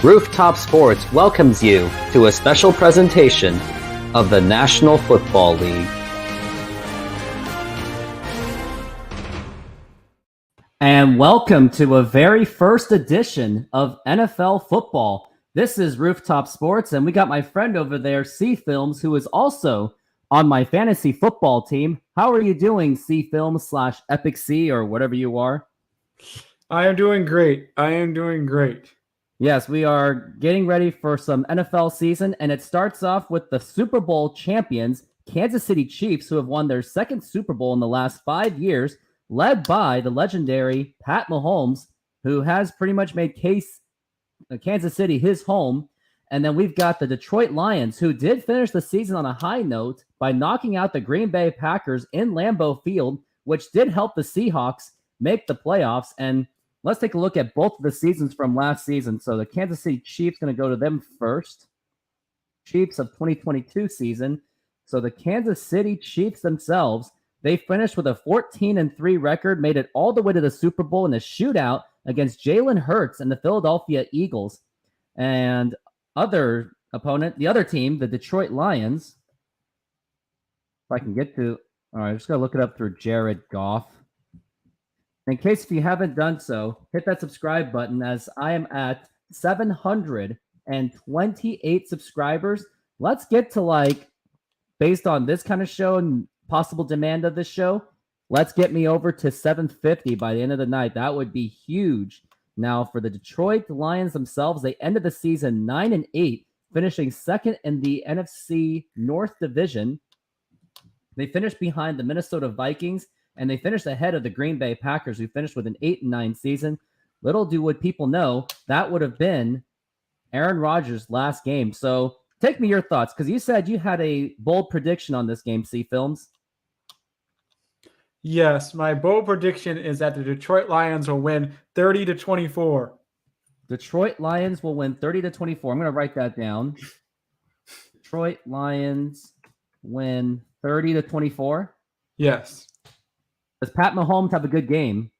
Rooftop Sports welcomes you to a special presentation of the National Football League. And welcome to a very first edition of NFL football. This is Rooftop Sports, and we got my friend over there, C Films, who is also on my fantasy football team. How are you doing, C Films / Epic C, or whatever you are? I am doing great. Yes, we are getting ready for some NFL season, and it starts off with the Super Bowl champions, Kansas City Chiefs, who have won their second Super Bowl in the last 5 years, led by the legendary Pat Mahomes, who has pretty much made Kansas City his home. And then we've got the Detroit Lions, who did finish the season on a high note by knocking out the Green Bay Packers in Lambeau Field, which did help the Seahawks make the playoffs. And let's take a look at both of the seasons from last season. So the Kansas City Chiefs, going to go to them first. Chiefs of 2022 season. So the Kansas City Chiefs themselves, they finished with a 14-3 record, made it all the way to the Super Bowl in a shootout against Jalen Hurts and the Philadelphia Eagles. And other opponent, the other team, the Detroit Lions. If I can get to, all right, I'm just going to look it up through Jared Goff. In case if you haven't done so, hit that subscribe button, as I am at 728 subscribers. Let's get to, based on this kind of show and possible demand of this show, let's get me over to 750 by the end of the night. That would be huge. Now, for the Detroit Lions themselves, they ended the season 9-8, finishing second in the NFC North Division. They finished behind the Minnesota Vikings, and they finished ahead of the Green Bay Packers, who finished with an 8-9 season. Little do what people know, that would have been Aaron Rodgers' last game. So take me your thoughts, because you said you had a bold prediction on this game, C Films. Yes, my bold prediction is that the Detroit Lions will win 30-24. Detroit Lions will win 30-24. I'm going to write that down. Detroit Lions win 30-24. Yes. Does Pat Mahomes have a good game?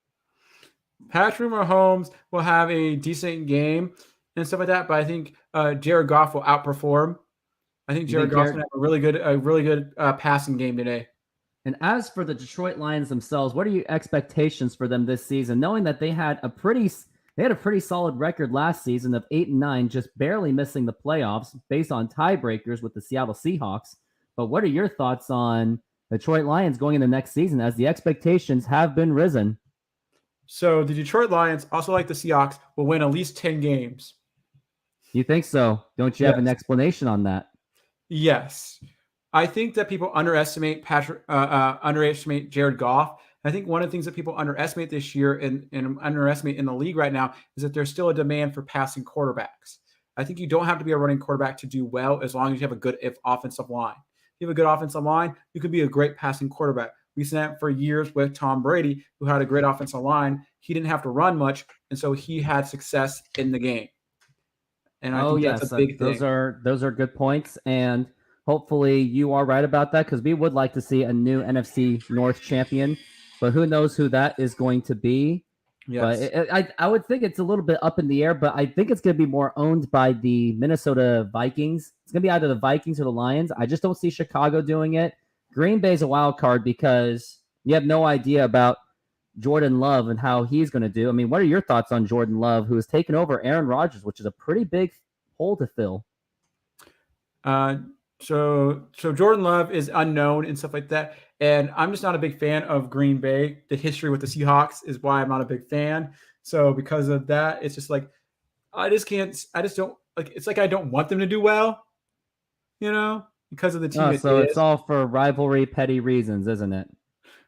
Patrick Mahomes will have a decent game and stuff like that, but I think Jared Goff will outperform. I think Jared Goff's going to have a really good passing game today. And as for the Detroit Lions themselves, what are your expectations for them this season, knowing that they had a pretty solid record last season of 8-9, just barely missing the playoffs based on tiebreakers with the Seattle Seahawks? But what are your thoughts on Detroit Lions going into next season, as the expectations have been risen? So the Detroit Lions, also like the Seahawks, will win at least 10 games. You think so? Don't you have an explanation on that? Yes. I think that people underestimate Jared Goff. I think one of the things that people underestimate this year and underestimate in the league right now is that there's still a demand for passing quarterbacks. I think you don't have to be a running quarterback to do well, as long as you have a good offensive line. If you have a good offensive line, you could be a great passing quarterback. We've seen that for years with Tom Brady, who had a great offensive line. He didn't have to run much, and so he had success in the game. And I think that's a big thing. Those are good points, and hopefully you are right about that, because we would like to see a new NFC North champion, but who knows who that is going to be. Yes. But I would think it's a little bit up in the air, but I think it's going to be more owned by the Minnesota Vikings. It's going to be either the Vikings or the Lions. I just don't see Chicago doing it. Green Bay's a wild card because you have no idea about Jordan Love and how he's going to do. I mean, what are your thoughts on Jordan Love, who has taken over Aaron Rodgers, which is a pretty big hole to fill? So Jordan Love is unknown and stuff like that. And I'm just not a big fan of Green Bay. The history with the Seahawks is why I'm not a big fan. So because of that, it's just like, I don't want them to do well, because of the team. So it's all for rivalry, petty reasons, isn't it?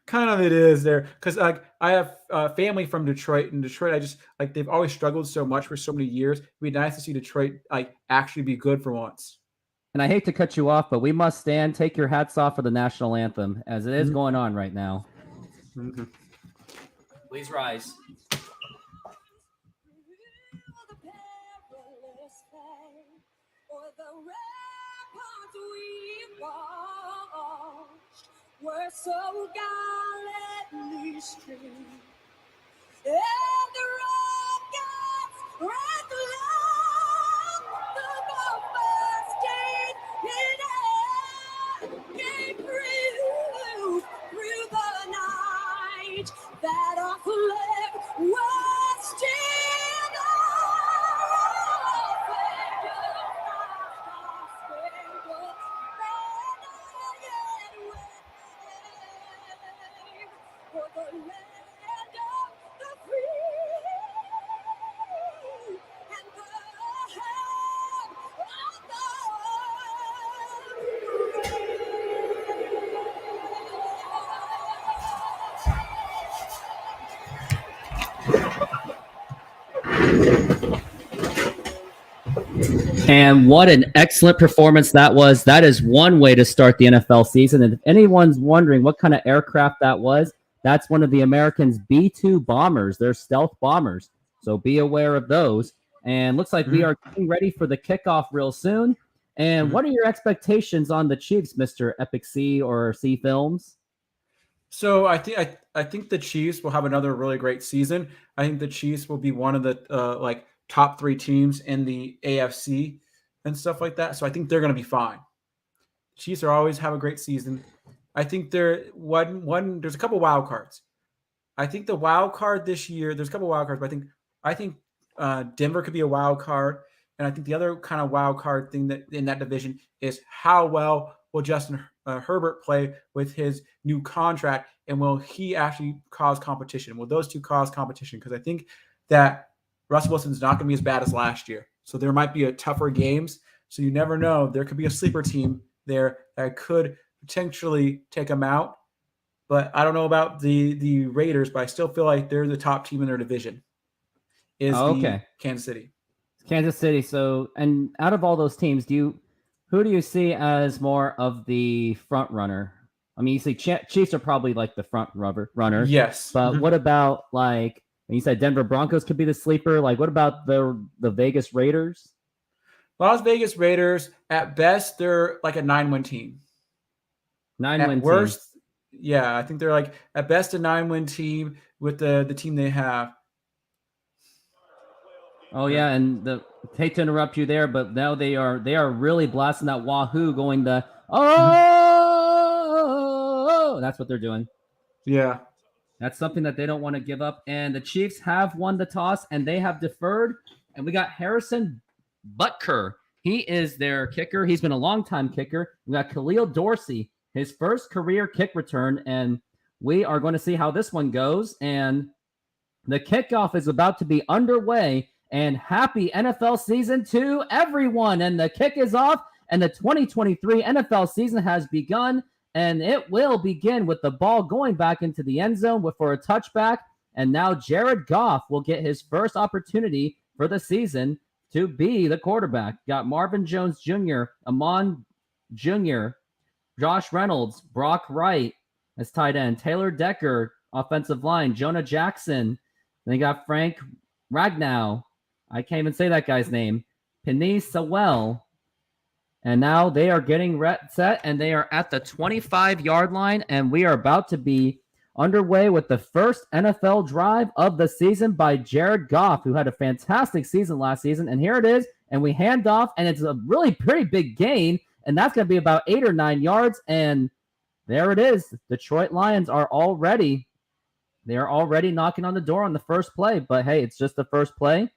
Kind of it is there. Because I have family from Detroit, and Detroit, they've always struggled so much for so many years. It'd be nice to see Detroit actually be good for once. And I hate to cut you off, but we must stand. Take your hats off for the national anthem, as it is going on right now. Mm-hmm. Please rise. We're so gallantly streamed, and the rockets red light. And what an excellent performance that was. That is one way to start the NFL season. And if anyone's wondering what kind of aircraft that was, that's one of the Americans' B-2 bombers. They're stealth bombers. So be aware of those. And looks like we are getting ready for the kickoff real soon. And what are your expectations on the Chiefs, Mr. Epic C or C Films? So I think the Chiefs will have another really great season. I think the Chiefs will be one of the like top 3 teams in the AFC and stuff like that. So I think they're going to be fine. Chiefs are always have a great season. I think there's a couple wild cards. I think the wild card this year, there's a couple wild cards, but I think Denver could be a wild card. And I think the other kind of wild card thing that in that division is how well will Justin Herbert play with his new contract, and will he actually cause competition? Will those two cause competition? Because I think that Russell Wilson's not going to be as bad as last year. So there might be a tougher games. So you never know. There could be a sleeper team there that could potentially take him out. But I don't know about the Raiders, but I still feel like they're the top team in their division. The Kansas City. Kansas City. So, and out of all those teams, who do you see as more of the front runner? I mean, you see Chiefs are probably like the front runner. Yes. But what about like, you said Denver Broncos could be the sleeper. Like, what about the Vegas Raiders? Las Vegas Raiders, at best, they're like a 9-win team. 9-win at worst, team. Yeah, I think they're like at best a 9-win team with the team they have. Oh yeah, and hate to interrupt you there, but now they are really blasting that Wahoo, going the that's what they're doing. Yeah. That's something that they don't want to give up. And the Chiefs have won the toss, and they have deferred. And we got Harrison Butker. He is their kicker. He's been a long-time kicker. We got Khalil Dorsey, his first career kick return, and we are going to see how this one goes. And the kickoff is about to be underway. And happy NFL season to everyone. And the kick is off, and the 2023 NFL season has begun. And it will begin with the ball going back into the end zone for a touchback. And now Jared Goff will get his first opportunity for the season to be the quarterback. Got Marvin Jones Jr., Amon Jr., Josh Reynolds, Brock Wright as tight end, Taylor Decker, offensive line, Jonah Jackson. Then you got Frank Ragnow. I can't even say that guy's name. Penny Sewell. And now they are getting set, and they are at the 25-yard line, and we are about to be underway with the first NFL drive of the season by Jared Goff, who had a fantastic season last season. And here it is, and we hand off, and it's a really pretty big gain, and that's going to be about 8 or 9 yards, and there it is. Detroit Lions are already knocking on the door on the first play, but hey, it's just the first play.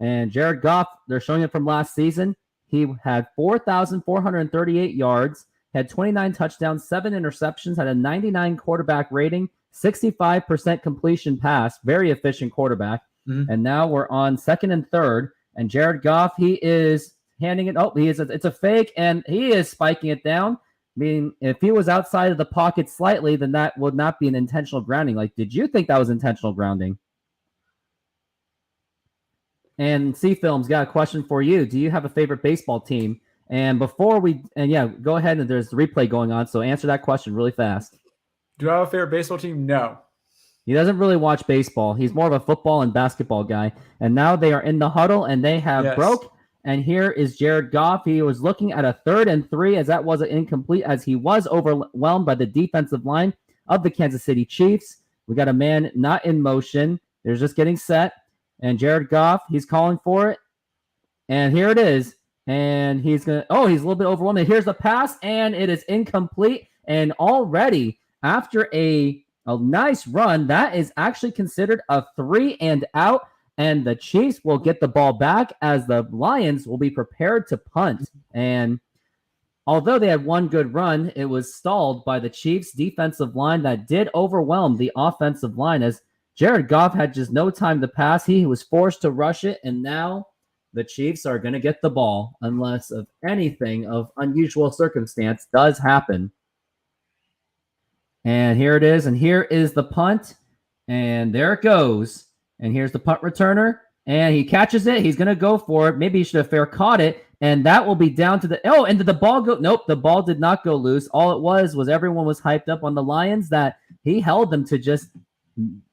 And Jared Goff, they're showing it from last season. He had 4,438 yards, had 29 touchdowns, 7 interceptions, had a 99 quarterback rating, 65% completion pass, very efficient quarterback. Mm-hmm. And now we're on 2nd and 3rd. And Jared Goff, he is handing it. It's a fake, and he is spiking it down. Meaning, if he was outside of the pocket slightly, then that would not be an intentional grounding. Like, did you think that was intentional grounding? And C-Films got a question for you. Do you have a favorite baseball team? And go ahead, and there's the replay going on, so answer that question really fast. Do I have a favorite baseball team? No. He doesn't really watch baseball. He's more of a football and basketball guy. And now they are in the huddle, and they have broke. And here is Jared Goff. He was looking at a 3rd and 3, as that was incomplete, as he was overwhelmed by the defensive line of the Kansas City Chiefs. We got a man not in motion. They're just getting set. And Jared Goff, he's calling for it. And here it is. And he's a little bit overwhelmed. And here's the pass, and it is incomplete. And already, after a nice run, that is actually considered a 3 and out. And the Chiefs will get the ball back as the Lions will be prepared to punt. And although they had one good run, it was stalled by the Chiefs' defensive line that did overwhelm the offensive line, as Jared Goff had just no time to pass. He was forced to rush it, and now the Chiefs are going to get the ball unless of anything of unusual circumstance does happen. And here it is, and here is the punt, and there it goes. And here's the punt returner, and he catches it. He's going to go for it. Maybe he should have fair caught it, and that will be down to the and did the ball go? Nope, the ball did not go loose. All it was everyone was hyped up on the Lions that he held them to just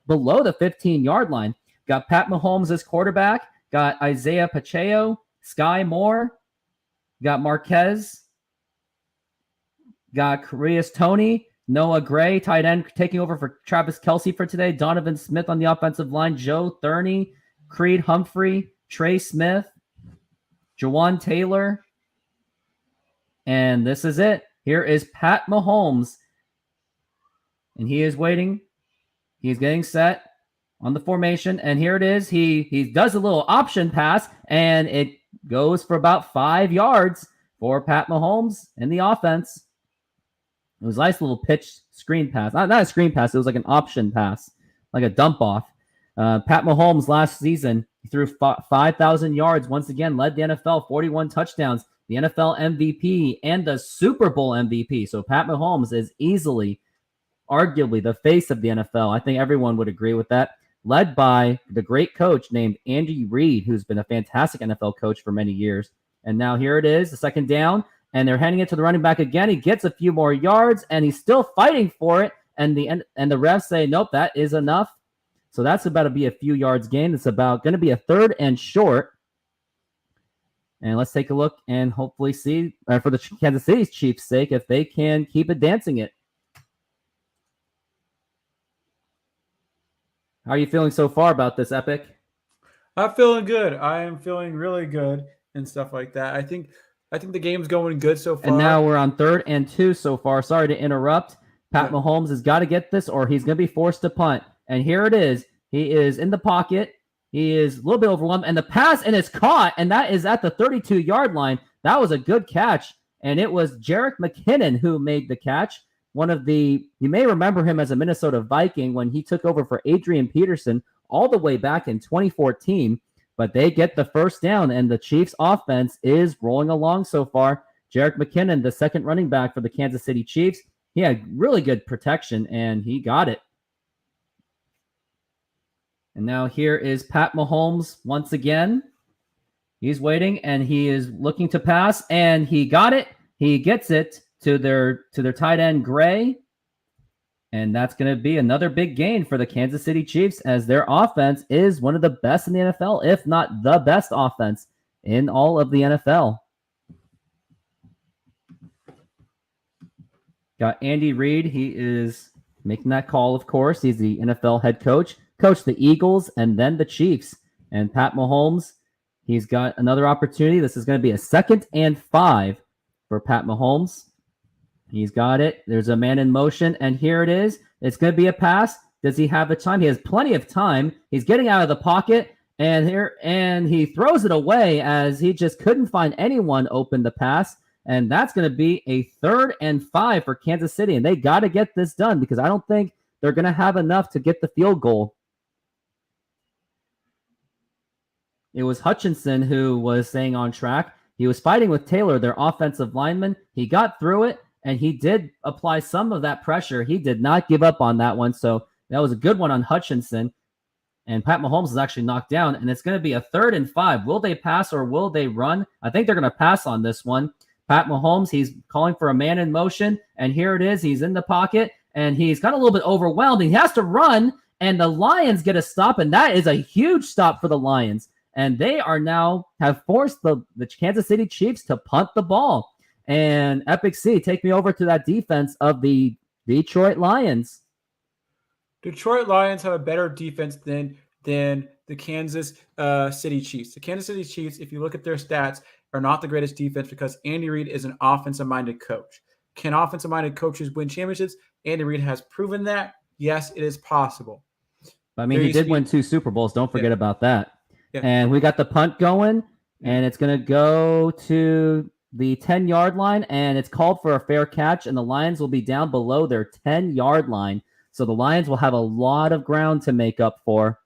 below the 15-yard line. Got Pat Mahomes as quarterback, got Isaiah Pacheco, Sky Moore, got Marquez, got Kadarius Toney, Noah Gray, tight end, taking over for Travis Kelce for today. Donovan Smith on the offensive line. Joe Thurney, Creed Humphrey, Trey Smith, Jawan Taylor. And this is it. Here is Pat Mahomes. And he is waiting. He's getting set on the formation. And here it is. He does a little option pass, and it goes for about 5 yards for Pat Mahomes and the offense. It was a nice little pitch screen pass. Not a screen pass. It was like an option pass, like a dump off. Pat Mahomes last season threw 5,000 yards. Once again, led the NFL, 41 touchdowns, the NFL MVP, and the Super Bowl MVP. So Pat Mahomes is easily, arguably, the face of the NFL. I think everyone would agree with that. Led by the great coach named Andy Reid, who's been a fantastic NFL coach for many years. And now here it is, the second down. And they're handing it to the running back again. He gets a few more yards, and he's still fighting for it. And the refs say, nope, that is enough. So that's about to be a few yards gain. It's about going to be a 3rd and short. And let's take a look and hopefully see, for the Kansas City Chiefs' sake, if they can keep advancing it. How are you feeling so far about this, Epic? I'm feeling good. I am feeling really good and stuff like that. I think the game's going good so far. And now we're on 3rd and 2 so far. Sorry to interrupt. Pat Mahomes has got to get this, or he's going to be forced to punt. And here it is. He is in the pocket. He is a little bit overwhelmed. And the pass, and it's caught, and that is at the 32-yard line. That was a good catch. And it was Jerick McKinnon who made the catch. You may remember him as a Minnesota Viking when he took over for Adrian Peterson all the way back in 2014. But they get the first down, and the Chiefs' offense is rolling along so far. Jerick McKinnon, the second running back for the Kansas City Chiefs, he had really good protection, and he got it. And now here is Pat Mahomes once again. He's waiting, and he is looking to pass, and he got it. He gets it to their tight end, Gray. And that's going to be another big gain for the Kansas City Chiefs, as their offense is one of the best in the NFL, if not the best offense in all of the NFL. Got Andy Reid. He is making that call, of course. He's the NFL head coach. Coached the Eagles and then the Chiefs. And Pat Mahomes, he's got another opportunity. This is going to be a 2nd and 5 for Pat Mahomes. He's got it. There's a man in motion, and here it is. It's going to be a pass. Does he have the time? He has plenty of time. He's getting out of the pocket, and he throws it away as he just couldn't find anyone open the pass. And that's going to be a 3rd and 5 for Kansas City, and they got to get this done because I don't think they're going to have enough to get the field goal. It was Hutchinson who was staying on track. He was fighting with Taylor, their offensive lineman. He got through it, and he did apply some of that pressure. He did not give up on that one. So that was a good one on Hutchinson. And Pat Mahomes is actually knocked down, and it's going to be a 3rd and 5. Will they pass or will they run? I think they're going to pass on this one. Pat Mahomes, he's calling for a man in motion, and here it is. He's in the pocket, and he's got a little bit overwhelmed. He has to run, and the Lions get a stop, and that is a huge stop for the Lions. And they are now have forced the Kansas City Chiefs to punt the ball. And Epic C, take me over to that defense of the Detroit Lions. Detroit Lions have a better defense than the Kansas City Chiefs. The Kansas City Chiefs, if you look at their stats, are not the greatest defense because Andy Reid is an offensive-minded coach. Can offensive-minded coaches win championships? Andy Reid has proven that. Yes, it is possible. I mean, he did win 2 Super Bowls. Don't forget about that. Yeah. And we got the punt going, and it's going to go to the 10-yard line, and it's called for a fair catch, and the Lions will be down below their 10-yard line. So the Lions will have a lot of ground to make up for.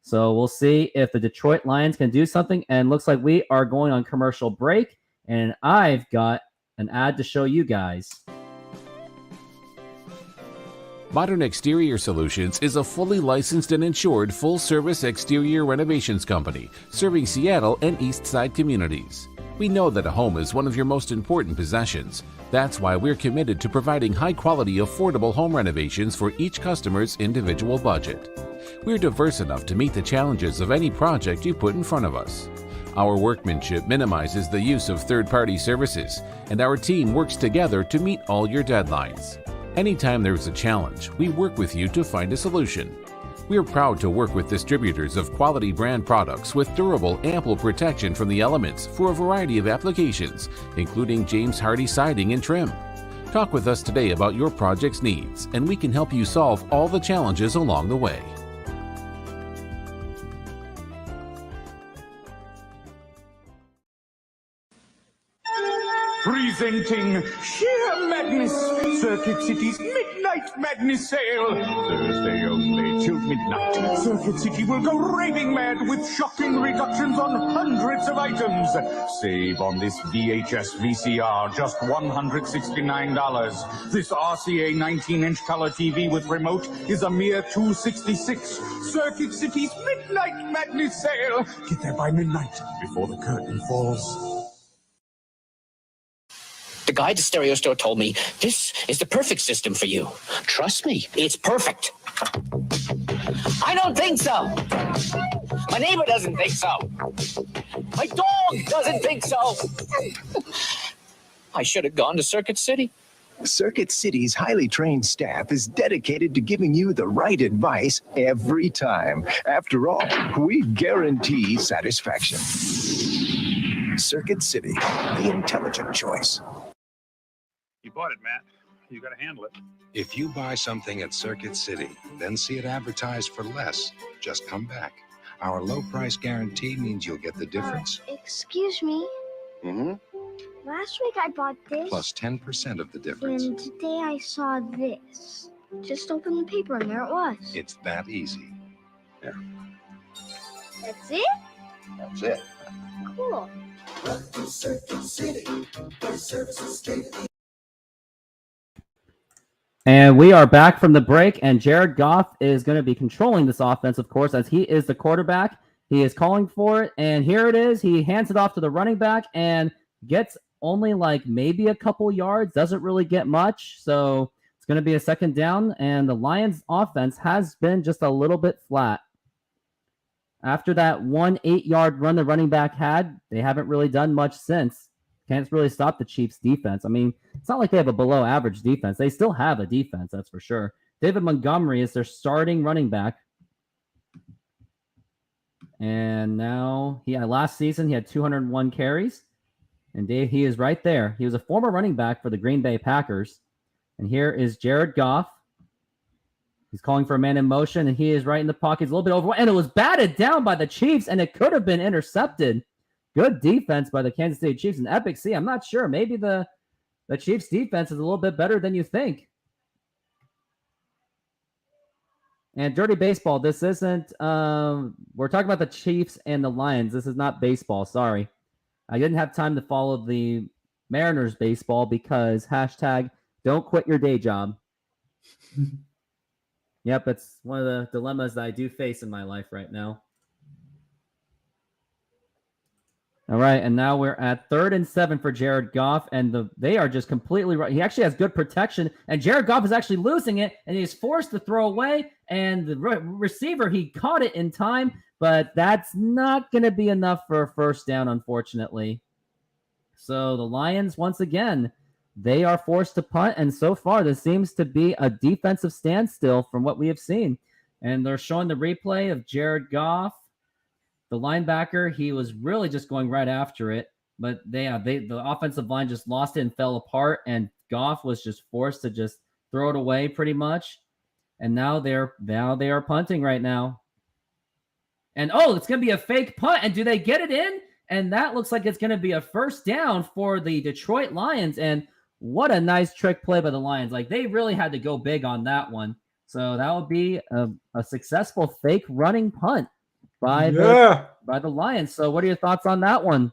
So we'll see if the Detroit Lions can do something, and looks like we are going on commercial break, and I've got an ad to show you guys. Modern Exterior Solutions is a fully licensed and insured full-service exterior renovations company serving Seattle and East Side communities. We know that a home is one of your most important possessions. That's why we're committed to providing high-quality, affordable home renovations for each customer's individual budget. We're diverse enough to meet the challenges of any project you put in front of us. Our workmanship minimizes the use of third-party services, and our team works together to meet all your deadlines. Anytime there's a challenge, we work with you to find a solution. We are proud to work with distributors of quality brand products with durable, ample protection from the elements for a variety of applications, including James Hardie siding and trim. Talk with us today about your project's needs, and we can help you solve all the challenges along the way. Presenting Sheer Madness, Circuit City's Midnight Madness Sale. Thursday only till midnight. Circuit City will go raving mad with shocking reductions on hundreds of items. Save on this VHS VCR, just $169. This RCA 19-inch color TV with remote is a mere $266. Circuit City's Midnight Madness Sale. Get there by midnight before the curtain falls. The guy at the stereo store told me, this is the perfect system for you. Trust me, it's perfect. I don't think so. My neighbor doesn't think so. My dog doesn't think so. I should have gone to Circuit City. Circuit City's highly trained staff is dedicated to giving you the right advice every time. After all, we guarantee satisfaction. Circuit City, the intelligent choice. You bought it, Matt. You got to handle it. If you buy something at Circuit City, then see it advertised for less, just come back. Our low price guarantee means you'll get the difference. Excuse me. Last week I bought this. Plus 10% of the difference. And today I saw this. Just open the paper and there it was. It's that easy. Yeah. That's it? That's it. Cool. Circuit City, where service is stated. And we are back from the break, and Jared Goff is going to be controlling this offense, of course, as he is the quarterback. He is calling for it, and here it is. He hands it off to the running back and gets only like maybe a couple yards, doesn't really get much. So it's going to be a second down, and the Lions offense has been just a little bit flat. After that 1 8-yard run the running back had, they haven't really done much since. Can't really stop the Chiefs' defense. I mean, it's not like they have a below-average defense. They still have a defense, that's for sure. David Montgomery is their starting running back. And now, last season, he had 201 carries. And Dave, he is right there. He was a former running back for the Green Bay Packers. And here is Jared Goff. He's calling for a man in motion, and he is right in the pocket. He's a little bit over, and it was batted down by the Chiefs, and it could have been intercepted. Good defense by the Kansas City Chiefs. And Epic C, I'm not sure. Maybe the Chiefs defense is a little bit better than you think. And Dirty Baseball, this isn't, we're talking about the Chiefs and the Lions. This is not baseball, sorry. I didn't have time to follow the Mariners baseball because hashtag don't quit your day job. Yep, it's one of the dilemmas that I do face in my life right now. All right, and now we're at 3rd and 7 for Jared Goff, and they are just completely right. He actually has good protection, and Jared Goff is actually losing it, and he's forced to throw away, and the receiver, he caught it in time, but that's not going to be enough for a first down, unfortunately. So the Lions, once again, they are forced to punt, and so far this seems to be a defensive standstill from what we have seen. And they're showing the replay of Jared Goff. The linebacker, he was really just going right after it, but the offensive line just lost it and fell apart, and Goff was just forced to just throw it away pretty much. And now they are punting right now. And it's going to be a fake punt, and do they get it in? And that looks like it's going to be a first down for the Detroit Lions, and what a nice trick play by the Lions. Like, they really had to go big on that one. So that would be a successful fake running punt by the Lions. So what are your thoughts on that one?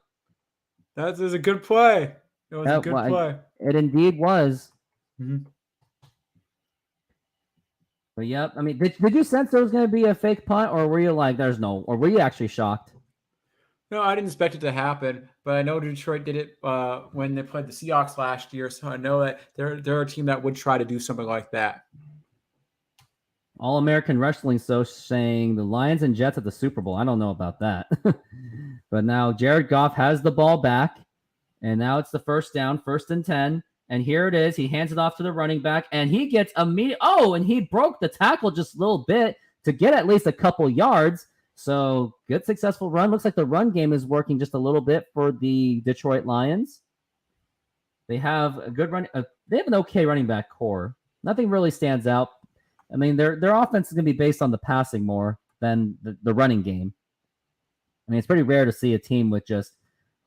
That is a good play. It was a good play. It indeed was. Mm-hmm. But yep, I mean, did you sense there was going to be a fake punt, or were you like, there's no, or were you actually shocked? No, I didn't expect it to happen, but I know Detroit did it when they played the Seahawks last year, so I know that they're a team that would try to do something like that. All American Wrestling saying the Lions and Jets at the Super Bowl. I don't know about that. But now Jared Goff has the ball back, and now it's the first down, 1st and 10. And here it is. He hands it off to the running back, and he gets immediate. Oh, and he broke the tackle just a little bit to get at least a couple yards. So good, successful run. Looks like the run game is working just a little bit for the Detroit Lions. They have a good run. They have an okay running back core. Nothing really stands out. I mean, their offense is going to be based on the passing more than the running game. I mean, it's pretty rare to see a team with just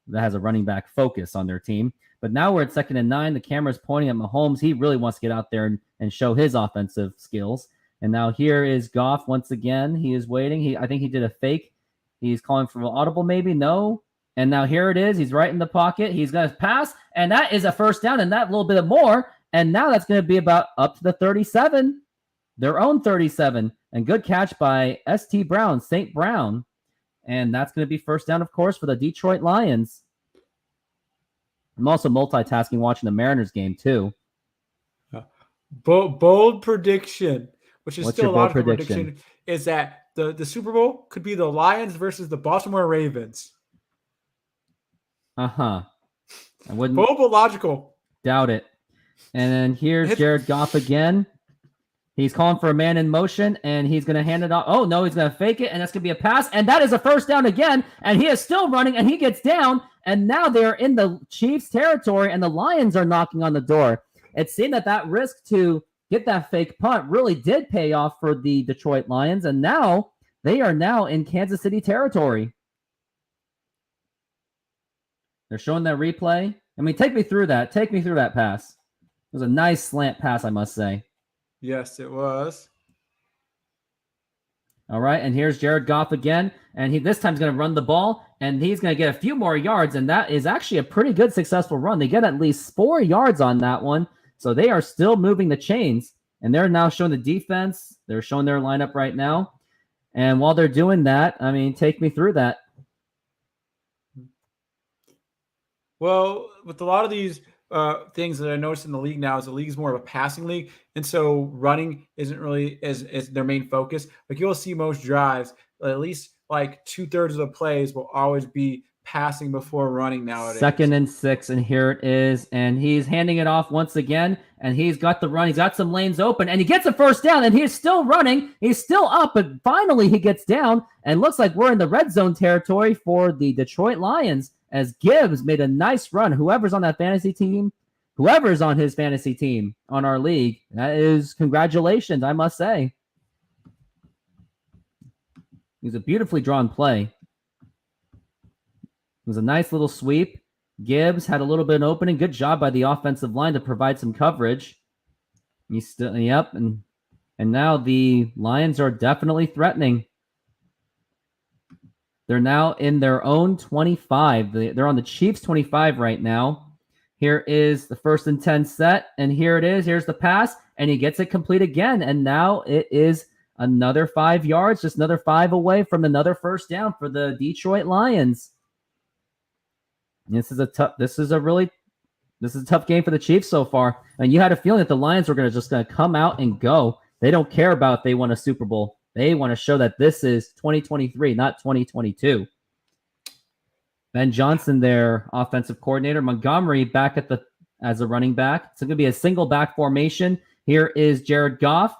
that has a running back focus on their team. But now we're at 2nd and 9. The camera's pointing at Mahomes. He really wants to get out there and show his offensive skills. And now here is Goff once again. He is waiting. I think he did a fake. He's calling for an audible, maybe. No. And now here it is. He's right in the pocket. He's going to pass. And that is a first down, and that little bit more. And now that's going to be about up to the 37. Their own 37. And good catch by St. Brown. And that's going to be first down, of course, for the Detroit Lions. I'm also multitasking watching the Mariners game, too. Bold prediction, which is What's still a your bold logical prediction? prediction, is that the Super Bowl could be the Lions versus the Baltimore Ravens. Uh-huh. I wouldn't Bold but logical. doubt it. And then here's Jared Goff again. He's calling for a man in motion, and he's going to hand it off. Oh, no, he's going to fake it, and that's going to be a pass. And that is a first down again, and he is still running, and he gets down, and now they're in the Chiefs' territory, and the Lions are knocking on the door. It seemed that risk to get that fake punt really did pay off for the Detroit Lions, and now they are now in Kansas City territory. They're showing that replay. I mean, take me through that. Take me through that pass. It was a nice slant pass, I must say. Yes, it was. All right, and here's Jared Goff again, and he this time's going to run the ball, and he's going to get a few more yards, and that is actually a pretty good, successful run. They get at least 4 yards on that one, so they are still moving the chains, and they're now showing the defense. They're showing their lineup right now, and while they're doing that, I mean, take me through that. Well, with a lot of these things that I noticed in the league now is the league is more of a passing league, and so running isn't really as their main focus. Like you'll see most drives, at least like 2/3 of the plays will always be passing before running nowadays. 2nd and 6, and here it is, and he's handing it off once again, and he's got the run. He's got some lanes open, and he gets a first down, and he's still running. He's still up, but finally he gets down, and looks like we're in the red zone territory for the Detroit Lions, as Gibbs made a nice run. Whoever's on that fantasy team, whoever's on his fantasy team on our league, that is congratulations, I must say. It was a beautifully drawn play. It was a nice little sweep. Gibbs had a little bit of an opening. Good job by the offensive line to provide some coverage. He's still, yep, and now the Lions are definitely threatening. They're now in their own 25. They're on the Chiefs 25 right now. Here is the 1st and 10 set, and here it is. Here's the pass, and he gets it complete again, and now it is another 5 yards, just another 5 away from another first down for the Detroit Lions. This is a tough game for the Chiefs so far, and you had a feeling that the Lions were going to come out and go. They don't care about if they won a Super Bowl. They want to show that this is 2023, not 2022. Ben Johnson, their offensive coordinator. Montgomery back as a running back. It's going to be a single back formation. Here is Jared Goff.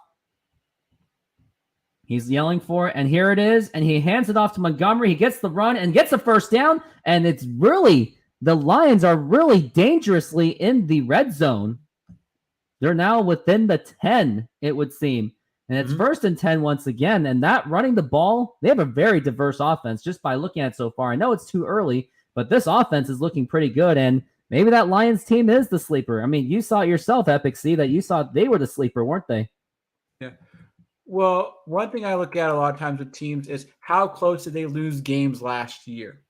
He's yelling for it, and here it is, and he hands it off to Montgomery. He gets the run and gets the first down, and it's really, the Lions are really dangerously in the red zone. They're now within the 10, it would seem. And it's 1st and 10 once again. And that running the ball, they have a very diverse offense just by looking at it so far. I know it's too early, but this offense is looking pretty good. And maybe that Lions team is the sleeper. I mean, you saw it yourself, Epic C, that you saw they were the sleeper, weren't they? Yeah. Well, one thing I look at a lot of times with teams is how close did they lose games last year?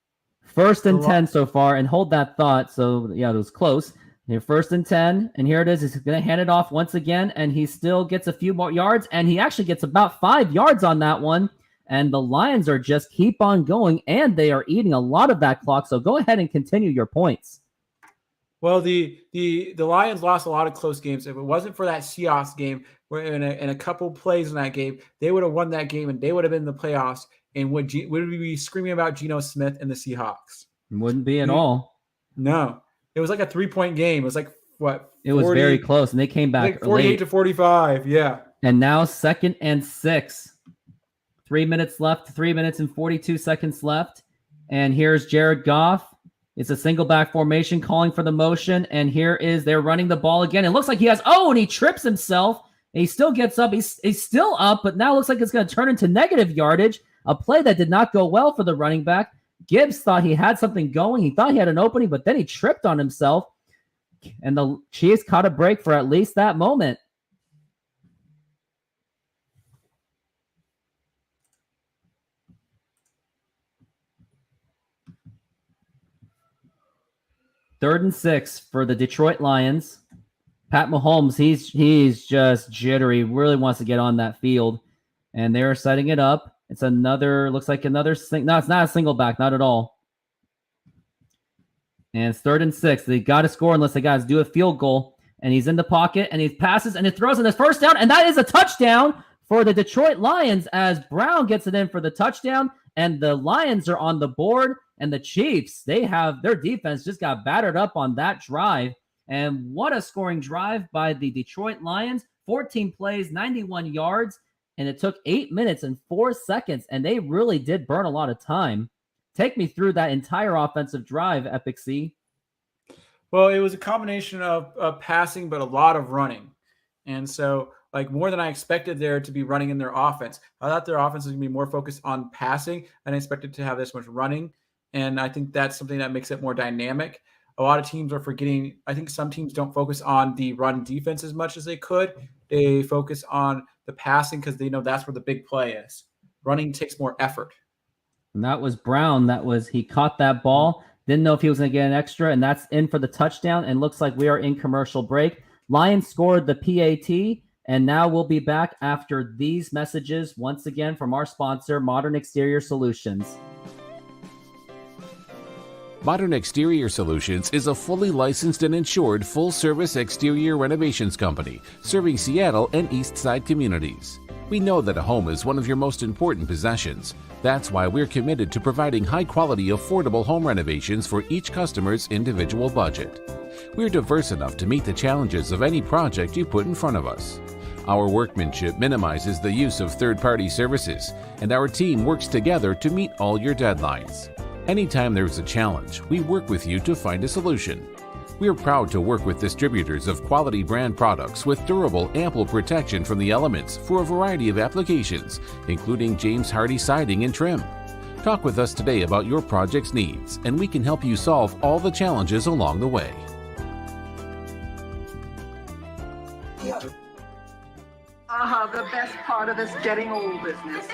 1st and 10 so far. And hold that thought. So, yeah, it was close. Here, 1st and 10, and here it is. He's going to hand it off once again, and he still gets a few more yards, and he actually gets about 5 yards on that one. And the Lions are just keep on going, and they are eating a lot of that clock. So go ahead and continue your points. Well, the Lions lost a lot of close games. If it wasn't for that Seahawks game, where in a couple plays in that game, they would have won that game, and they would have been in the playoffs. And would we be screaming about Geno Smith and the Seahawks? Wouldn't be at all. No. It was like a 3-point game. It was like, what? It was very close, and they came back like 48 to 45. Yeah. And now 2nd and 6. 3 minutes left, 3 minutes and 42 seconds left. And here's Jared Goff. It's a single back formation calling for the motion. And they're running the ball again. It looks like and he trips himself. And he still gets up. He's still up, but now it looks like it's going to turn into negative yardage. A play that did not go well for the running back. Gibbs thought he had something going. He thought he had an opening, but then he tripped on himself. And the Chiefs caught a break for at least that moment. Third and 6 for the Detroit Lions. Pat Mahomes, he's just jittery. Really wants to get on that field. And they're setting it up. It's looks like another no, it's not a single back, not at all. And it's 3rd and 6. They got to score unless they got to do a field goal. And he's in the pocket, and he passes, and he throws in his first down, and that is a touchdown for the Detroit Lions as Brown gets it in for the touchdown, and the Lions are on the board, and the Chiefs, their defense just got battered up on that drive. And what a scoring drive by the Detroit Lions. 14 plays, 91 yards, and it took 8 minutes and 4 seconds, and they really did burn a lot of time. Take me through that entire offensive drive, Epic C. Well, it was a combination of passing, but a lot of running. And so, like, more than I expected there to be running in their offense. I thought their offense was going to be more focused on passing. I didn't expect it to have this much running. And I think that's something that makes it more dynamic. A lot of teams are forgetting. I think some teams don't focus on the run defense as much as they could. They focus on the passing because they know that's where the big play is. Running takes more effort. And that was Brown. He caught that ball. Didn't know if he was going to get an extra, and that's in for the touchdown. And looks like we are in commercial break. Lions scored the PAT, and now we'll be back after these messages once again from our sponsor, Modern Exterior Solutions. Modern Exterior Solutions is a fully licensed and insured full-service exterior renovations company serving Seattle and East Side communities. We know that a home is one of your most important possessions. That's why we're committed to providing high-quality, affordable home renovations for each customer's individual budget. We're diverse enough to meet the challenges of any project you put in front of us. Our workmanship minimizes the use of third-party services, and our team works together to meet all your deadlines. Anytime there's a challenge, we work with you to find a solution. We are proud to work with distributors of quality brand products with durable, ample protection from the elements for a variety of applications, including James Hardie siding and trim. Talk with us today about your project's needs, and we can help you solve all the challenges along the way. The best part of this getting old business.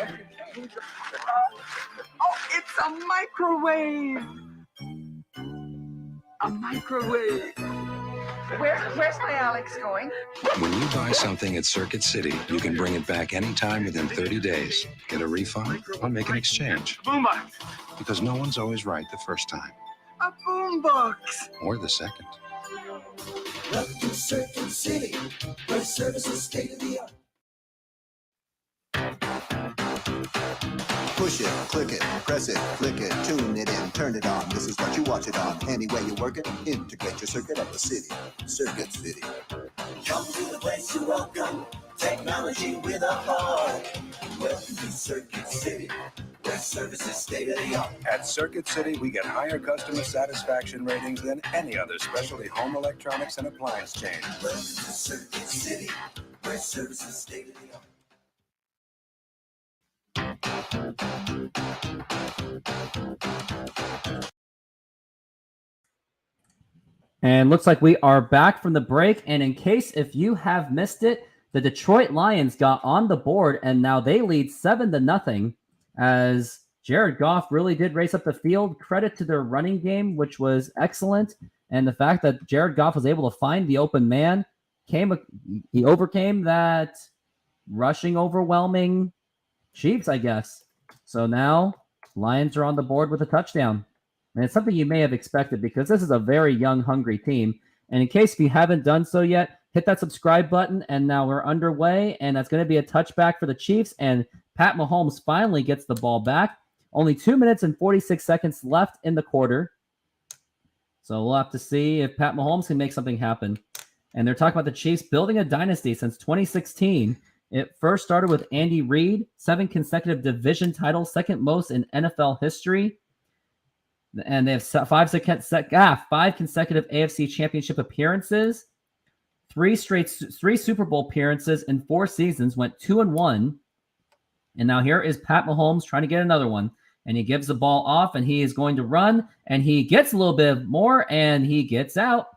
Oh, it's a microwave! A microwave. Where's my Alex going? When you buy something at Circuit City, you can bring it back anytime within 30 days. Get a refund or make an exchange. Boombox. Because no one's always right the first time. A boombox. Or the second. Welcome to Circuit City, where service is state of the art. Push it, click it, press it, flick it, tune it in, turn it on. This is what you watch it on. Any way you work it, integrate your circuit at the city. Circuit City. Come to the place you welcome, technology with a heart. Welcome to Circuit City, where service is state of the art. At Circuit City, we get higher customer satisfaction ratings than any other specialty home electronics and appliance chain. Welcome to Circuit City, where service is state of the art. And looks like we are back from the break. And in case if you have missed it, the Detroit Lions got on the board, and now they lead 7-0 as Jared Goff really did race up the field. Credit to their running game, which was excellent. And the fact that Jared Goff was able to find the open man, he overcame that rushing, overwhelming Chiefs, I guess. So now Lions are on the board with a touchdown. And it's something you may have expected because this is a very young, hungry team. And in case if you haven't done so yet, hit that subscribe button. And now we're underway. And that's going to be a touchback for the Chiefs. And Pat Mahomes finally gets the ball back. Only 2 minutes and 46 seconds left in the quarter. So we'll have to see if Pat Mahomes can make something happen. And they're talking about the Chiefs building a dynasty since 2016. It first started with Andy Reid, 7 consecutive division titles, second most in NFL history. And they have 5 consecutive AFC championship appearances, 3 Super Bowl appearances in 4 seasons, went 2-1. And now here is Pat Mahomes trying to get another one. And he gives the ball off, and he is going to run, and he gets a little bit more, and he gets out.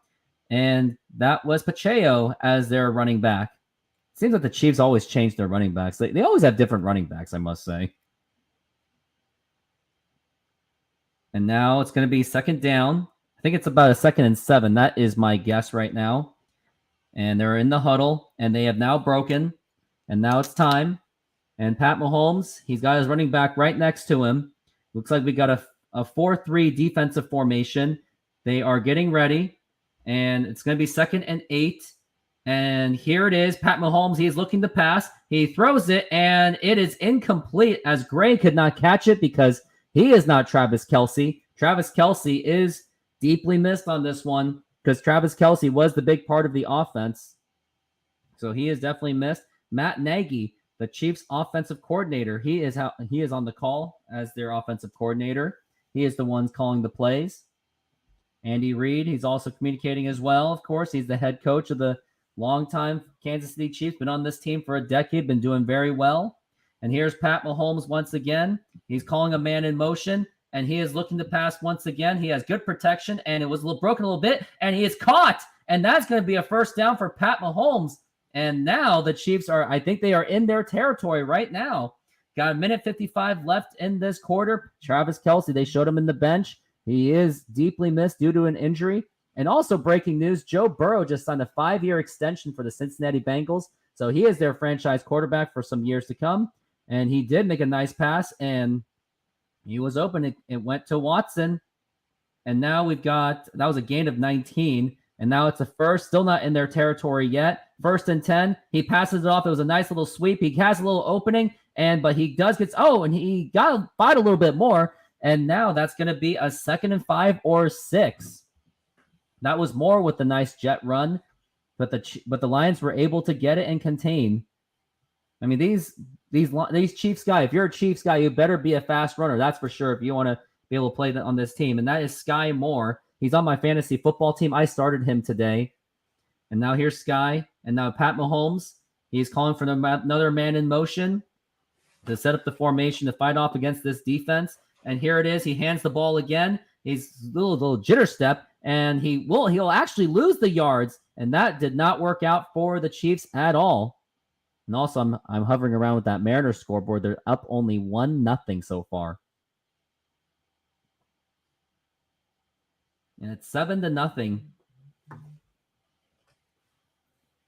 And that was Pacheco as their running back. Seems like the Chiefs always change their running backs. They always have different running backs, I must say. And now it's going to be second down. I think it's about a 2nd and 7. That is my guess right now. And they're in the huddle, and they have now broken. And now it's time. And Pat Mahomes, he's got his running back right next to him. Looks like we got a 4-3 defensive formation. They are getting ready. And it's going to be 2nd and 8. And here it is. Pat Mahomes, he's looking to pass. He throws it, and it is incomplete as Gray could not catch it because he is not Travis Kelce. Travis Kelce is deeply missed on this one because Travis Kelce was the big part of the offense. So he is definitely missed. Matt Nagy, the Chiefs offensive coordinator, he is on the call as their offensive coordinator. He is the one calling the plays. Andy Reid, he's also communicating as well. Of course, he's the head coach of the longtime Kansas City Chiefs, been on this team for a decade, been doing very well. And here's Pat Mahomes once again. He's calling a man in motion, and he is looking to pass once again. He has good protection, and it was broken a little bit, and he is caught. And that's going to be a first down for Pat Mahomes. And now the Chiefs I think they are in their territory right now. Got 1:55 left in this quarter. Travis Kelce, they showed him in the bench. He is deeply missed due to an injury. And also breaking news, Joe Burrow just signed a 5-year extension for the Cincinnati Bengals. So he is their franchise quarterback for some years to come. And he did make a nice pass, and he was open. It went to Watson. And now that was a gain of 19. And now it's a first, still not in their territory yet. 1st and 10. He passes it off. It was a nice little sweep. He has a little opening, but he does and he got to fight a little bit more. And now that's going to be a 2nd and 5 or 6. That was more with the nice jet run, but the Lions were able to get it and contain. I mean, these Chiefs guy, if you're a Chiefs guy, you better be a fast runner. That's for sure if you want to be able to play on this team. And that is Sky Moore. He's on my fantasy football team. I started him today. And now here's Sky. And now Pat Mahomes. He's calling for another man in motion to set up the formation to fight off against this defense. And here it is. He hands the ball again. He's a little jitter step. And he'll actually lose the yards. And that did not work out for the Chiefs at all. And also, I'm hovering around with that Mariners scoreboard. They're up only 1-0 so far. And it's 7-0.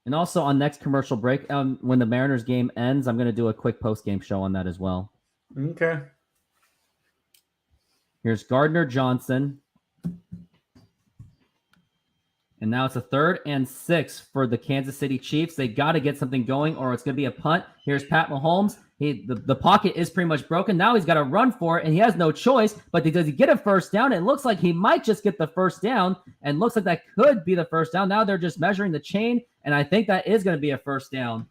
And also on next commercial break, when the Mariners game ends, I'm going to do a quick post-game show on that as well. Okay. Here's Gardner Johnson. And now it's a 3rd and 6 for the Kansas City Chiefs. They got to get something going or it's going to be a punt. Here's Pat Mahomes. The pocket is pretty much broken. Now he's got to run for it, and he has no choice. But does he get a first down? It looks like he might just get the first down, and looks like that could be the first down. Now they're just measuring the chain, and I think that is going to be a first down.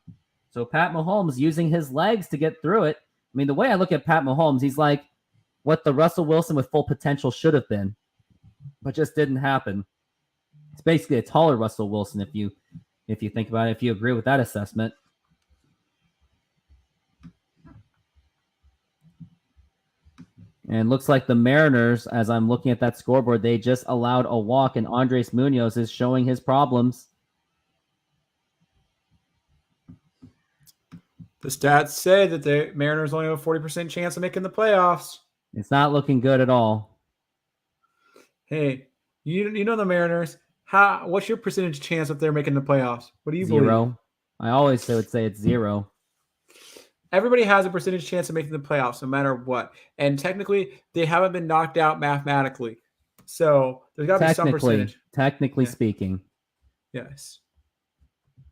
So Pat Mahomes using his legs to get through it. I mean, the way I look at Pat Mahomes, he's like what the Russell Wilson with full potential should have been, but just didn't happen. It's basically a taller Russell Wilson if you think about it, if you agree with that assessment. And looks like the Mariners, as I'm looking at that scoreboard, they just allowed a walk, and Andres Munoz is showing his problems. The stats say that the Mariners only have a 40% chance of making the playoffs. It's not looking good at all. Hey, You know the Mariners. What's your percentage chance of they're making the playoffs? What do you believe? 0. I always would say it's 0. Everybody has a percentage chance of making the playoffs, no matter what. And technically, they haven't been knocked out mathematically. So there's got to be some percentage. Technically speaking. Yes.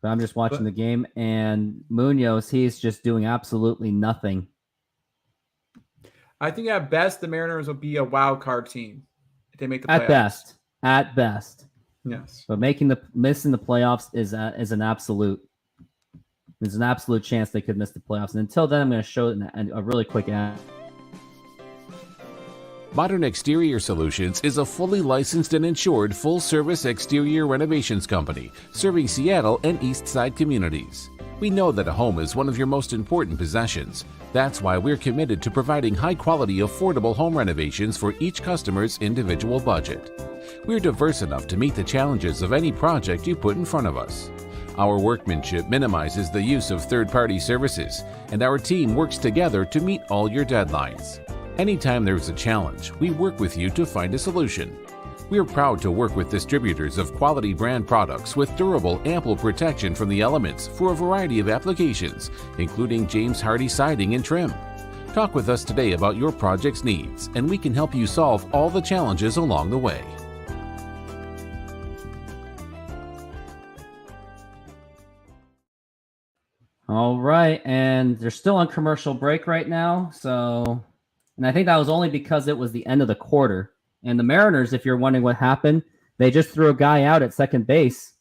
But I'm just watching the game, and Munoz, he's just doing absolutely nothing. I think at best, the Mariners will be a wild card team if they make the playoffs. At best. Yes. But missing the playoffs is an absolute. There's an absolute chance they could miss the playoffs. And until then, I'm going to show a really quick ad. Modern Exterior Solutions is a fully licensed and insured full-service exterior renovations company serving Seattle and East Side communities. We know that a home is one of your most important possessions. That's why we're committed to providing high-quality, affordable home renovations for each customer's individual budget. We're diverse enough to meet the challenges of any project you put in front of us. Our workmanship minimizes the use of third-party services, and our team works together to meet all your deadlines. Anytime there's a challenge, we work with you to find a solution. We are proud to work with distributors of quality brand products with durable, ample protection from the elements for a variety of applications, including James Hardie siding and trim. Talk with us today about your project's needs, and we can help you solve all the challenges along the way. All right, and they're still on commercial break right now, and I think that was only because it was the end of the quarter. And the Mariners, if you're wondering what happened, they just threw a guy out at second base.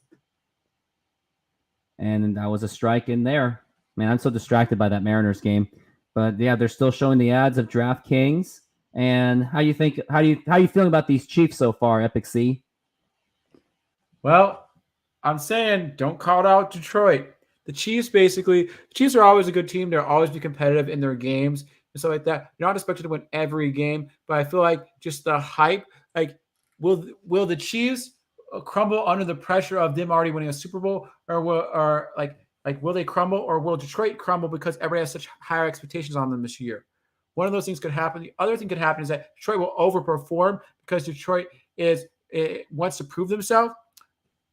And that was a strike in there. Man, I'm so distracted by that Mariners game. But yeah, they're still showing the ads of DraftKings. And how you feeling about these Chiefs so far, Epic C? Well, I'm saying don't call out Detroit. The Chiefs are always a good team. They'll always be competitive in their games and stuff like that. You're not expected to win every game, but I feel like just the hype, like will the Chiefs crumble under the pressure of them already winning a Super Bowl, or will they crumble, or will Detroit crumble because everybody has such higher expectations on them this year? One of those things could happen. The other thing could happen is that Detroit will overperform because Detroit wants to prove themselves.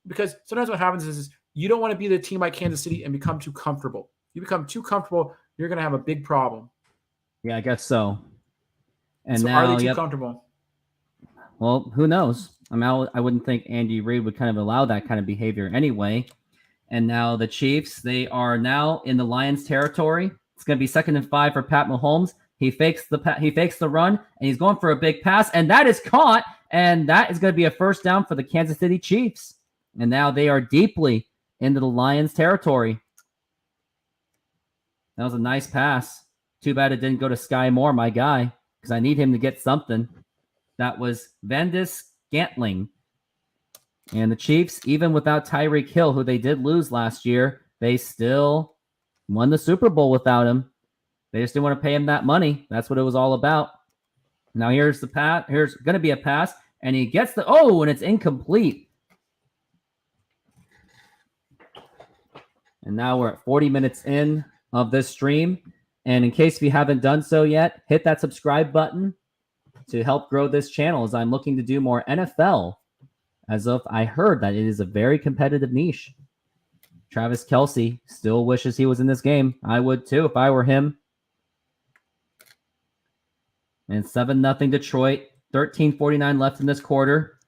Because sometimes what happens is you don't want to be the team like Kansas City and become too comfortable. You become too comfortable, you're going to have a big problem. Yeah, I guess so. And so now, are they too comfortable? Well, who knows? I wouldn't think Andy Reid would kind of allow that kind of behavior anyway. And now the Chiefs, they are now in the Lions territory. It's going to be 2nd and 5 for Pat Mahomes. He fakes the run, and he's going for a big pass, and that is caught, and that is going to be a first down for the Kansas City Chiefs. And now they are deeply into the Lions territory. That was a nice pass. Too bad it didn't go to Sky Moore, my guy, because I need him to get something. That was Vandis Scantling. And the Chiefs, even without Tyreek Hill, who they did lose last year, they still won the Super Bowl without him. They just didn't want to pay him that money. That's what it was all about. Now here's the pass. Here's going to be a pass, and he gets and it's incomplete. And now we're at 40 minutes in of this stream. And in case if you haven't done so yet, hit that subscribe button to help grow this channel as I'm looking to do more NFL. As if I heard that it is a very competitive niche. Travis Kelce still wishes he was in this game. I would too if I were him. And 7-0 Detroit. 13:49 left in this quarter.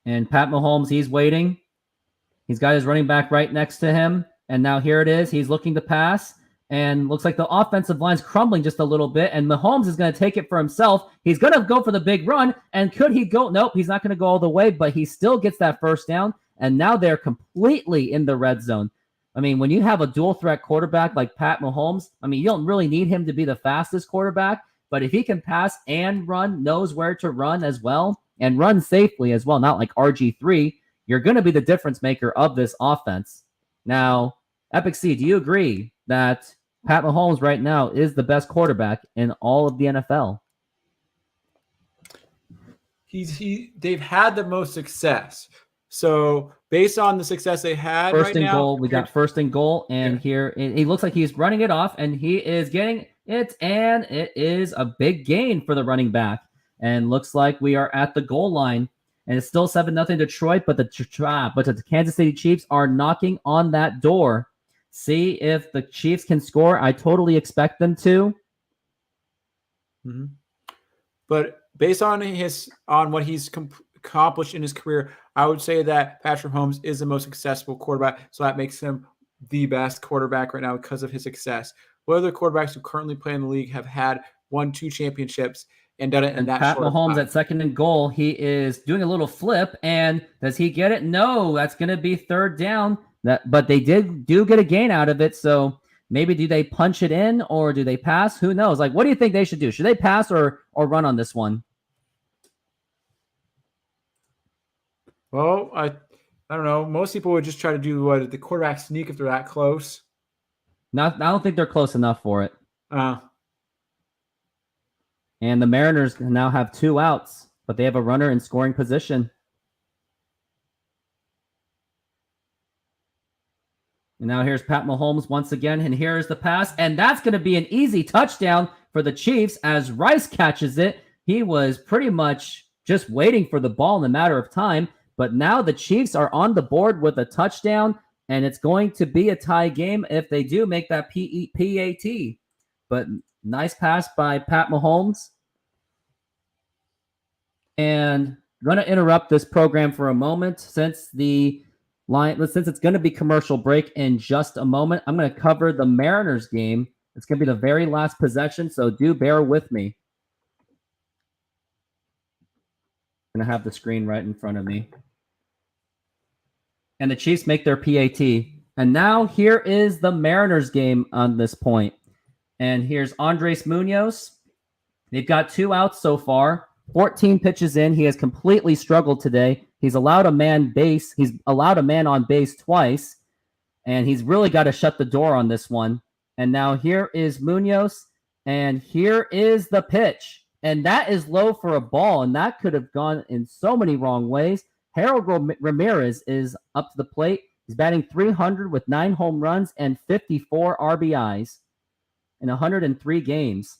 And Pat Mahomes, he's waiting. He's got his running back right next to him. And now here it is. He's looking to pass. And looks like the offensive line's crumbling just a little bit. And Mahomes is going to take it for himself. He's going to go for the big run. And could he go? Nope, he's not going to go all the way. But he still gets that first down. And now they're completely in the red zone. I mean, when you have a dual threat quarterback like Pat Mahomes, I mean, you don't really need him to be the fastest quarterback. But if he can pass and run, knows where to run as well, and run safely as well, not like RG3, you're going to be the difference maker of this offense. Now, Epic C, do you agree that Pat Mahomes right now is the best quarterback in all of the NFL? They've had the most success. So based on the success they had first and now, goal, we got first and goal, and here he looks like he's running it off, and he is getting it, and it is a big gain for the running back. And looks like we are at the goal line. And it's still 7-0 Detroit, but the Kansas City Chiefs are knocking on that door. See if the Chiefs can score. I totally expect them to. Mm-hmm. But based on what he's accomplished in his career, I would say that Patrick Mahomes is the most successful quarterback. So that makes him the best quarterback right now because of his success. What other quarterbacks who currently play in the league have had 2 championships and done it in that Pat short Mahomes time? at 2nd and goal. He is doing a little flip, and does he get it? No, that's going to be 3rd down. But they do get a gain out of it. So maybe do they punch it in or do they pass? Who knows? Like, what do you think they should do? Should they pass or run on this one? Well, I don't know. Most people would just try to do the quarterback sneak if they're that close. I don't think they're close enough for it. And the Mariners now have 2 outs, but they have a runner in scoring position. And now here's Pat Mahomes once again, and here's the pass, and that's going to be an easy touchdown for the Chiefs as Rice catches it. He was pretty much just waiting for the ball in a matter of time, but now the Chiefs are on the board with a touchdown, and it's going to be a tie game if they do make that PAT. But nice pass by Pat Mahomes. And I'm going to interrupt this program for a moment since it's going to be commercial break in just a moment. I'm going to cover the Mariners game. It's going to be the very last possession, so do bear with me. I'm going to have the screen right in front of me. And the Chiefs make their PAT. And now here is the Mariners game on this point. And here's Andres Munoz. They've got 2 outs so far. 14 pitches in. He has completely struggled today. He's allowed a man on base twice, and he's really got to shut the door on this one. And now here is Munoz, and here is the pitch. And that is low for a ball, and that could have gone in so many wrong ways. Harold Ramirez is up to the plate. He's batting .300 with 9 home runs and 54 RBIs in 103 games.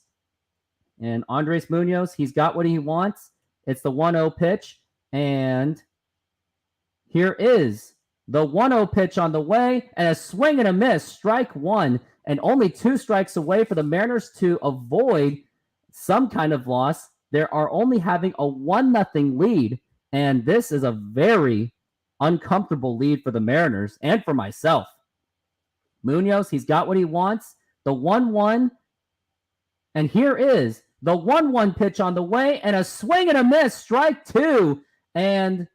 And Andres Munoz, he's got what he wants. It's the 1-0 pitch. And here is the 1-0 pitch on the way. And a swing and a miss, strike 1. And only 2 strikes away for the Mariners to avoid some kind of loss. They are only having a 1-0 lead. And this is a very uncomfortable lead for the Mariners and for myself. Munoz, he's got what he wants. The 1-1. And here is the 1-1 pitch on the way and a swing and a miss, strike 2. And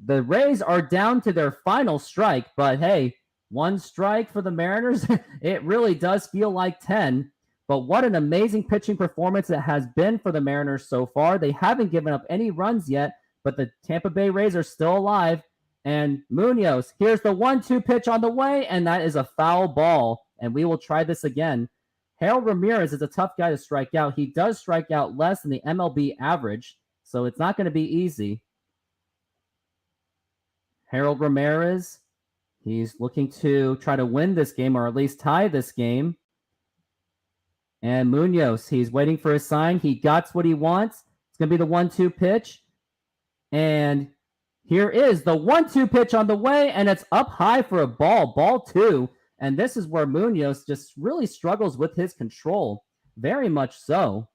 the Rays are down to their final strike. But hey, 1 strike for the Mariners, it really does feel like 10. But what an amazing pitching performance it has been for the Mariners so far. They haven't given up any runs yet, but the Tampa Bay Rays are still alive. And Munoz, here's the 1-2 pitch on the way, and that is a foul ball. And we will try this again. Harold Ramirez is a tough guy to strike out. He does strike out less than the MLB average, so it's not going to be easy. Harold Ramirez, he's looking to try to win this game or at least tie this game. And Munoz, he's waiting for his sign. He got what he wants. It's going to be the 1-2 pitch. And here is the 1-2 pitch on the way, and it's up high for a ball 2. And this is where Munoz just really struggles with his control. Very much so.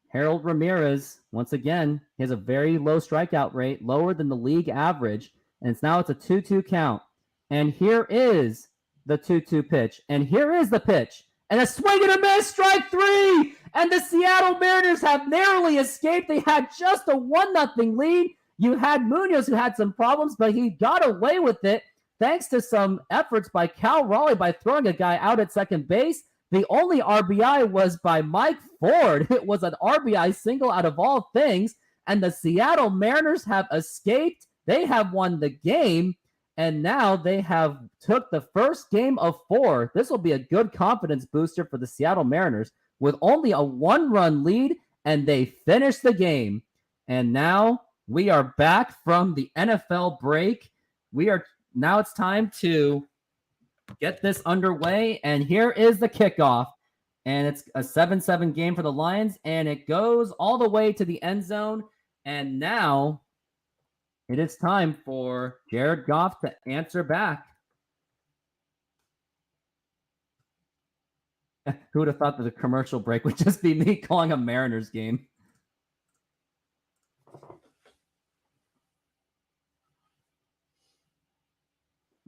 Harold Ramirez, once again, he has a very low strikeout rate, lower than the league average. And it's a 2-2 count. And here is the 2-2 pitch. And here is the pitch. And a swing and a miss, strike 3. And the Seattle Mariners have narrowly escaped. They had just a 1-0 lead. You had Munoz who had some problems, but he got away with it thanks to some efforts by Cal Raleigh by throwing a guy out at second base. The only RBI was by Mike Ford. It was an RBI single out of all things. And the Seattle Mariners have escaped. They have won the game. And now they have took the first game of 4. This will be a good confidence booster for the Seattle Mariners with only a 1-run lead, and they finish the game. And now we are back from the NFL break. Now it's time to get this underway, and here is the kickoff. And it's a 7-7 game for the Lions, and it goes all the way to the end zone. And now it is time for Jared Goff to answer back. Who would have thought that the commercial break would just be me calling a Mariners game?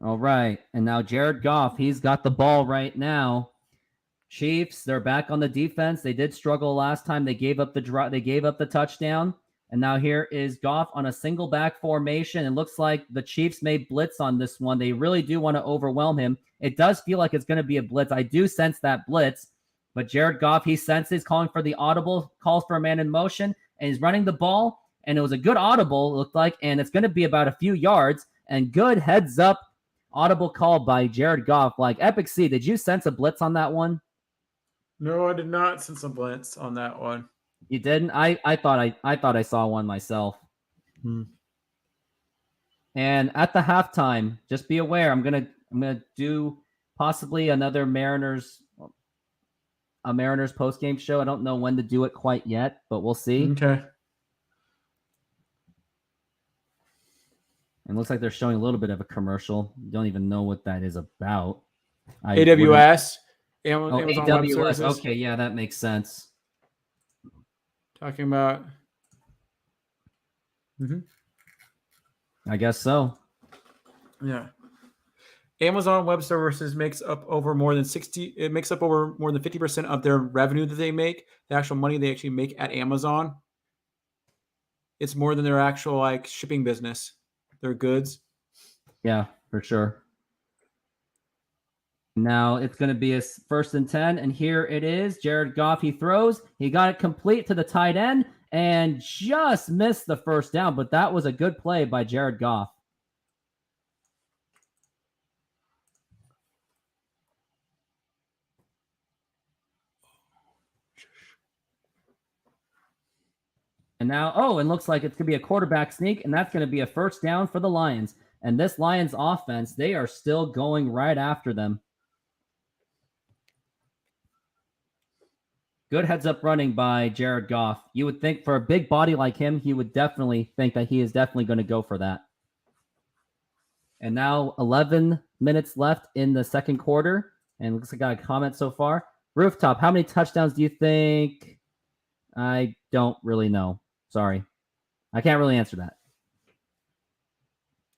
All right. And now Jared Goff, he's got the ball right now. Chiefs, they're back on the defense. They did struggle last time. They gave up the touchdown. And now here is Goff on a single back formation. It looks like the Chiefs may blitz on this one. They really do want to overwhelm him. It does feel like it's going to be a blitz. I do sense that blitz. But Jared Goff, he senses, calling for the audible, calls for a man in motion, and he's running the ball. And it was a good audible, it looked like, and it's going to be about a few yards. And good heads up audible call by Jared Goff. Like, Epic C, did you sense a blitz on that one? No, I did not sense a blitz on that one. You didn't? I thought I saw one myself. And at the halftime, just be aware, I'm gonna do possibly another Mariners post-game show. I don't know when to do it quite yet, but we'll see. Okay. And it looks like they're showing a little bit of a commercial. Don't even know what that is about. AWS. Amazon AWS. Okay, yeah, that makes sense. Talking about. I guess so. Yeah. Amazon Web Services makes up over more than 50% of their revenue that they make, the actual money they actually make at Amazon. It's more than their actual shipping business, their goods. Yeah, for sure. Now it's going to be a 1st and 10, and here it is. Jared Goff, he throws. He got it complete to the tight end and just missed the first down, but that was a good play by Jared Goff. And now, and looks like it's going to be a quarterback sneak, and that's going to be a 1st down for the Lions. And this Lions offense, they are still going right after them. Good heads-up running by Jared Goff. You would think for a big body like him, he would definitely think that he is definitely going to go for that. And now 11 minutes left in the second quarter. And looks like I got a comment so far. Rooftop, how many touchdowns do you think? I don't really know. Sorry. I can't really answer that.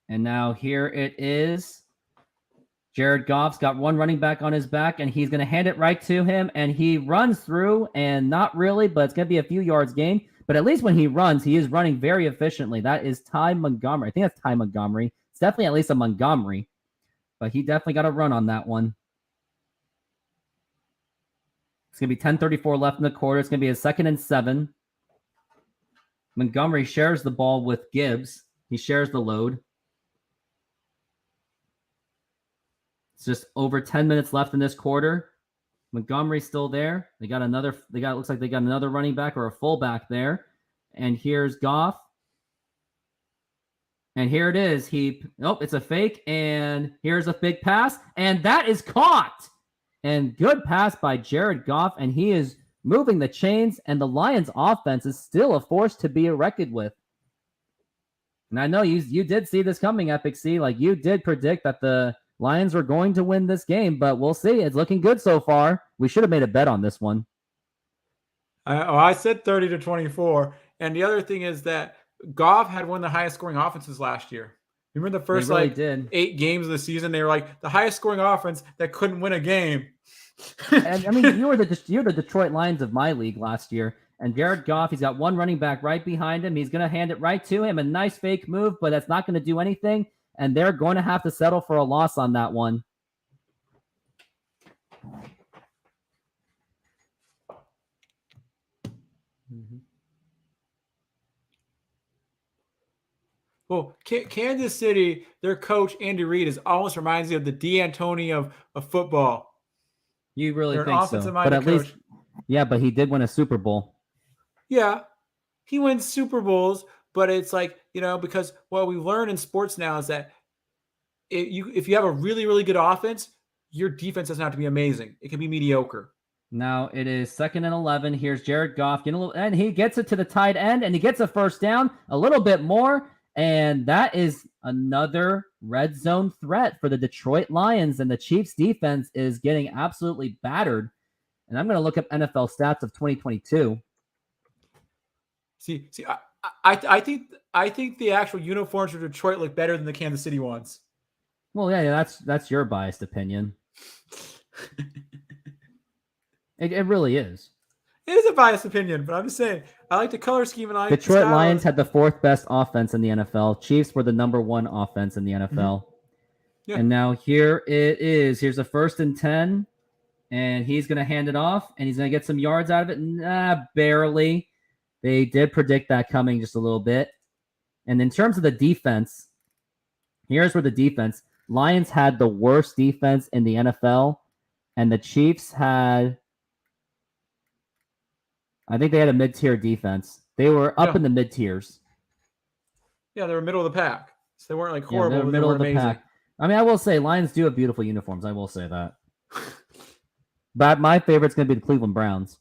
And now here it is. Jared Goff's got one running back on his back, and he's going to hand it right to him, and he runs through, and not really, but it's going to be a few yards gain. But at least when he runs, he is running very efficiently. That is Ty Montgomery. I think that's Ty Montgomery. It's definitely at least a Montgomery, but he definitely got a run on that one. It's going to be 10:34 left in the quarter. It's going to be a 2nd and 7. Montgomery shares the ball with Gibbs. He shares the load. It's just over 10 minutes left in this quarter. Montgomery's still there. Looks like they got another running back or a fullback there. And here's Goff. And here it is. It's a fake. And here's a big pass. And that is caught. And good pass by Jared Goff. And he is moving the chains. And the Lions offense is still a force to be reckoned with. And I know you did see this coming, Epic C. Like, you did predict that the Lions were going to win this game, but we'll see. It's looking good so far. We should have made a bet on this one. I said 30-24. And the other thing is that Goff had one of the highest scoring offenses last year. Remember the first 8 games of the season? They were like the highest scoring offense that couldn't win a game. And I mean, you're the Detroit Lions of my league last year. And Jared Goff, he's got one running back right behind him. He's going to hand it right to him. A nice fake move, but that's not going to do anything. And they're going to have to settle for a loss on that one. Well, Kansas City, their coach, Andy Reid, almost reminds me of the D'Antoni of football. You really think so? But at least, yeah, but he did win a Super Bowl. Yeah, he wins Super Bowls, but it's like, because what we've learned in sports now is that if you have a really, really good offense, your defense doesn't have to be amazing. It can be mediocre. Now it is 2nd and 11. Here's Jared Goff getting a little, and he gets it to the tight end, and he gets a first down, a little bit more, and that is another red zone threat for the Detroit Lions, and the Chiefs defense is getting absolutely battered. And I'm going to look up NFL stats of 2022. See, I think the actual uniforms for Detroit look better than the Kansas City ones. Well, yeah, that's your biased opinion. It really is. It is a biased opinion, but I'm just saying I like the color scheme. And I Detroit Lions had the 4th best offense in the NFL. Chiefs were the number 1 offense in the NFL. Mm-hmm. Yeah. And now here it is. Here's a 1st and 10, and he's going to hand it off, and he's going to get some yards out of it. Barely. They did predict that coming just a little bit. And in terms of the defense, here's where the defense. Lions had the worst defense in the NFL, and the Chiefs had, I think they had a mid-tier defense. They were up in the mid-tiers. Yeah, they were middle of the pack. So they weren't like horrible. Yeah, they were middle of the pack. I mean, I will say Lions do have beautiful uniforms. I will say that. But my favorite's going to be the Cleveland Browns.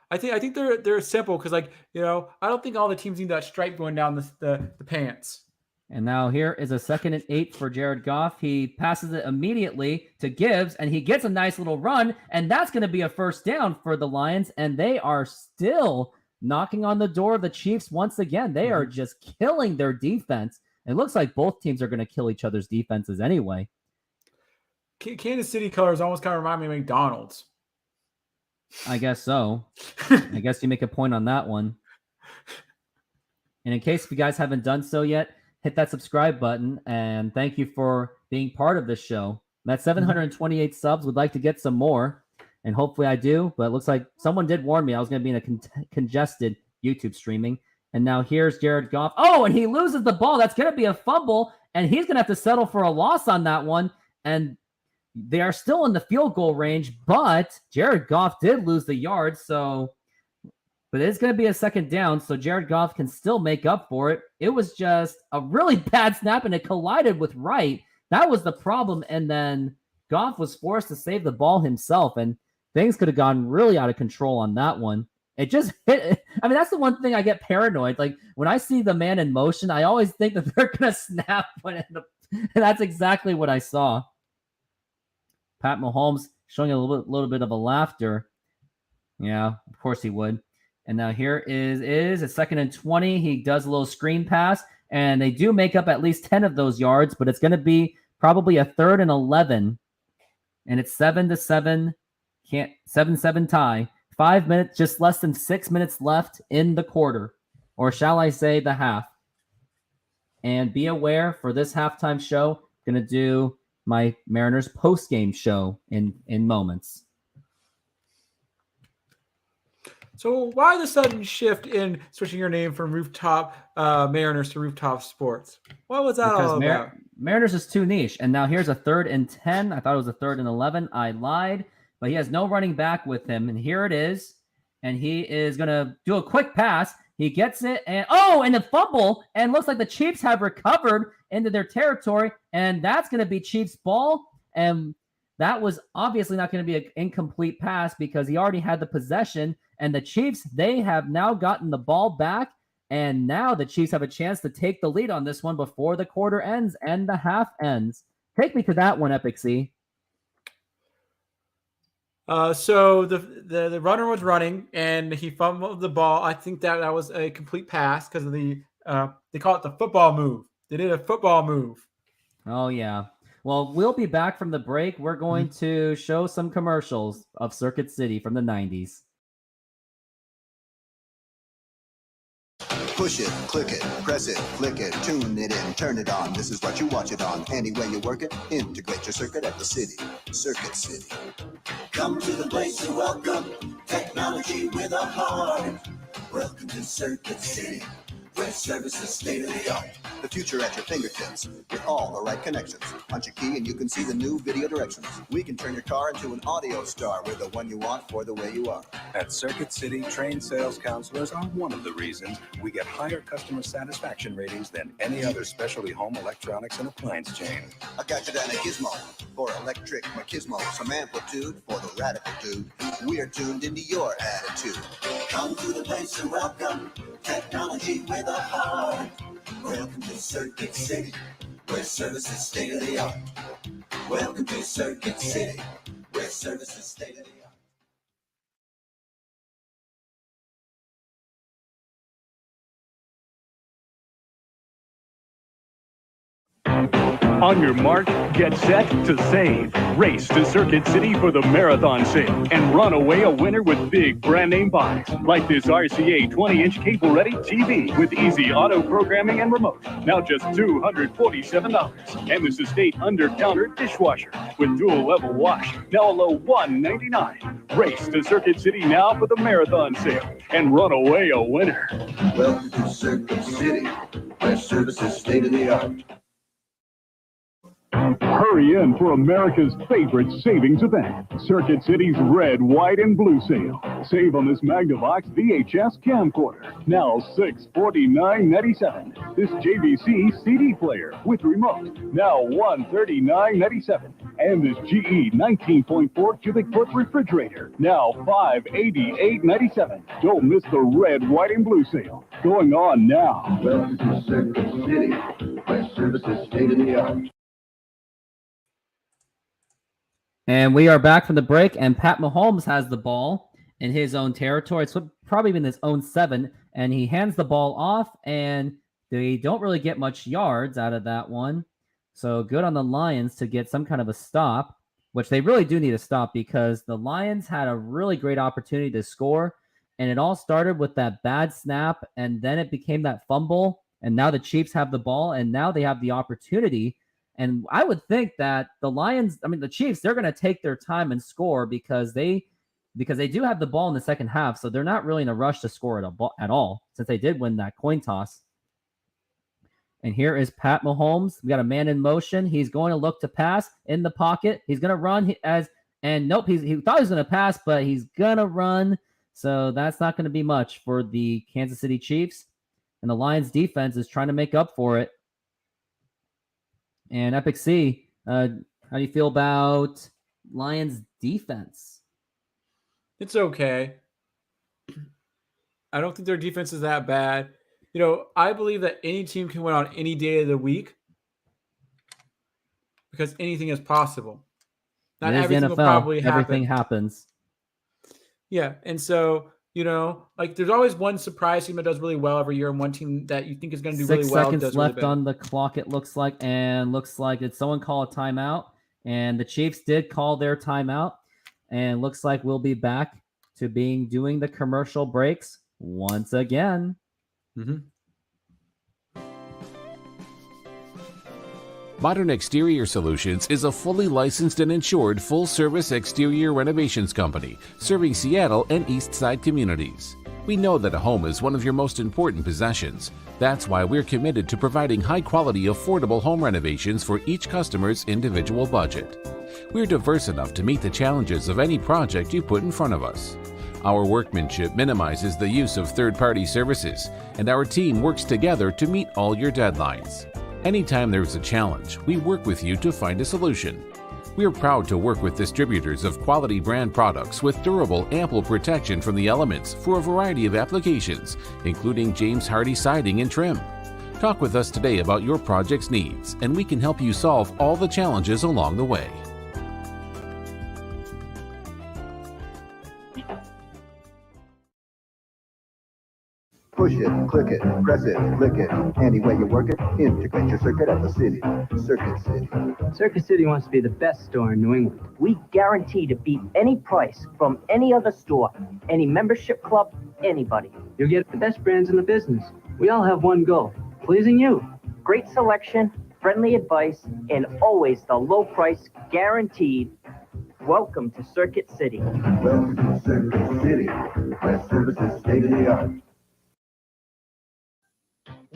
I think they're simple because, like, you know, I don't think all the teams need that stripe going down the pants. And now here is a 2nd and 8 for Jared Goff. He passes it immediately to Gibbs, and he gets a nice little run, and that's going to be a first down for the Lions, and they are still knocking on the door of the Chiefs once again. They are just killing their defense. It looks like both teams are going to kill each other's defenses anyway. Kansas City colors almost kind of remind me of McDonald's. I guess so. I guess you make a point on that one. And in case you guys haven't done so yet, hit that subscribe button, and thank you for being part of this show. That's 728 subs. Would like to get some more, and hopefully I do, but it looks like someone did warn me I was going to be in a congested YouTube streaming. And now here's Jared Goff. Oh, and he loses the ball. That's going to be a fumble, and he's going to have to settle for a loss on that one. And they are still in the field goal range, but Jared Goff did lose the yard, but it's going to be a 2nd down, so Jared Goff can still make up for it. It was just a really bad snap, and it collided with Wright. That was the problem, and then Goff was forced to save the ball himself, and things could have gone really out of control on that one. It just hit. I mean, that's the one thing I get paranoid. Like, when I see the man in motion, I always think that they're going to snap, and that's exactly what I saw. Pat Mahomes showing a little bit of a laughter. Yeah, of course he would. And now here is a 2nd and 20. He does a little screen pass, and they do make up at least 10 of those yards, but it's going to be probably a 3rd and 11. And it's 7-7. 7-7 tie. 5 minutes, just less than 6 minutes left in the quarter. Or shall I say the half. And be aware for this halftime show, going to do my Mariners post-game show in moments. So why the sudden shift in switching your name from Rooftop Mariners to Rooftop Sports? What was that all about? Mariners is too niche. And now here's a 3rd and 10. I thought it was a 3rd and 11. I lied. But he has no running back with him. And here it is. And he is going to do a quick pass. He gets it. And a fumble. And looks like the Chiefs have recovered into their territory. And that's going to be Chiefs ball. And that was obviously not going to be an incomplete pass because he already had the possession. And the Chiefs, they have now gotten the ball back. And now the Chiefs have a chance to take the lead on this one before the quarter ends and the half ends. Take me to that one, Epic C. So the runner was running and he fumbled the ball. I think that was a complete pass because of the they call it the football move. They did a football move. Oh yeah. Well, we'll be back from the break. We're going to show some commercials of Circuit City from the 90s. Push it, click it, press it, flick it, tune it in, turn it on. This is what you watch it on. Any way you work it, integrate your circuit at the city. Circuit City. Come to the place you welcome. Technology with a heart. Welcome to Circuit City. where service is state of the art. The future at your fingertips with all the right connections. Punch a key and you can see the new video directions. We can turn your car into an audio star with the one you want for the way you are. At Circuit City, trained sales counselors are one of the reasons we get higher customer satisfaction ratings than any other specialty home electronics and appliance chain. A gadget and a gizmo for electric machismo. Some amplitude for the radical dude. We're tuned into your attitude. Come to the place you're welcome. Technology with a heart. Welcome to Circuit City, where service is state of the art. Welcome to Circuit City, where service is state of the art. On your mark, get set to save. Race to Circuit City for the marathon sale and run away a winner with big brand name buys like this RCA 20-inch cable-ready TV with easy auto programming and remote. Now just $247. And this estate under-counter dishwasher with dual-level wash. Now a low $199. Race to Circuit City now for the marathon sale and run away a winner. Welcome to Circuit City, where service is state of the art. Hurry in for America's favorite savings event, Circuit City's Red, White, and Blue Sale. Save on this Magnavox VHS camcorder, now $649.97. This JVC CD player with remote, now $139.97. And this GE 19.4 cubic foot refrigerator, now $588.97. Don't miss the Red, White, and Blue Sale, going on now. Welcome to Circuit City, where service is state of the art. And we are back from the break, and Pat Mahomes has the ball in his own territory. It's probably been his own 7, and he hands the ball off, and they don't really get much yards out of that one. So good on the Lions to get some kind of a stop, which they really do need a stop because the Lions had a really great opportunity to score, and it all started with that bad snap, and then it became that fumble, and now the Chiefs have the ball, and now they have the opportunity. And I would think that the Chiefs, they're going to take their time and score because they do have the ball in the second half. So they're not really in a rush to score at all since they did win that coin toss. And here is Pat Mahomes. We got a man in motion. He's going to look to pass in the pocket. He's going to run nope, he thought he was going to pass, but he's going to run. So that's not going to be much for the Kansas City Chiefs. And the Lions defense is trying to make up for it. And Epic C, how do you feel about Lions defense? It's okay. I don't think their defense is that bad. You know, I believe that any team can win on any day of the week because anything is possible. Not everything NFL. will probably happen. Everything happens. Yeah, and so, you know, like there's always one surprise team that does really well every year and one team that you think is going to do really well. 6 seconds left on the clock, it looks like. And looks like did someone call a timeout? And the Chiefs did call their timeout. And looks like we'll be back to doing the commercial breaks once again. Mm-hmm. Modern Exterior Solutions is a fully licensed and insured full-service exterior renovations company serving Seattle and East Side communities. We know that a home is one of your most important possessions. That's why we're committed to providing high-quality, affordable home renovations for each customer's individual budget. We're diverse enough to meet the challenges of any project you put in front of us. Our workmanship minimizes the use of third-party services, and our team works together to meet all your deadlines. Anytime there's a challenge, we work with you to find a solution. We are proud to work with distributors of quality brand products with durable, ample protection from the elements for a variety of applications, including James Hardie siding and trim. Talk with us today about your project's needs, and we can help you solve all the challenges along the way. Push it, click it, press it, click it. Any way you work it, integrate your circuit at the city. Circuit City. Circuit City wants to be the best store in New England. We guarantee to beat any price from any other store, any membership club, anybody. You'll get the best brands in the business. We all have one goal, pleasing you. Great selection, friendly advice, and always the low price guaranteed. Welcome to Circuit City. Welcome to Circuit City, where service is state of the art.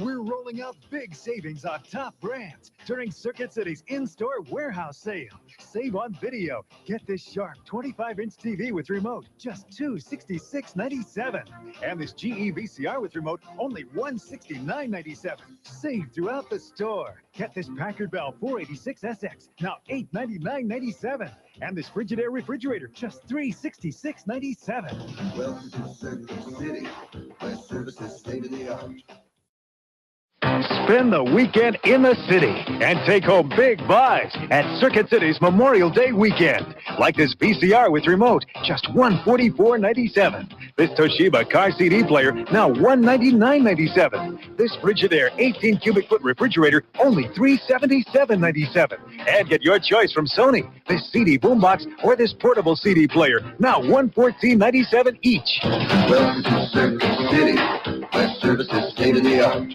We're rolling out big savings on top brands during Circuit City's in-store warehouse sale. Save on video. Get this sharp 25-inch TV with remote, just $266.97. And this GE VCR with remote, only $169.97. Save throughout the store. Get this Packard Bell 486SX, now $899.97. And this Frigidaire refrigerator, just $366.97. Welcome to Circuit City, where service is state of the art. Spend the weekend in the city and take home big buys at Circuit City's Memorial Day weekend. Like this VCR with remote, just $144.97. This Toshiba car CD player, now $199.97. This Frigidaire 18 cubic foot refrigerator, only $377.97. And get your choice from Sony, this CD boombox or this portable CD player, now $114.97 each. Welcome to Circuit City, where service is state of the art.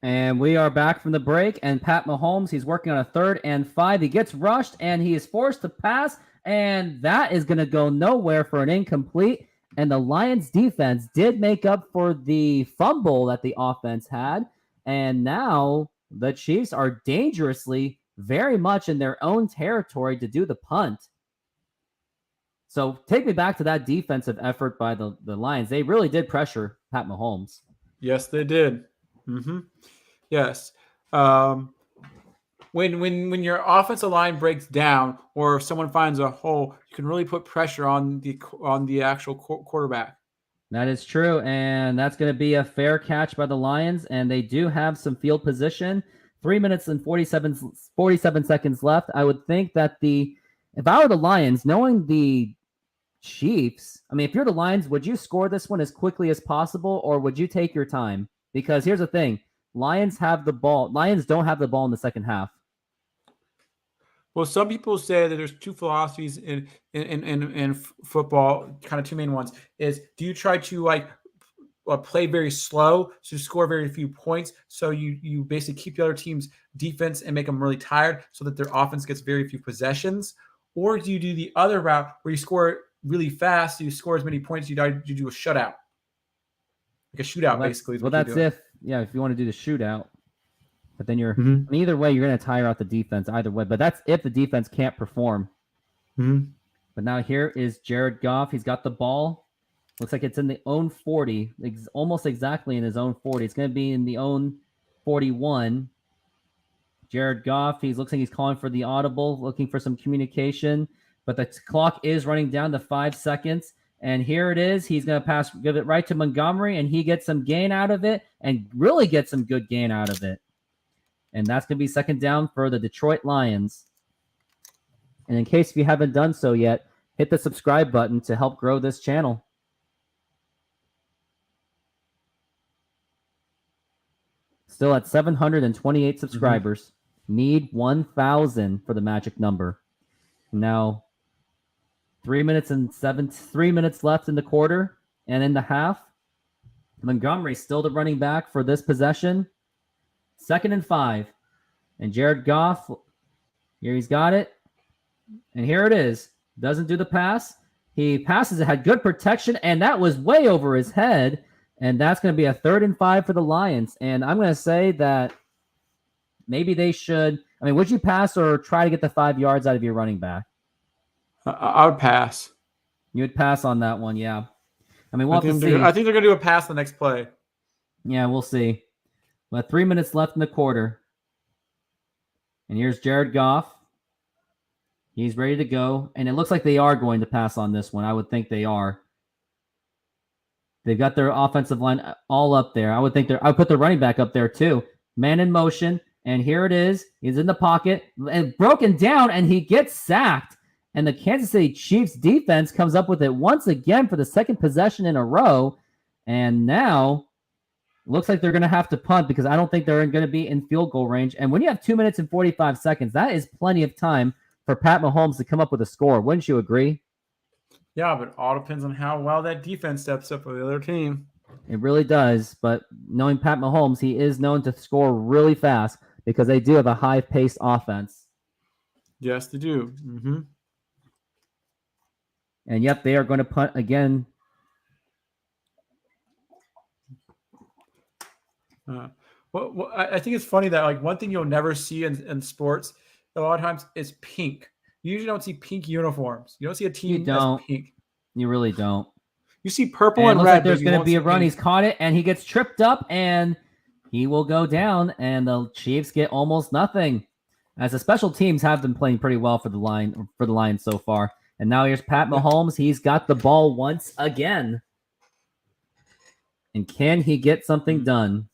And we are back from the break, and Pat Mahomes, he's working on a 3rd and 5. He gets rushed, and he is forced to pass, and that is going to go nowhere for an incomplete. And the Lions defense did make up for the fumble that the offense had, and now the Chiefs are dangerously very much in their own territory to do the punt. So take me back to that defensive effort by the Lions. They really did pressure Pat Mahomes. Yes, they did. Yes. When your offensive line breaks down or if someone finds a hole, you can really put pressure on the actual quarterback. That is true, and that's going to be a fair catch by the Lions, and they do have some field position. 3 minutes and 47 seconds left. I would think that if I were the Lions, knowing the Chiefs, I mean, if you're the Lions, would you score this one as quickly as possible, or would you take your time? Because here's the thing. Lions have the ball. Lions don't have the ball in the second half. Well, some people say that there's two philosophies in football, kind of two main ones. Is do you try to play very slow to score very few points, so you basically keep the other team's defense and make them really tired so that their offense gets very few possessions? Or do you do the other route where you score really fast, so you score as many points, you do a shutout? Like a shootout, basically. Well, that's if you want to do the shootout. But then I mean, either way, you're going to tire out the defense either way. But that's if the defense can't perform. But now here is Jared Goff. He's got the ball. Looks like it's in the own 40, almost exactly in his own 40. It's going to be in the own 41. Jared Goff, looks like he's calling for the audible, looking for some communication. But the clock is running down to 5 seconds. And here it is. He's going to give it right to Montgomery, and he gets some gain out of it and really gets some good gain out of it. And that's going to be second down for the Detroit Lions. And in case if you haven't done so yet, hit the subscribe button to help grow this channel. Still at 728 subscribers. Need 1,000 for the magic number. Now, 3 minutes left in the quarter and in the half. Montgomery still the running back for this possession. 2nd and 5. And Jared Goff, here he's got it. And here it is. Doesn't do the pass. He passes it, had good protection, and that was way over his head. And that's going to be a 3rd and 5 for the Lions. And I'm going to say that maybe they should. I mean, would you pass or try to get the 5 yards out of your running back? I would pass. You would pass on that one, yeah. I mean, I think they're going to do a pass the next play. Yeah, we'll see. But 3 minutes left in the quarter. And here's Jared Goff. He's ready to go. And it looks like they are going to pass on this one. I would think they are. They've got their offensive line all up there. I would put the running back up there too. Man in motion. And here it is. He's in the pocket and broken down, and he gets sacked. And the Kansas City Chiefs defense comes up with it once again for the second possession in a row. And now looks like they're going to have to punt because I don't think they're going to be in field goal range. And when you have 2 minutes and 45 seconds, that is plenty of time for Pat Mahomes to come up with a score. Wouldn't you agree? Yeah, but it all depends on how well that defense steps up for the other team. It really does. But knowing Pat Mahomes, he is known to score really fast because they do have a high-paced offense. Yes, they do. And yep, they are going to punt again. I think it's funny that like one thing you'll never see in sports a lot of times is pink. You usually don't see pink uniforms. You don't see a team that's pink. You really don't. You see purple and and red. red. Like there's going to be a run. Pink. He's caught it, and he gets tripped up, and he will go down, and the Chiefs get almost nothing. As the special teams have been playing pretty well for the Lions so far. And now here's Pat Mahomes. He's got the ball once again. And can he get something done?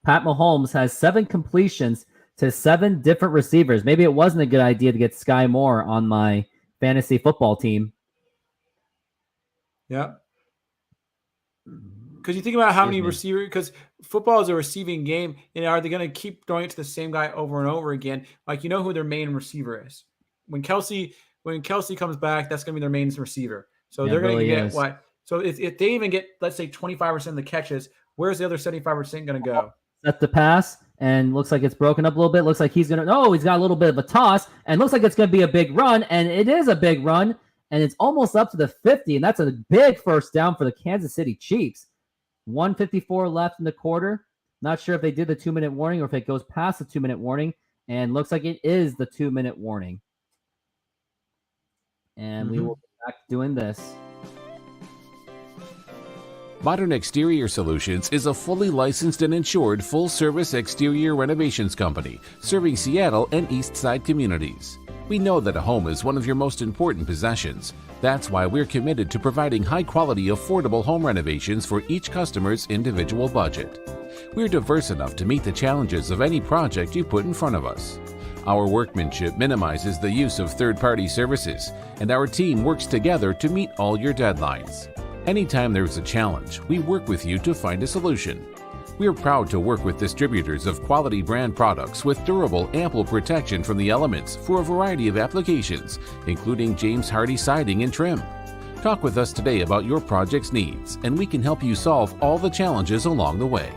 Pat Mahomes has 7 completions to 7 different receivers. Maybe it wasn't a good idea to get Sky Moore on my fantasy football team. Yeah. Because you think about how many receivers, because football is a receiving game, and are they going to keep throwing it to the same guy over and over again? Like, you know who their main receiver is. When Kelsey comes back, that's going to be their main receiver. So they're going to get what? So if they even get, let's say, 25% of the catches, where's the other 75% going to go? Set the pass, and looks like it's broken up a little bit. Looks like he's got a little bit of a toss, and looks like it's going to be a big run, and it is a big run, and it's almost up to the 50, and that's a big first down for the Kansas City Chiefs. 1:54 left in the quarter. Not sure if they did the 2-minute warning or if it goes past the 2-minute warning, and looks like it is the 2-minute warning. And we will be back doing this. Modern Exterior Solutions is a fully licensed and insured full-service exterior renovations company serving Seattle and East Side communities. We know that a home is one of your most important possessions. That's why we're committed to providing high-quality, affordable home renovations for each customer's individual budget. We're diverse enough to meet the challenges of any project you put in front of us. Our workmanship minimizes the use of third-party services, and our team works together to meet all your deadlines. Anytime there's a challenge, we work with you to find a solution. We're proud to work with distributors of quality brand products with durable, ample protection from the elements for a variety of applications, including James Hardie siding and trim. Talk with us today about your project's needs, and we can help you solve all the challenges along the way.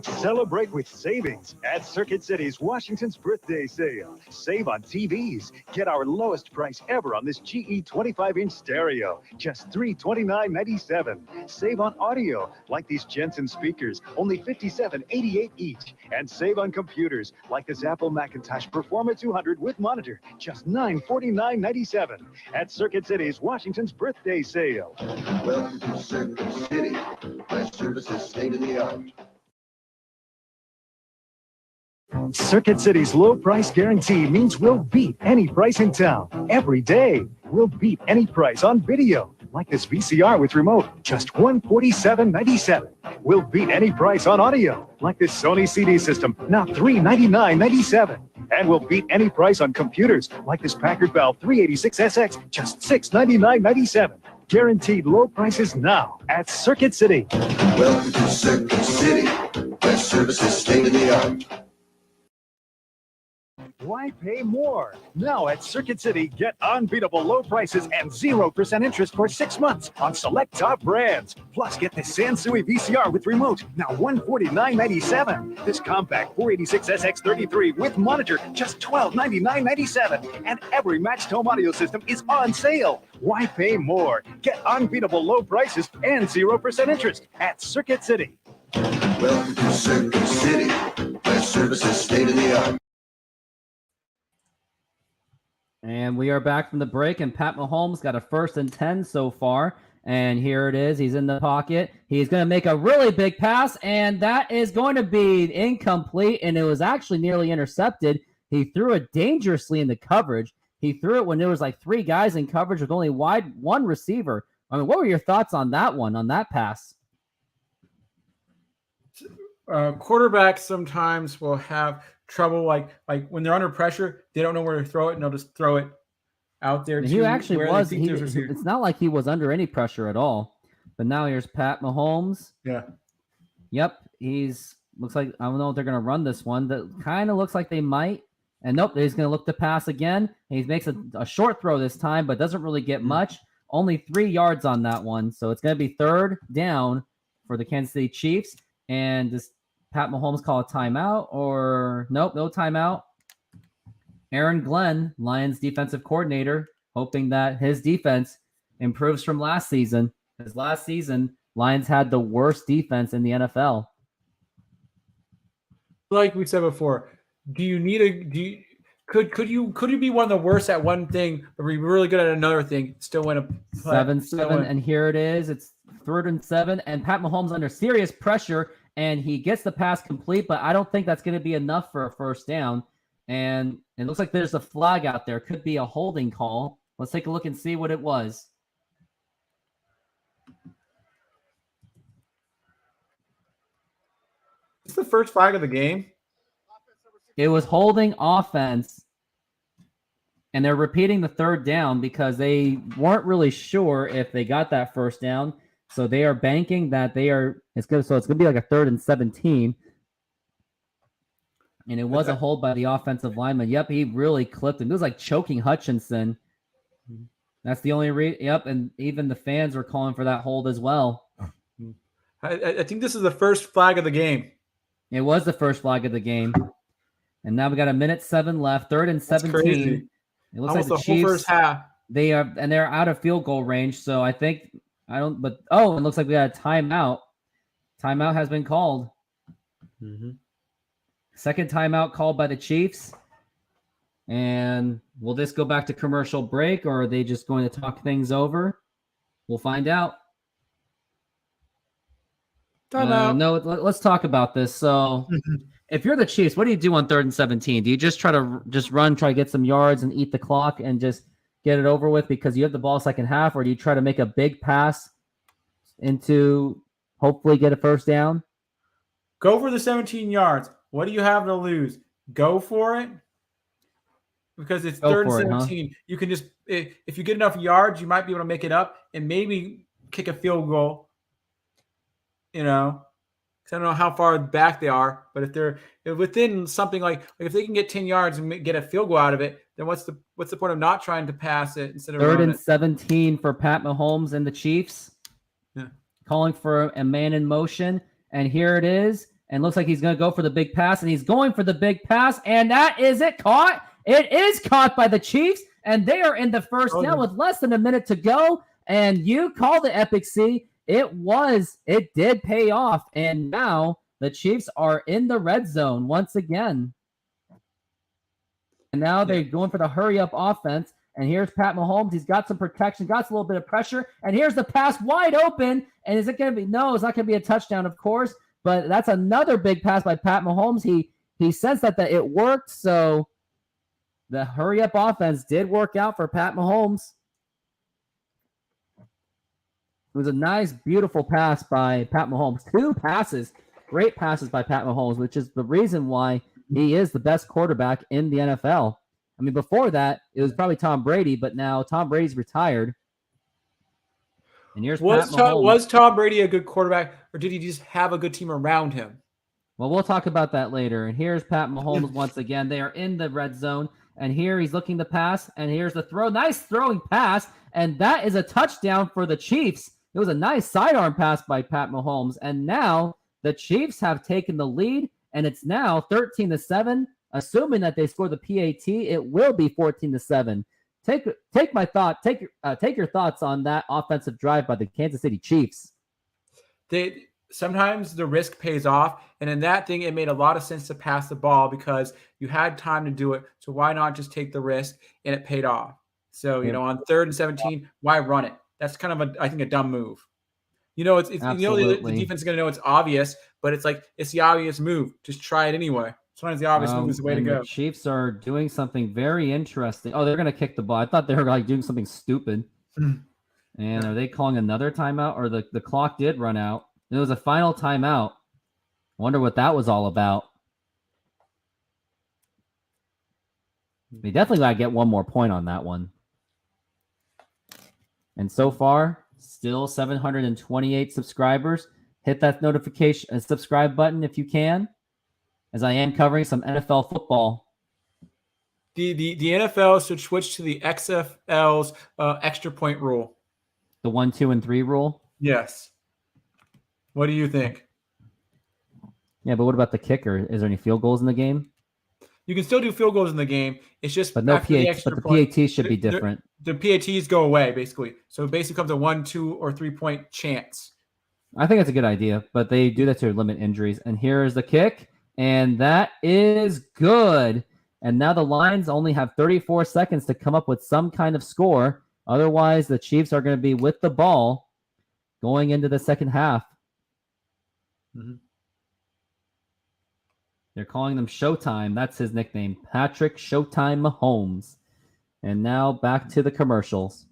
Celebrate with savings at Circuit City's Washington's Birthday Sale. Save on TVs. Get our lowest price ever on this GE 25-inch stereo, just $329.97. Save on audio, like these Jensen speakers, only $57.88 each. And save on computers, like this Apple Macintosh Performa 200 with monitor, just $949.97. At Circuit City's Washington's Birthday Sale. Welcome to Circuit City, where service is state-of-the-art. Circuit City's low price guarantee means we'll beat any price in town every day. We'll beat any price on video, like this VCR with remote, just $147.97. We'll beat any price on audio, like this Sony CD system, now $399.97. And we'll beat any price on computers, like this Packard Bell 386SX, just $699.97. Guaranteed low prices now at Circuit City. Welcome to Circuit City, where service is state-of-the-art. Why pay more? Now at Circuit City, get unbeatable low prices and 0% interest for 6 months on select top brands. Plus, get this Sansui VCR with remote, now $149.97. This compact 486SX33 with monitor, just $1299.97. And every matched home audio system is on sale. Why pay more? Get unbeatable low prices and 0% interest at Circuit City. Welcome to Circuit City, where service is state-of-the-art. And we are back from the break, and Pat Mahomes got a 1st and 10 so far. And here it is. He's in the pocket. He's going to make a really big pass, and that is going to be incomplete, and it was actually nearly intercepted. He threw it dangerously in the coverage. He threw it when there was like 3 guys in coverage with only one receiver. I mean, what were your thoughts on that one, on that pass? Quarterbacks sometimes will have trouble, like when they're under pressure, they don't know where to throw it, and they'll just throw it out there. He actually was. It's not like he was under any pressure at all. But now here's Pat Mahomes. Yeah. Yep. Looks like, I don't know if they're going to run this one. That kind of looks like they might. And nope, he's going to look to pass again. And he makes a short throw this time, but doesn't really get much. Only 3 yards on that one. So it's going to be 3rd down for the Kansas City Chiefs. And does Pat Mahomes call a timeout or nope, no timeout? Aaron Glenn, Lions defensive coordinator, hoping that his defense improves from last season. Because last season, Lions had the worst defense in the NFL. Like we said before, could you be one of the worst at one thing, but be really good at another thing, still win a 7-7, and here it is. It's 3rd and 7, and Pat Mahomes under serious pressure, and he gets the pass complete, but I don't think that's going to be enough for a first down. And it looks like there's a flag out there. Could be a holding call. Let's take a look and see what it was. It's the first flag of the game. It was holding offense, and they're repeating the 3rd down because they weren't really sure if they got that first down. So they are banking that it's going to be like a 3rd and 17. And it was a hold by the offensive lineman. Yep, he really clipped him. It was like choking Hutchinson. That's the only yep, and even the fans were calling for that hold as well. I think this is the first flag of the game. It was the first flag of the game. And now we got 1:07 left, 3rd and 17. It looks almost like the Chiefs, whole first half. They're out of field goal range. So I think it looks like we got a timeout. Timeout has been called. Mm-hmm. Second timeout called by the Chiefs. And will this go back to commercial break, or are they just going to talk things over? We'll find out. Timeout. No, let's talk about this. So if you're the Chiefs, what do you do on 3rd and 17? Do you just try to get some yards and eat the clock and just get it over with because you have the ball second half, or do you try to make a big pass into hopefully get a first down? Go for the 17 yards. What do you have to lose? Go for it. Because it's 3rd and 17. You can just, if you get enough yards, you might be able to make it up and maybe kick a field goal. You know, because I don't know how far back they are, but if they're within something like if they can get 10 yards and get a field goal out of it, then what's the point of not trying to pass it instead of 3rd and 17 for Pat Mahomes and the Chiefs? Yeah, calling for a man in motion, and here it is, and looks like he's going to go for the big pass, and he's going for the big pass, and that is it caught. It is caught by the Chiefs, and they are in the first down with less than a minute to go. And you called it, Epic C. It did pay off, and now the Chiefs are in the red zone once again. And now they're going for the hurry-up offense, and here's Pat Mahomes. He's got some protection, got a little bit of pressure, and here's the pass wide open, and is it going to be? No, it's not going to be a touchdown, of course, but that's another big pass by Pat Mahomes. He sensed that it worked, so the hurry-up offense did work out for Pat Mahomes. It was a nice, beautiful pass by Pat Mahomes. 2 passes, great passes by Pat Mahomes, which is the reason why he is the best quarterback in the NFL. I mean, before that, it was probably Tom Brady, but now Tom Brady's retired. And here's Pat Mahomes. Was Tom Brady a good quarterback, or did he just have a good team around him? Well, we'll talk about that later. And here's Pat Mahomes once again. They are in the red zone. And here he's looking to pass. And here's the throw. Nice throwing pass. And that is a touchdown for the Chiefs. It was a nice sidearm pass by Pat Mahomes. And now the Chiefs have taken the lead. And it's now 13-7. Assuming that they score the PAT, it will be 14-7. Take your thoughts on that offensive drive by the Kansas City Chiefs. Sometimes the risk pays off, and in that thing, it made a lot of sense to pass the ball because you had time to do it. So why not just take the risk? And it paid off. So on 3rd and 17, why run it? That's kind of I think a dumb move. The defense is going to know it's obvious, but it's the obvious move. Just try it anyway. Sometimes the obvious move is the way to go. The Chiefs are doing something very interesting. Oh, they're going to kick the ball. I thought they were doing something stupid. And are they calling another timeout, or the clock did run out? It was a final timeout. Wonder what that was all about. They definitely got to get one more point on that one. And so far, still 728 subscribers. Hit that notification and subscribe button if you can, as I am covering some NFL football. The NFL should switch to the XFL's extra point rule. The 1, 2, and 3 rule? Yes. What do you think? Yeah, but what about the kicker? Is there any field goals in the game? You can still do field goals in the game. It's just But no after the PAT, extra but the point, PAT should be different. The PATs go away basically. So it basically comes a 1, 2, or 3 point chance. I think that's a good idea, but they do that to limit injuries. And here is the kick, and that is good. And now the Lions only have 34 seconds to come up with some kind of score. Otherwise, the Chiefs are going to be with the ball going into the second half. Mm-hmm. They're calling them Showtime. That's his nickname, Patrick Showtime Mahomes. And now back to the commercials.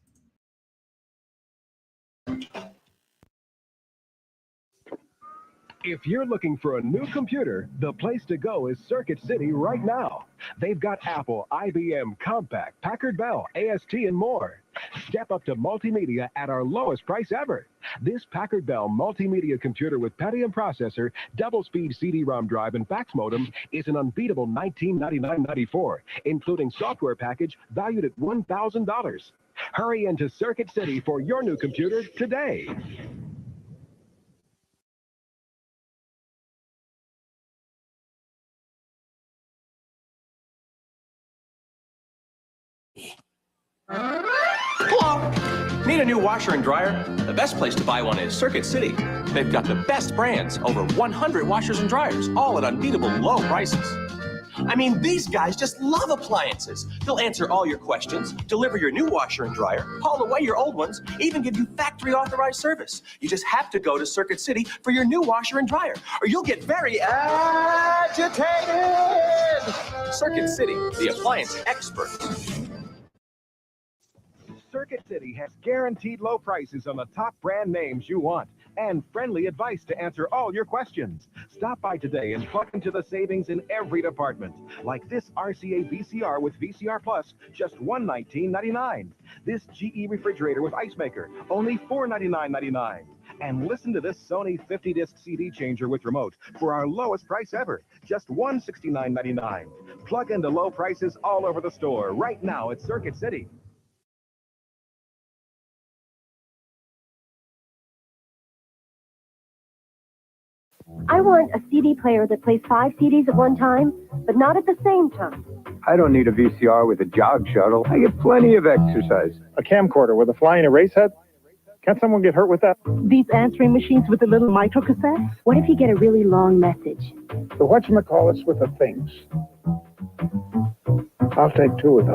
If you're looking for a new computer, the place to go is Circuit City right now. They've got Apple, IBM, Compaq, Packard Bell, AST, and more. Step up to multimedia at our lowest price ever. This Packard Bell multimedia computer with Pentium processor, double-speed CD-ROM drive, and fax modem is an unbeatable $1999.94, including software package valued at $1,000. Hurry into Circuit City for your new computer today. Hello. Need a new washer and dryer? The best place to buy one is Circuit City. They've got the best brands, over 100 washers and dryers, all at unbeatable low prices. I mean, these guys just love appliances. They'll answer all your questions, deliver your new washer and dryer, haul away your old ones, even give you factory authorized service. You just have to go to Circuit City for your new washer and dryer, or you'll get very agitated. Circuit City, the appliance experts. Circuit City has guaranteed low prices on the top brand names you want and friendly advice to answer all your questions. Stop by today and plug into the savings in every department, like this RCA VCR with VCR Plus, just $119.99. This GE refrigerator with ice maker, only $499.99. And listen to this Sony 50-disc CD changer with remote for our lowest price ever, just $169.99. Plug into low prices all over the store right now at Circuit City. I want a CD player that plays 5 CDs at one time, but not at the same time. I don't need a VCR with a jog shuttle. I get plenty of exercise. A camcorder with a flying erase head? Can't someone get hurt with that? These answering machines with the little micro cassettes? What if you get a really long message? The whatchamacallits with the things. I'll take 2 of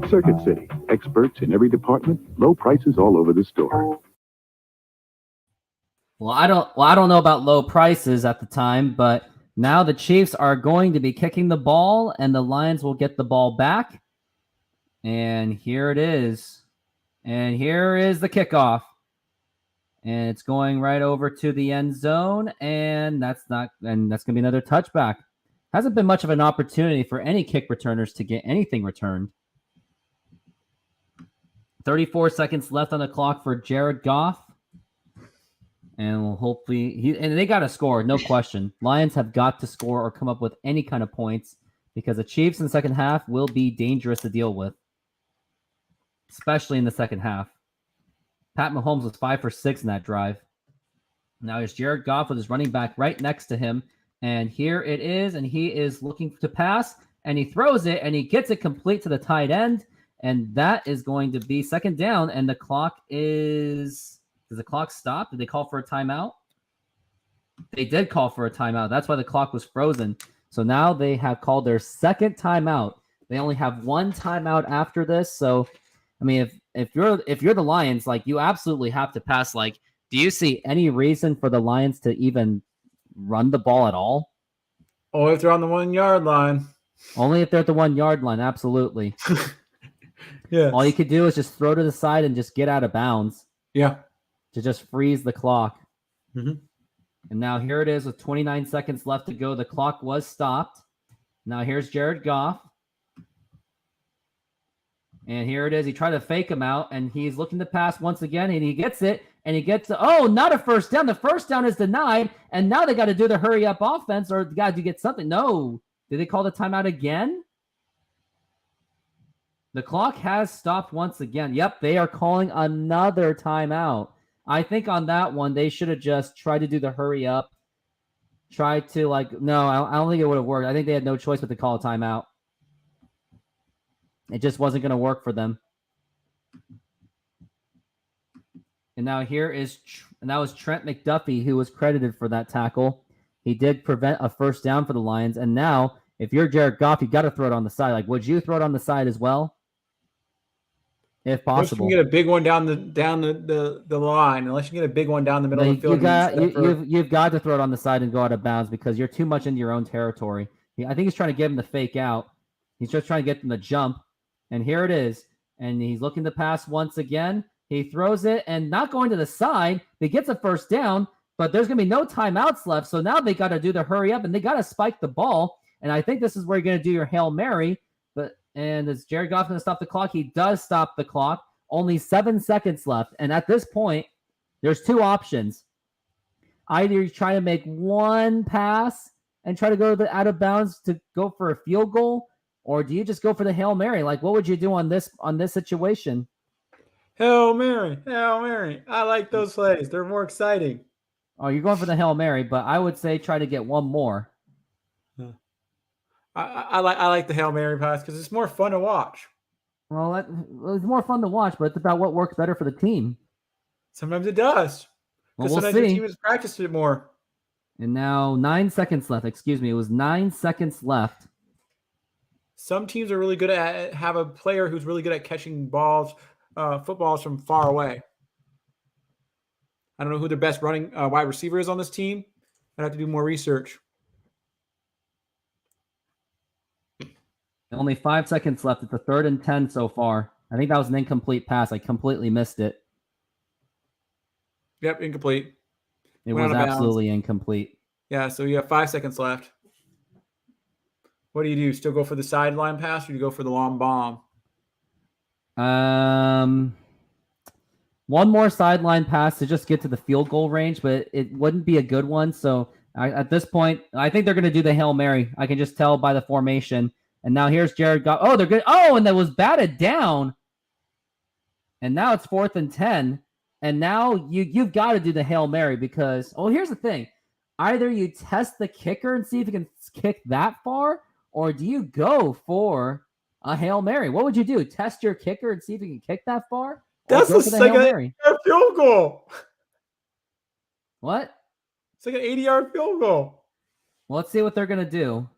those. Circuit City. Experts in every department. Low prices all over the store. Well, I don't know about low prices at the time, but now the Chiefs are going to be kicking the ball, and the Lions will get the ball back. And here it is. And here is the kickoff. And it's going right over to the end zone, and that's going to be another touchback. Hasn't been much of an opportunity for any kick returners to get anything returned. 34 seconds left on the clock for Jared Goff. And we'll hopefully and they got to score, no question. Lions have got to score or come up with any kind of points because the Chiefs in the second half will be dangerous to deal with, especially in the second half. Pat Mahomes was 5 for 6 in that drive. Now here's Jared Goff with his running back right next to him. And here it is, and he is looking to pass, and he throws it, and he gets it complete to the tight end. And that is going to be second down, and the clock is... Does the clock stop? Did they call for a timeout? They did call for a timeout. That's why the clock was frozen. So now they have called their second timeout. They only have 1 timeout after this. So, I mean, if you're the Lions, like, you absolutely have to pass. Like, do you see any reason for the Lions to even run the ball at all? Only if they're on the 1 yard line. Only if they're at the 1 yard line. Absolutely. Yeah. All you could do is just throw to the side and just get out of bounds. Yeah. To just freeze the clock. Mm-hmm. And now here it is with 29 seconds left to go. The clock was stopped. Now here's Jared Goff. And here it is. He tried to fake him out, and he's looking to pass once again, and he gets it, and he gets not a first down. The first down is denied, and now they got to do the hurry-up offense, or got to get something. No. Did they call the timeout again? The clock has stopped once again. Yep, they are calling another timeout. I think on that one, they should have just tried to do the hurry up try to no, I don't think it would have worked. I think they had no choice but to call a timeout. It just wasn't going to work for them. And now and that was Trent McDuffie who was credited for that tackle. He did prevent a first down for the Lions. And now, if you're Jared Goff, you got to throw it on the side. Would you throw it on the side as well, if possible? Unless you get a big one down the line. Unless you get a big one down the middle of the field. You've got to throw it on the side and go out of bounds because you're too much into your own territory. I think he's trying to get him to fake out. He's just trying to get them to jump. And here it is. And he's looking to pass once again. He throws it and not going to the side. He gets a first down, but there's going to be no timeouts left. So now they got to do the hurry up and they got to spike the ball. And I think this is where you're going to do your Hail Mary. And is Jared Goff going to stop the clock? He does stop the clock. Only 7 seconds left. And at this point, there's two options. Either you try to make one pass and try to go to the out of bounds to go for a field goal, or do you just go for the Hail Mary? What would you do on this situation? Hail Mary, Hail Mary. I like those plays. They're more exciting. Oh, you're going for the Hail Mary, but I would say try to get one more. I like the Hail Mary pass because it's more fun to watch. Well, it's more fun to watch, but it's about what works better for the team. Sometimes it does. Well, Because we'll sometimes see. the team has practiced it more. And now 9 seconds left. Excuse me. It was 9 seconds left. Some teams are really good at have a player who's really good at catching footballs from far away. I don't know who their best running wide receiver is on this team. I'd have to do more research. Only 5 seconds left. It's a 3rd and 10 so far. I think that was an incomplete pass. I completely missed it. Yep, incomplete. It Went was out of bounds. absolutely incomplete. Yeah, so you have 5 seconds left. What do you do? Still go for the sideline pass, or do you go for the long bomb? One more sideline pass to just get to the field goal range, but it wouldn't be a good one. So at this point, I think they're going to do the Hail Mary. I can just tell by the formation. And now here's Jared Goff. Oh, they're good. Oh, and that was batted down. And now it's 4th and 10. And now you've got to do the Hail Mary because, here's the thing. Either you test the kicker and see if he can kick that far, or do you go for a Hail Mary? What would you do? Test your kicker and see if he can kick that far? That's a second field goal. What? It's like an 80-yard field goal. Well, let's see what they're going to do.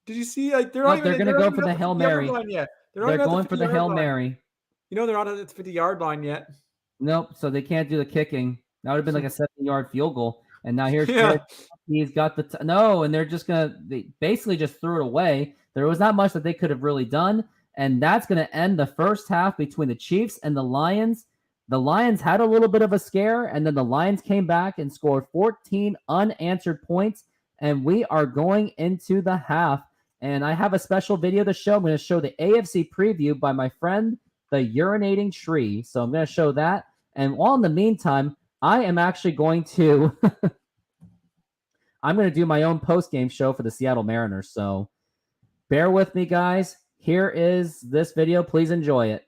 Did you see? They're going to go for the Hail Mary. They're going for the Hail Mary. You know they're not at the 50-yard line yet. Nope. So they can't do the kicking. That would have been like a 70-yard field goal. And now here's Jared. He's got and they're just they basically just threw it away. There was not much that they could have really done. And that's going to end the first half between the Chiefs and the Lions. The Lions had a little bit of a scare, and then the Lions came back and scored 14 unanswered points. And we are going into the half. And I have a special video to show. I'm going to show the AFC preview by my friend, the Urinating Tree. So I'm going to show that. And while in the meantime, I am actually going to I'm going to do my own post-game show for the Seattle Mariners. So bear with me, guys. Here is this video. Please enjoy it.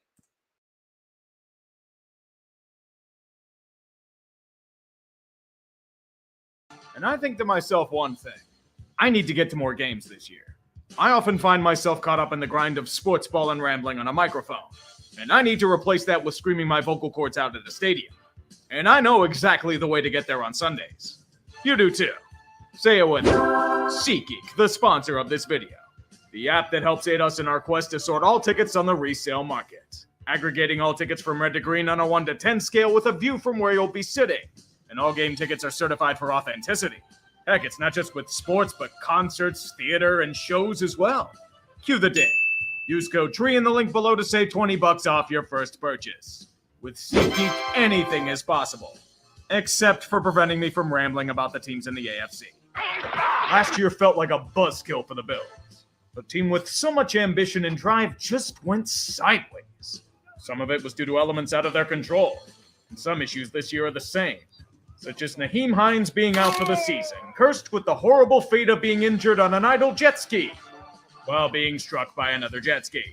And I think to myself one thing. I need to get to more games this year. I often find myself caught up in the grind of sports ball and rambling on a microphone. And I need to replace that with screaming my vocal cords out at the stadium. And I know exactly the way to get there on Sundays. You do too. Say it with me. SeatGeek, the sponsor of this video. The app that helps aid us in our quest to sort all tickets on the resale market. Aggregating all tickets from red to green on a 1 to 10 scale with a view from where you'll be sitting. And all game tickets are certified for authenticity. Heck, it's not just with sports, but concerts, theater, and shows as well. Cue the ding. Use code TREE in the link below to save $20 off your first purchase. With SeatGeek, anything is possible. Except for preventing me from rambling about the teams in the AFC. Last year felt like a buzzkill for the Bills. A team with so much ambition and drive just went sideways. Some of it was due to elements out of their control. And some issues this year are the same. Such as Nyheim Hines being out for the season, cursed with the horrible fate of being injured on an idle jet ski, while being struck by another jet ski.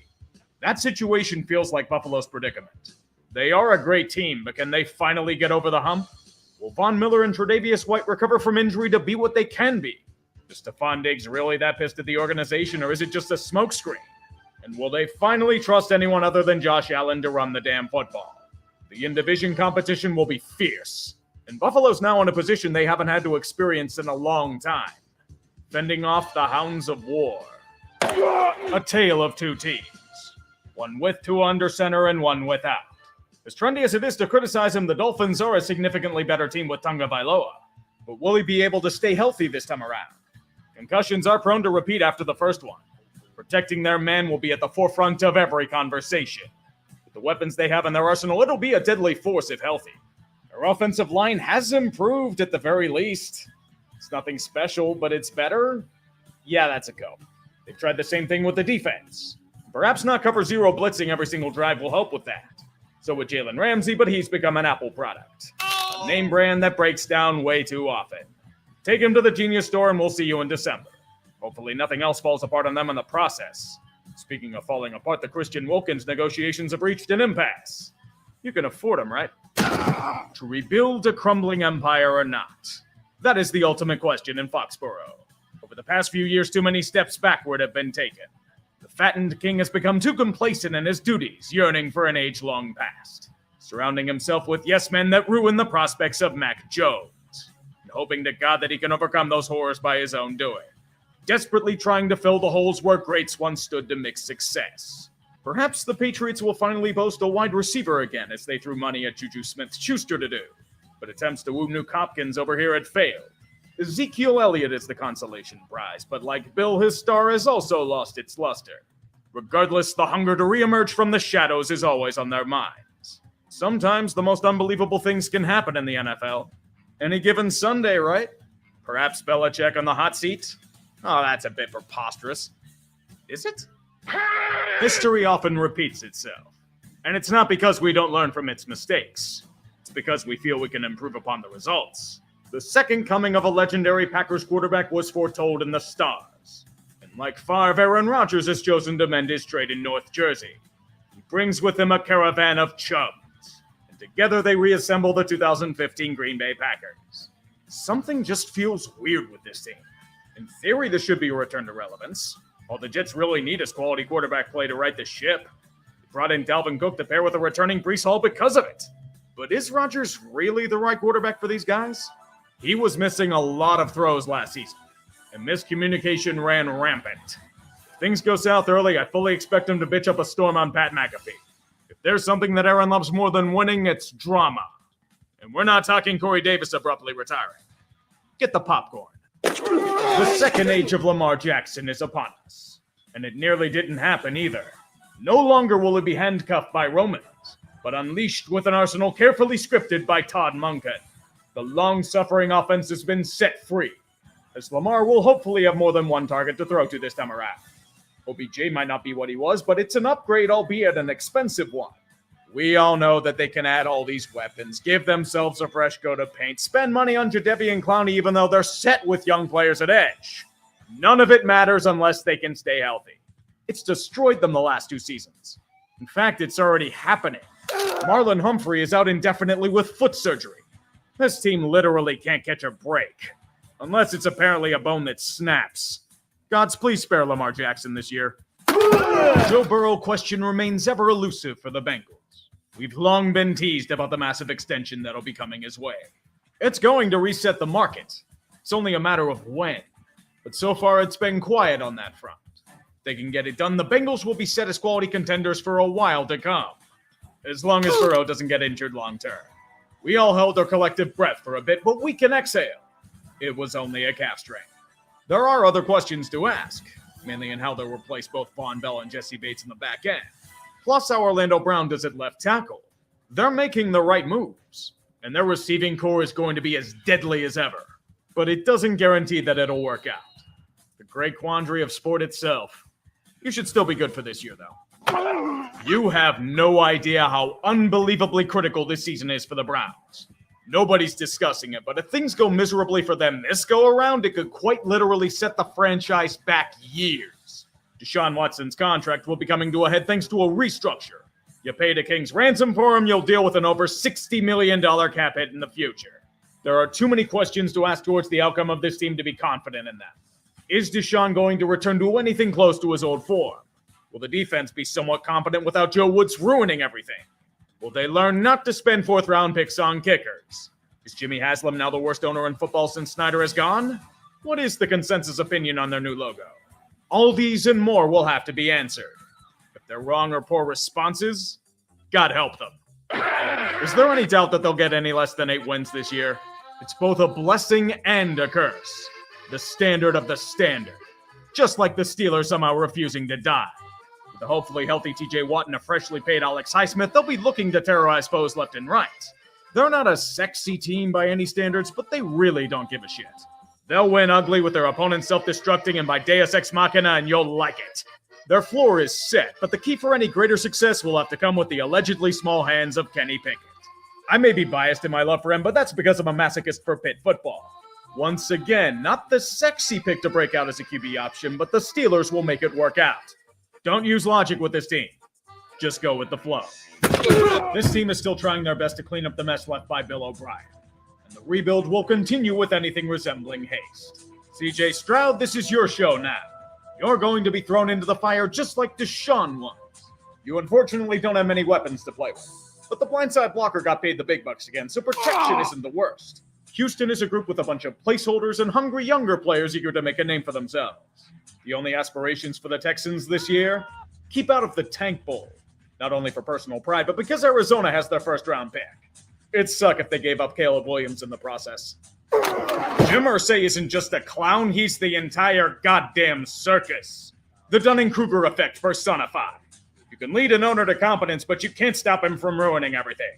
That situation feels like Buffalo's predicament. They are a great team, but can they finally get over the hump? Will Von Miller and Tre'Davious White recover from injury to be what they can be? Is Stephon Diggs really that pissed at the organization, or is it just a smokescreen? And will they finally trust anyone other than Josh Allen to run the damn football? The in-division competition will be fierce, and Buffalo's now in a position they haven't had to experience in a long time, fending off the hounds of war. A tale of two teams, one with two under center and one without. As trendy as it is to criticize him, the Dolphins are a significantly better team with Tonga Vailoa, but will he be able to stay healthy this time around? Concussions are prone to repeat after the first one. Protecting their man will be at the forefront of every conversation. With the weapons they have in their arsenal, it'll be a deadly force if healthy. Their offensive line has improved at the very least. It's nothing special, but it's better. Yeah, that's a go. They've tried the same thing with the defense. Perhaps not cover zero blitzing every single drive will help with that. So with Jalen Ramsey, but he's become an Apple product. A name brand that breaks down way too often. Take him to the Genius Store and we'll see you in December. Hopefully nothing else falls apart on them in the process. Speaking of falling apart, the Christian Wilkins negotiations have reached an impasse. You can afford them, right? To rebuild a crumbling empire or not? That is the ultimate question in Foxborough. Over the past few years, too many steps backward have been taken. The fattened king has become too complacent in his duties, yearning for an age-long past, surrounding himself with yes-men that ruin the prospects of Mac Jones, and hoping to God that he can overcome those horrors by his own doing, desperately trying to fill the holes where greats once stood to mix success. Perhaps the Patriots will finally boast a wide receiver again, as they threw money at Juju Smith-Schuster to do, but attempts to woo Nuke Hopkins over here had failed. Ezekiel Elliott is the consolation prize, but like Bill, his star has also lost its luster. Regardless, the hunger to reemerge from the shadows is always on their minds. Sometimes the most unbelievable things can happen in the NFL. Any given Sunday, right? Perhaps Belichick on the hot seat? Oh, that's a bit preposterous. Is it? History often repeats itself. And it's not because we don't learn from its mistakes. It's because we feel we can improve upon the results. The second coming of a legendary Packers quarterback was foretold in the stars. And like Favre, Aaron Rodgers has chosen to mend his trade in North Jersey. He brings with him a caravan of chums. And together they reassemble the 2015 Green Bay Packers. Something just feels weird with this team. In theory, this should be a return to relevance. All the Jets really need is quality quarterback play to right the ship. They brought in Dalvin Cook to pair with a returning Breece Hall because of it. But is Rodgers really the right quarterback for these guys? He was missing a lot of throws last season, and miscommunication ran rampant. If things go south early, I fully expect him to bitch up a storm on Pat McAfee. If there's something that Aaron loves more than winning, it's drama. And we're not talking Corey Davis abruptly retiring. Get the popcorn. The second age of Lamar Jackson is upon us, and it nearly didn't happen either. No longer will he be handcuffed by Romans, but unleashed with an arsenal carefully scripted by Todd Monken. The long-suffering offense has been set free, as Lamar will hopefully have more than one target to throw to this time around. OBJ might not be what he was, but it's an upgrade, albeit an expensive one. We all know that they can add all these weapons, give themselves a fresh coat of paint, spend money on Jadeveon Clowney even though they're set with young players at edge. None of it matters unless they can stay healthy. It's destroyed them the last 2 seasons. In fact, it's already happening. Marlon Humphrey is out indefinitely with foot surgery. This team literally can't catch a break. Unless it's apparently a bone that snaps. Gods, please spare Lamar Jackson this year. Joe Burrow question remains ever elusive for the Bengals. We've long been teased about the massive extension that'll be coming his way. It's going to reset the market. It's only a matter of when. But so far, it's been quiet on that front. If they can get it done, the Bengals will be set as quality contenders for a while to come. As long as Burrow doesn't get injured long term. We all held our collective breath for a bit, but we can exhale. It was only a calf strain. There are other questions to ask, mainly in how they'll replace both Von Bell and Jesse Bates in the back end. Plus how Orlando Brown does at left tackle. They're making the right moves, and their receiving core is going to be as deadly as ever. But it doesn't guarantee that it'll work out. The great quandary of sport itself. You should still be good for this year, though. You have no idea how unbelievably critical this season is for the Browns. Nobody's discussing it, but if things go miserably for them this go around, it could quite literally set the franchise back years. Deshaun Watson's contract will be coming to a head thanks to a restructure. You paid a king's ransom for him, you'll deal with an over $60 million cap hit in the future. There are too many questions to ask towards the outcome of this team to be confident in that. Is Deshaun going to return to anything close to his old form? Will the defense be somewhat competent without Joe Woods ruining everything? Will they learn not to spend fourth-round picks on kickers? Is Jimmy Haslam now the worst owner in football since Snyder has gone? What is the consensus opinion on their new logo? All these and more will have to be answered. If they're wrong or poor responses, God help them. Is there any doubt that they'll get any less than 8 wins this year? It's both a blessing and a curse. The standard of the standard. Just like the Steelers somehow refusing to die. With a hopefully healthy TJ Watt and a freshly paid Alex Highsmith, they'll be looking to terrorize foes left and right. They're not a sexy team by any standards, but they really don't give a shit. They'll win ugly with their opponents self-destructing and by Deus Ex Machina, and you'll like it. Their floor is set, but the key for any greater success will have to come with the allegedly small hands of Kenny Pickett. I may be biased in my love for him, but that's because I'm a masochist for Pitt football. Once again, not the sexy pick to break out as a QB option, but the Steelers will make it work out. Don't use logic with this team. Just go with the flow. This team is still trying their best to clean up the mess left by Bill O'Brien. And the rebuild will continue with anything resembling haste. CJ Stroud, this is your show now. You're going to be thrown into the fire just like Deshaun was. You unfortunately don't have many weapons to play with. But the blindside blocker got paid the big bucks again, so protection isn't the worst. Houston is a group with a bunch of placeholders and hungry younger players eager to make a name for themselves. The only aspirations for the Texans this year? Keep out of the Tank Bowl. Not only for personal pride, but because Arizona has their first-round pick. It'd suck if they gave up Caleb Williams in the process. Jim Irsay isn't just a clown, he's the entire goddamn circus. The Dunning-Kruger effect personified. You can lead an owner to competence, but you can't stop him from ruining everything.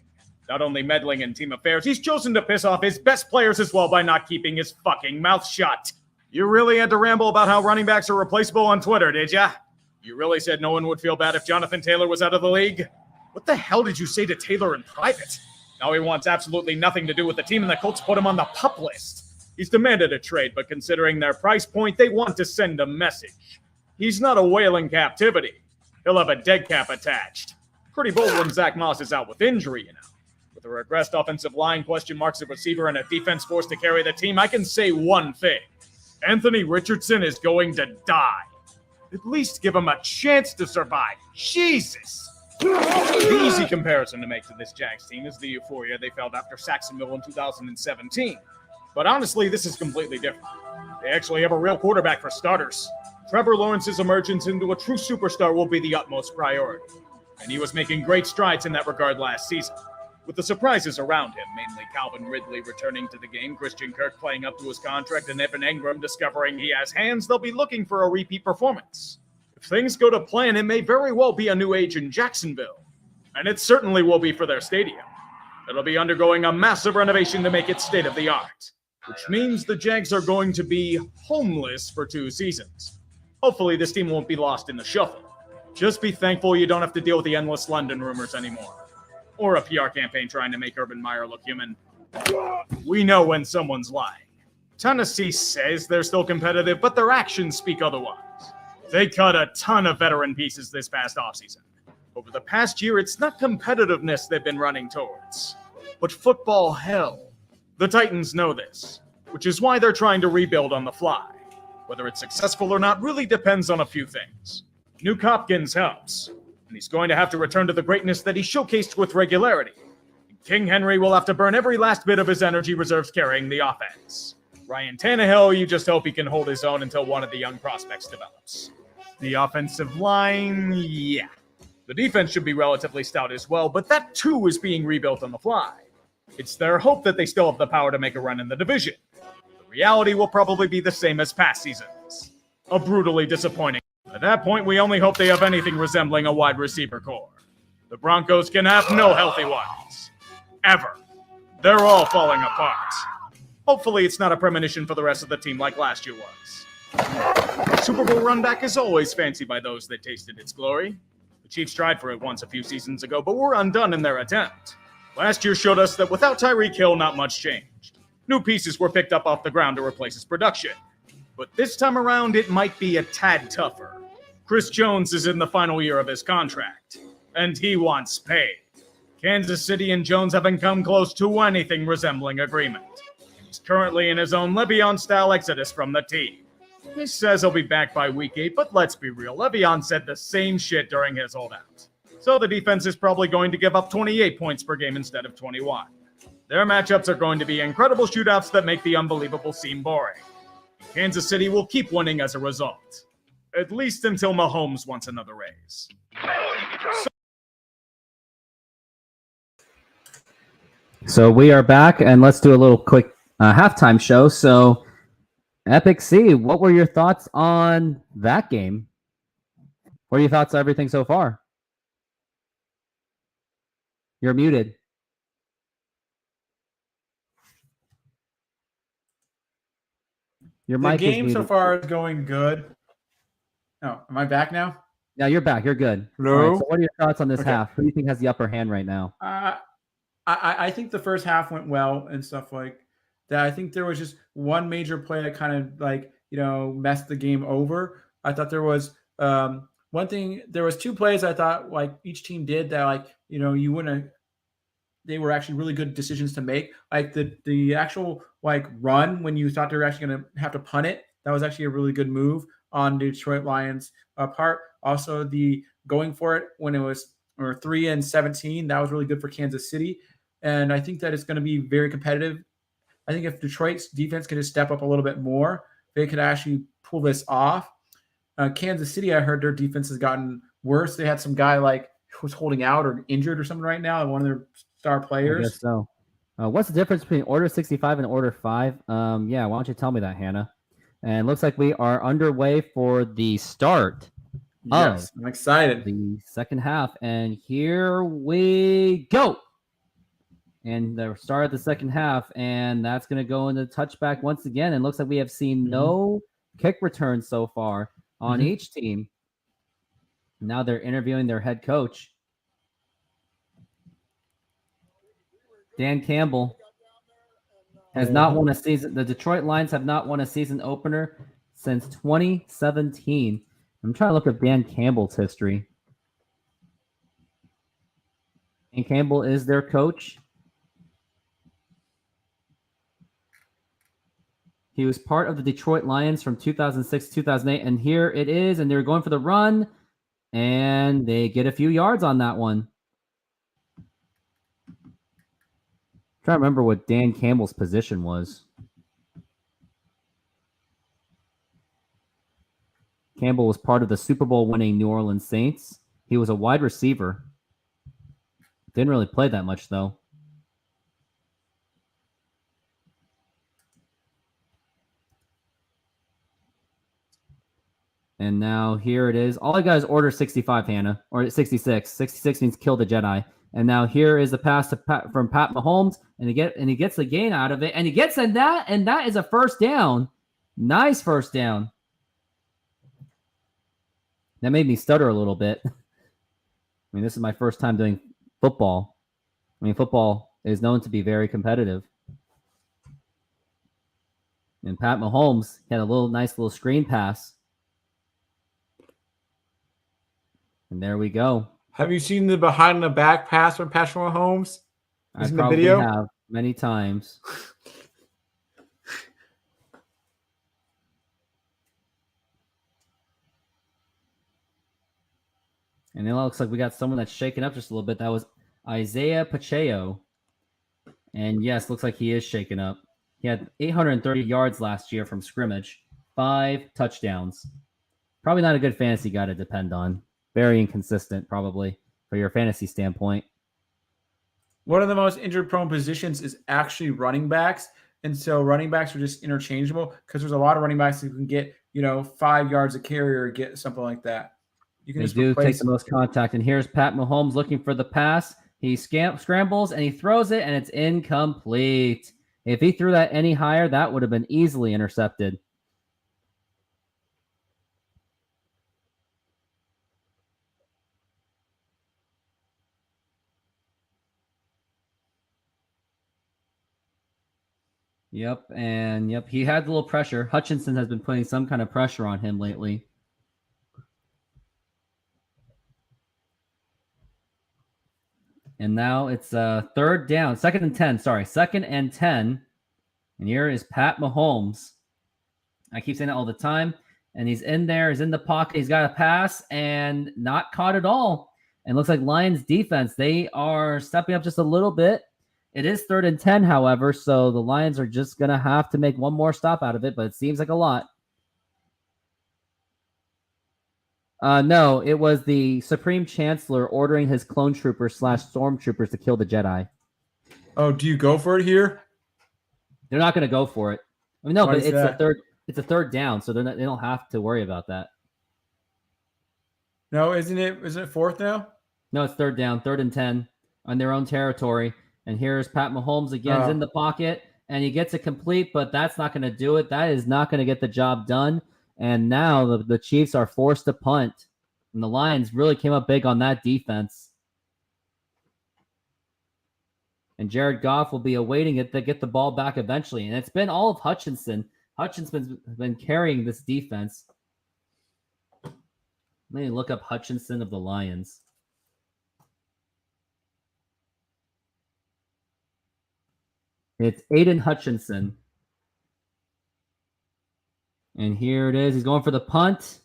Not only meddling in team affairs, he's chosen to piss off his best players as well by not keeping his fucking mouth shut. You really had to ramble about how running backs are replaceable on Twitter, did ya? You really said no one would feel bad if Jonathan Taylor was out of the league? What the hell did you say to Taylor in private? Now he wants absolutely nothing to do with the team, and the Colts put him on the PUP list. He's demanded a trade, but considering their price point, they want to send a message. He's not a whale in captivity. He'll have a dead cap attached. Pretty bold when Zach Moss is out with injury, you know. With a regressed offensive line, question marks at receiver, and a defense forced to carry the team, I can say one thing. Anthony Richardson is going to die. At least give him a chance to survive. Jesus! The easy comparison to make to this Jags team is the euphoria they felt after Saxonville in 2017. But honestly, this is completely different. They actually have a real quarterback for starters. Trevor Lawrence's emergence into a true superstar will be the utmost priority. And he was making great strides in that regard last season. With the surprises around him, mainly Calvin Ridley returning to the game, Christian Kirk playing up to his contract, and Evan Engram discovering he has hands, they'll be looking for a repeat performance. If things go to plan, it may very well be a new age in Jacksonville. And it certainly will be for their stadium. It'll be undergoing a massive renovation to make it state-of-the-art. Which means the Jags are going to be homeless for 2 seasons. Hopefully this team won't be lost in the shuffle. Just be thankful you don't have to deal with the endless London rumors anymore. Or a PR campaign trying to make Urban Meyer look human. We know when someone's lying. Tennessee says they're still competitive, but their actions speak otherwise. They cut a ton of veteran pieces this past offseason. Over the past year, it's not competitiveness they've been running towards, but football hell. The Titans know this, which is why they're trying to rebuild on the fly. Whether it's successful or not really depends on a few things. Nuke Hopkins helps, and he's going to have to return to the greatness that he showcased with regularity. King Henry will have to burn every last bit of his energy reserves carrying the offense. Ryan Tannehill, you just hope he can hold his own until one of the young prospects develops. The offensive line, yeah. The defense should be relatively stout as well, but that too is being rebuilt on the fly. It's their hope that they still have the power to make a run in the division. The reality will probably be the same as past seasons. A brutally disappointing. At that point, we only hope they have anything resembling a wide receiver core. The Broncos can have no healthy ones. Ever. They're all falling apart. Hopefully it's not a premonition for the rest of the team like last year was. Super Bowl run back is always fancied by those that tasted its glory. The Chiefs tried for it once a few seasons ago, but were undone in their attempt. Last year showed us that without Tyreek Hill, not much changed. New pieces were picked up off the ground to replace his production. But this time around, it might be a tad tougher. Chris Jones is in the final year of his contract, and he wants paid. Kansas City and Jones haven't come close to anything resembling agreement. He's currently in his own Le'Veon-style exodus from the team. He says he'll be back by week 8, but let's be real, Le'Veon said the same shit during his holdout. So the defense is probably going to give up 28 points per game instead of 21. Their matchups are going to be incredible shootouts that make the unbelievable seem boring. Kansas City will keep winning as a result. At least until Mahomes wants another raise. So we are back, and let's do a little quick halftime show. So, Epic C, what were your thoughts on that game? What are your thoughts on everything so far? You're muted. Your The mic is game so muted. far is going good. Oh, am I back now? Yeah, you're back. You're good. Hello? All right, so what are your thoughts on this Okay. half? Who do you think has the upper hand right now? I think the first half went well and stuff like that. I think there was just one major play that kind of messed the game over. I thought there was one thing. There was 2 plays I thought like each team did that you wouldn't. They were actually really good decisions to make. Like the actual run when you thought they were actually going to have to punt it. That was actually a really good move on the Detroit Lions part. Also the going for it when it was 3 and 17. That was really good for Kansas City. And I think that it's going to be very competitive. I think if Detroit's defense could just step up a little bit more, they could actually pull this off. Kansas City, I heard their defense has gotten worse. They had some guy who's holding out or injured or something right now, one of their star I players. guess so. What's the difference between Order 65 and Order 5? Yeah, why don't you tell me that, Hannah? And looks like we are underway for the start Yes, I'm excited. The second half. And here we go. And the start of the second half, and that's going to go into touchback once again. And looks like we have seen no kick returns so far on each team. Now they're interviewing their head coach, Dan Campbell. Has not won a season. The Detroit Lions have not won a season opener since 2017. I'm trying to look at Dan Campbell's history. Dan Campbell is their coach. He was part of the Detroit Lions from 2006 to 2008, and here it is, and they're going for the run, and they get a few yards on that one. I'm trying to remember what Dan Campbell's position was. Campbell was part of the Super Bowl winning New Orleans Saints. He was a wide receiver. Didn't really play that much, though. And now here it is. All I got is Order 65, Hannah, or 66. 66 means kill the Jedi. And now here is the pass to from Pat Mahomes, and he gets the gain out of it, and he gets in that, and that is a first down. Nice first down. That made me stutter a little bit. I mean, this is my first time doing football. I mean, football is known to be very competitive. And Pat Mahomes had a nice little screen pass. And there we go. Have you seen the behind the back pass from Patrick Mahomes? I In the probably video? have many times. And it looks like we got someone that's shaken up just a little bit. That was Isaiah Pacheco. And yes, looks like he is shaken up. He had 830 yards last year from scrimmage, 5 touchdowns. Probably not a good fantasy guy to depend on. Very inconsistent, probably, for your fantasy standpoint. One of the most injured-prone positions is actually running backs. And so running backs are just interchangeable because there's a lot of running backs who can get, 5 yards a carry or get something like that. You can They just do replace take the most contact. And here's Pat Mahomes looking for the pass. He scrambles and he throws it, and it's incomplete. If he threw that any higher, that would have been easily intercepted. Yep, and he had a little pressure. Hutchinson has been putting some kind of pressure on him lately. And now it's second and 10. And here is Pat Mahomes. I keep saying that all the time. And he's in there. He's in the pocket. He's got a pass and not caught at all. And looks like Lions defense, they are stepping up just a little bit. It is 3rd and 10, however, so the Lions are just going to have to make one more stop out of it, but it seems like a lot. No, it was the Supreme Chancellor ordering his clone troopers / stormtroopers to kill the Jedi. Oh, do you go for it here? They're not going to go for it. I mean, no, Why but is it's that? a third down, so they don't have to worry about that. No, isn't it 4th now? No, it's 3rd down, 3rd and 10 on their own territory. And here's Pat Mahomes again. He's in the pocket, and he gets it complete, but that's not going to do it. That is not going to get the job done. And now the Chiefs are forced to punt. And the Lions really came up big on that defense. And Jared Goff will be awaiting it to get the ball back eventually. And it's been all of Hutchinson. Hutchinson's been carrying this defense. Let me look up Hutchinson of the Lions. It's Aiden Hutchinson. And here it is. He's going for the punt.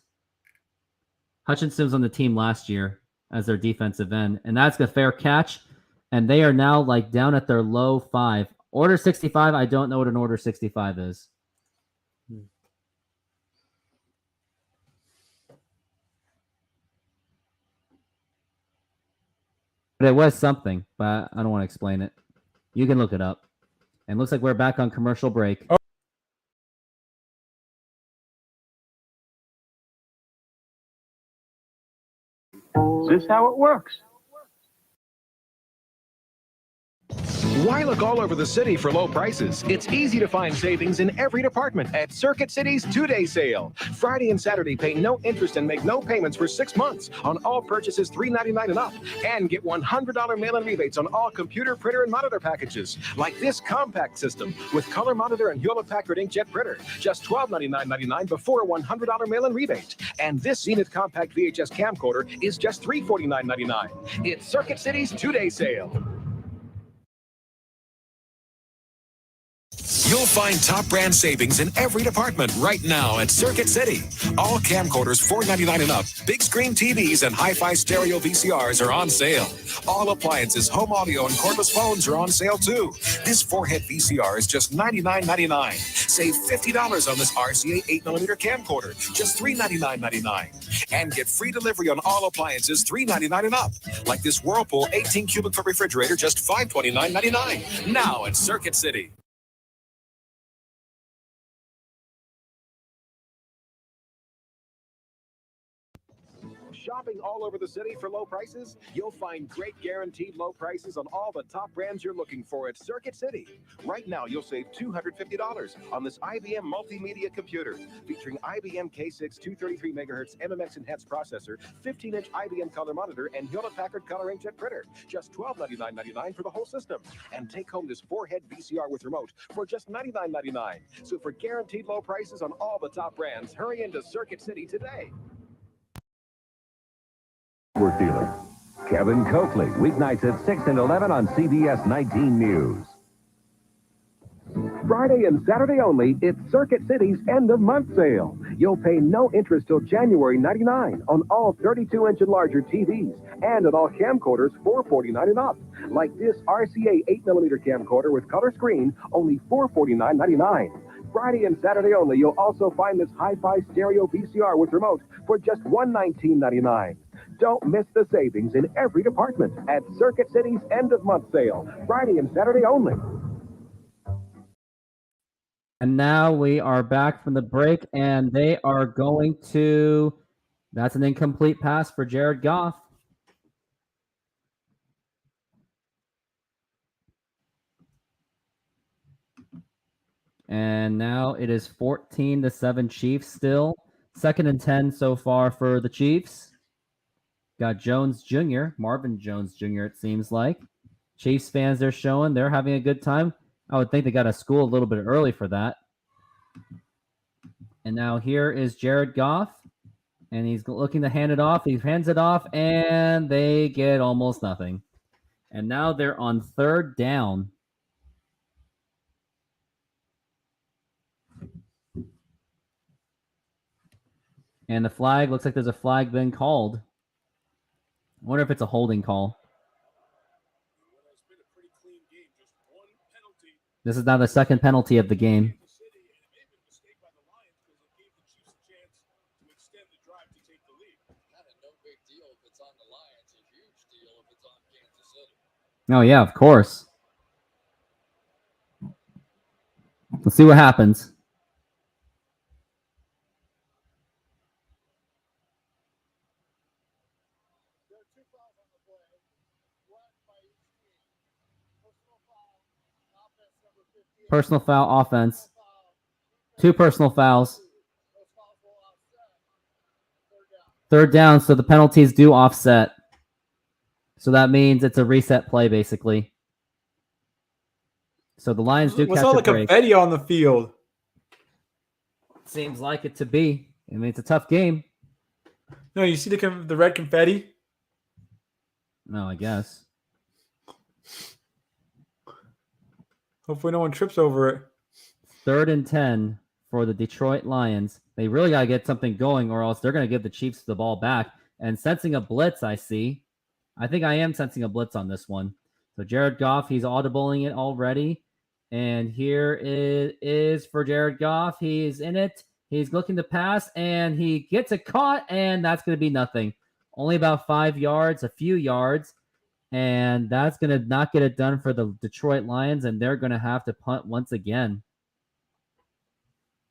Hutchinson was on the team last year as their defensive end. And that's a fair catch. And they are now like down at their low 5. Order 65, I don't know what an order 65 is. But it was something, but I don't want to explain it. You can look it up. And looks like we're back on commercial break. Oh. Is this how it works? Why look all over the city for low prices? It's easy to find savings in every department at Circuit City's 2-day sale. Friday and Saturday pay no interest and make no payments for 6 months on all purchases $3.99 and up. And get $100 mail-in rebates on all computer, printer, and monitor packages. Like this compact system with color monitor and Hewlett-Packard inkjet printer. Just $12.99.99 before a $100 mail-in rebate. And this Zenith compact VHS camcorder is just $349.99. It's Circuit City's 2-day sale. You'll find top brand savings in every department right now at Circuit City. All camcorders $4.99 and up, big screen TVs and hi-fi stereo VCRs are on sale. All appliances, home audio, and cordless phones are on sale too. This 4-head VCR is just $99.99. Save $50 on this RCA 8mm camcorder, just $399.99. And get free delivery on all appliances $3.99 and up. Like this Whirlpool 18 cubic foot refrigerator, just $529.99. Now at Circuit City. Shopping all over the city for low prices? You'll find great guaranteed low prices on all the top brands you're looking for at Circuit City. Right now, you'll save $250 on this IBM multimedia computer featuring IBM K6 233 MHz MMX enhanced processor, 15-inch IBM color monitor, and Hewlett-Packard color inkjet printer. Just $1299.99 for the whole system. And take home this 4-head VCR with remote for just $99.99. So for guaranteed low prices on all the top brands, hurry into Circuit City today. Dealer. Kevin Coakley, weeknights at 6 and 11 on CBS 19 News. Friday and Saturday only, it's Circuit City's end-of-month sale. You'll pay no interest till January '99 on all 32-inch and larger TVs and on all camcorders $449 and up. Like this RCA 8mm camcorder with color screen, only $449.99. Friday and Saturday only, you'll also find this hi-fi stereo VCR with remote for just $119.99. Don't miss the savings in every department at Circuit City's end-of-month sale, Friday and Saturday only. And now we are back from the break, and they are going to... That's an incomplete pass for Jared Goff. And now it is 14-7 Chiefs still. 2nd and 10 so far for the Chiefs. Got Jones Jr., Marvin Jones Jr., it seems like. Chiefs fans, they're showing. They're having a good time. I would think they got to school a little bit early for that. And now here is Jared Goff. And he's looking to hand it off. He hands it off, and they get almost nothing. And now they're on 3rd down. And the flag, looks like there's a flag been called. I wonder if it's a holding call. This is now the second penalty of the game. Oh, yeah, of course. Let's see what happens. Personal foul offense. 2 personal fouls. Third down, so the penalties do offset. So that means it's a reset play, basically. So the Lions do What's catch all a the break. confetti on the field? Seems like it to be. I mean, it's a tough game. No, you see the red confetti? No, I guess. Hopefully no one trips over it. 3rd and 10 for the Detroit Lions. They really got to get something going or else they're going to give the Chiefs the ball back. And sensing a blitz, I see. I think I am sensing a blitz on this one. So Jared Goff, he's audibling it already. And here it is for Jared Goff. He's in it. He's looking to pass, and he gets it caught, and that's going to be nothing. Only about 5 yards, a few yards. And that's going to not get it done for the Detroit Lions, and they're going to have to punt once again.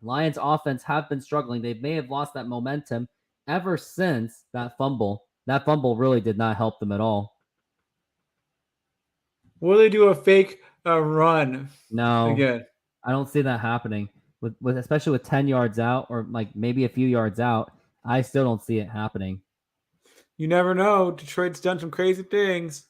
Lions offense have been struggling. They may have lost that momentum ever since that fumble. That fumble really did not help them at all. Will they do a fake run? No, Again. I don't see that happening. With especially with 10 yards out or like maybe a few yards out, I still don't see it happening. You never know. Detroit's done some crazy things.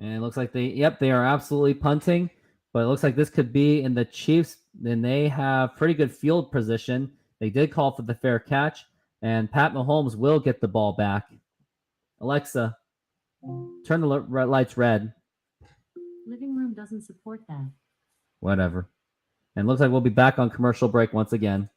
And it looks like they are absolutely punting, but it looks like this could be in the Chiefs. Then they have pretty good field position. They did call for the fair catch, and Pat Mahomes will get the ball back. Alexa, turn the lights red. Living room doesn't support that. Whatever. And it looks like we'll be back on commercial break once again.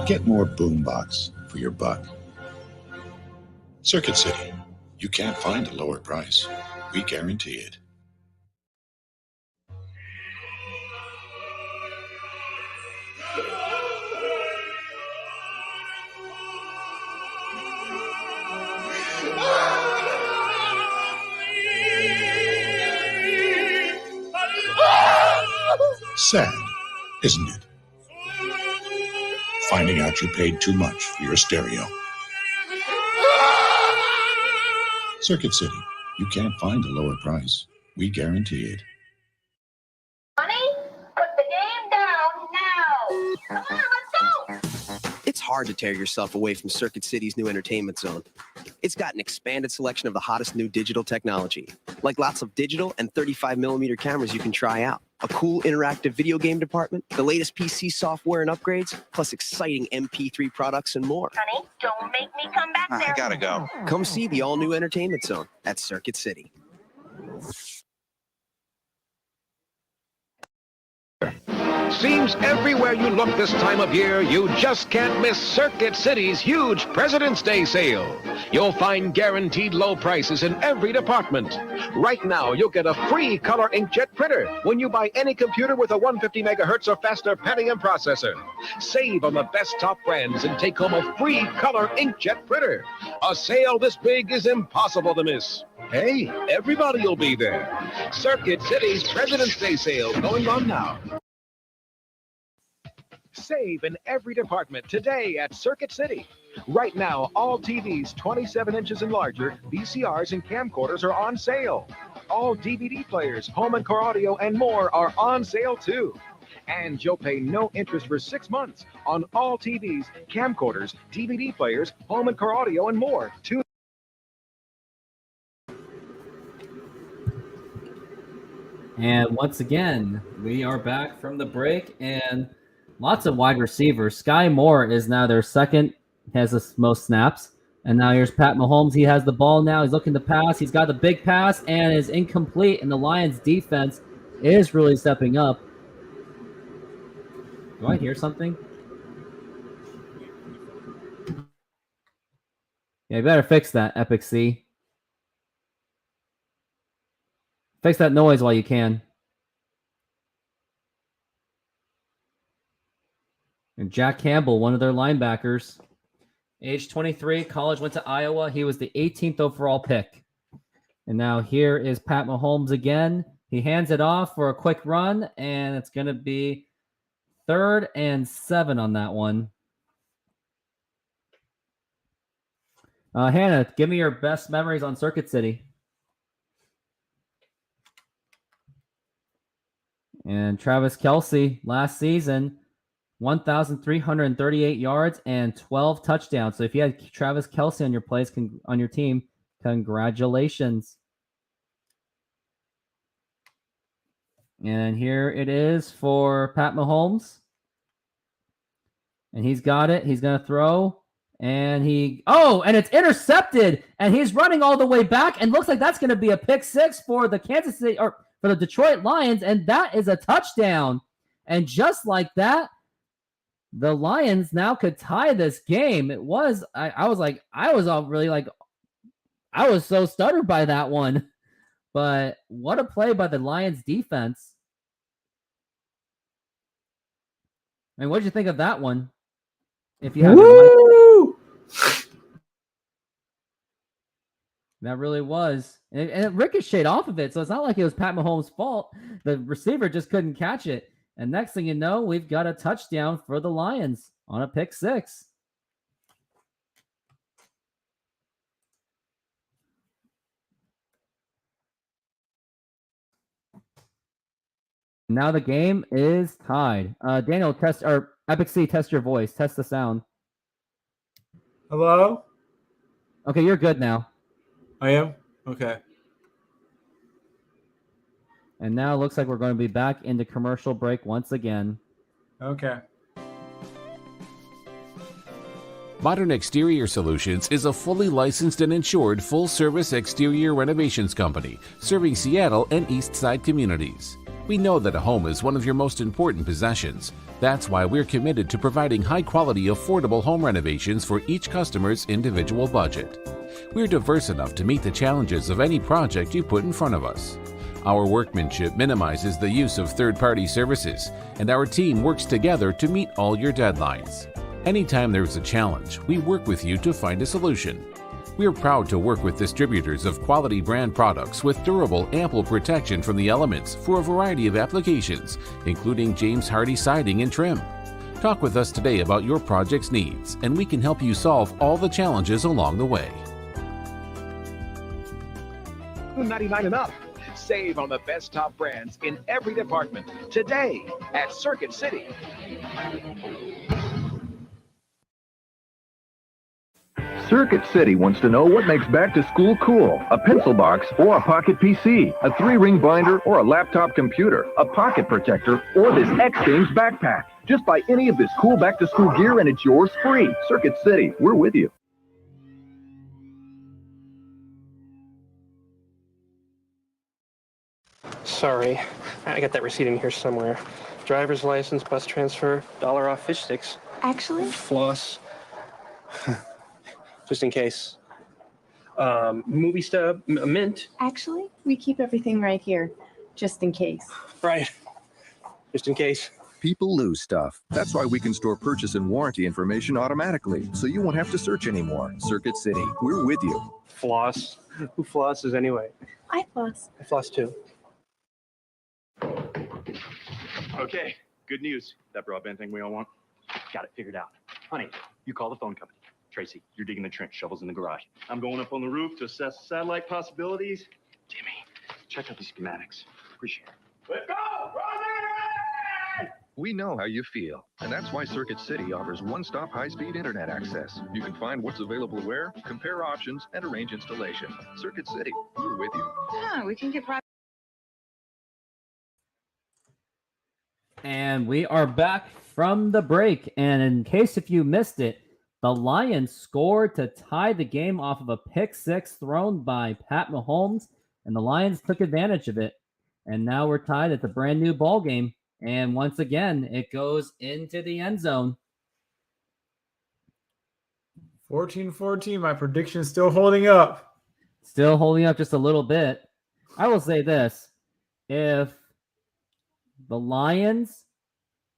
Get more boombox for your buck. Circuit City. You can't find a lower price. We guarantee it. Sad, isn't it? Finding out you paid too much for your stereo. Circuit City. You can't find a lower price. We guarantee it. Honey, put the game down now. Come on, let's go. It's hard to tear yourself away from Circuit City's new entertainment zone. It's got an expanded selection of the hottest new digital technology, like lots of digital and 35mm cameras you can try out, a cool interactive video game department, the latest PC software and upgrades, plus exciting MP3 products and more. Honey, don't make me come back there. I gotta go. Come see the all-new entertainment zone at Circuit City. Seems everywhere you look this time of year, you just can't miss Circuit City's huge President's Day sale. You'll find guaranteed low prices in every department. Right now, you'll get a free color inkjet printer when you buy any computer with a 150 megahertz or faster Pentium processor. Save on the best top brands and take home a free color inkjet printer. A sale this big is impossible to miss. Hey, everybody will be there. Circuit City's President's Day sale going on now. Save in every department today at Circuit City. Right now, all TVs 27 inches and larger, VCRs and camcorders are on sale. All DVD players, home and car audio, and more are on sale too. And you'll pay no interest for 6 months on all TVs, camcorders, DVD players, home and car audio, and more. And once again, we are back from the break, and lots of wide receivers. Sky Moore is now their second, has the most snaps. And now here's Pat Mahomes. He has the ball now. He's looking to pass. He's got the big pass, and is incomplete. And the Lions defense is really stepping up. Do I hear something? Yeah, you better fix that, Epic C. Fix that noise while you can. And Jack Campbell, one of their linebackers, age 23, college, went to Iowa. He was the 18th overall pick. And now here is Pat Mahomes again. He hands it off for a quick run, and it's going to be 3rd and 7 on that one. Hannah, give me your best memories on Circuit City. And Travis Kelce, last season, 1,338 yards and 12 touchdowns. So if you had Travis Kelce on your on your team, congratulations. And here it is for Pat Mahomes. And he's got it. He's going to throw. And and it's intercepted. And he's running all the way back. And looks like that's going to be a pick 6 for the for the Detroit Lions. And that is a touchdown. And just like that, the Lions now could tie this game. It was, I was so stuttered by that one. But what a play by the Lions defense. I mean, what did you think of that one? If you have that really was. And it ricocheted off of it, so it's not like it was Pat Mahomes' fault. The receiver just couldn't catch it. And next thing you know, we've got a touchdown for the Lions on a pick 6. Now the game is tied. Daniel, Epic C, test your voice. Test the sound. Hello? Okay, you're good now. I am? Okay. And now it looks like we're going to be back into commercial break once again. Okay. Modern Exterior Solutions is a fully licensed and insured full-service exterior renovations company serving Seattle and East Side communities. We know that a home is one of your most important possessions. That's why we're committed to providing high-quality, affordable home renovations for each customer's individual budget. We're diverse enough to meet the challenges of any project you put in front of us. Our workmanship minimizes the use of third-party services, and our team works together to meet all your deadlines. Anytime there's a challenge, we work with you to find a solution. We're proud to work with distributors of quality brand products with durable, ample protection from the elements for a variety of applications, including James Hardie siding and trim. Talk with us today about your project's needs, and we can help you solve all the challenges along the way. $99 and up. Save on the best top brands in every department today at Circuit City. Circuit City wants to know what makes back to school cool. A pencil box or a pocket PC, a 3-ring binder or a laptop computer, a pocket protector or this X Games backpack. Just buy any of this cool back to school gear and it's yours free. Circuit City, we're with you. Sorry, I got that receipt in here somewhere. Driver's license, bus transfer, $1 off fish sticks. Actually? Floss. Just in case. Movie stub, a mint. Actually, we keep everything right here, just in case. Right. Just in case. People lose stuff. That's why we can store purchase and warranty information automatically, so you won't have to search anymore. Circuit City, we're with you. Floss. Who flosses anyway? I floss. I floss too. Okay, good news. That broadband thing we all want? Got it figured out. Honey, you call the phone company. Tracy, you're digging the trench, shovels in the garage. I'm going up on the roof to assess the satellite possibilities. Jimmy, check out these schematics. Appreciate it. Let's go! We know how you feel, and that's why Circuit City offers one-stop high-speed internet access. You can find what's available where, compare options, and arrange installation. Circuit City, we're with you. Yeah, we can get And we are back from the break. And in case if you missed it, the Lions scored to tie the game off of a pick six thrown by Pat Mahomes, and the Lions took advantage of it. And now we're tied at the brand new ball game. And once again, it goes into the end zone. 14-14. My prediction is still holding up. Still holding up just a little bit. I will say this. If the Lions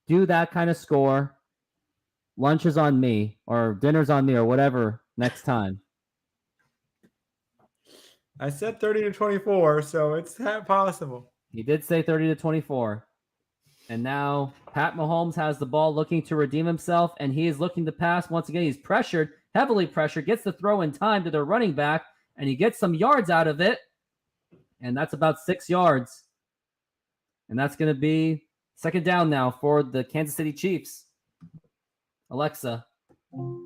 do that kind of score, lunch is on me or dinner's on me or whatever next time. I said 30-24, so it's possible. He did say 30-24. And now Pat Mahomes has the ball looking to redeem himself, and he is looking to pass. Once again, he's pressured, heavily pressured, gets the throw in time to their running back, and he gets some yards out of it. And that's about 6 yards. And that's going to be second down now for the Kansas City Chiefs. Alexa,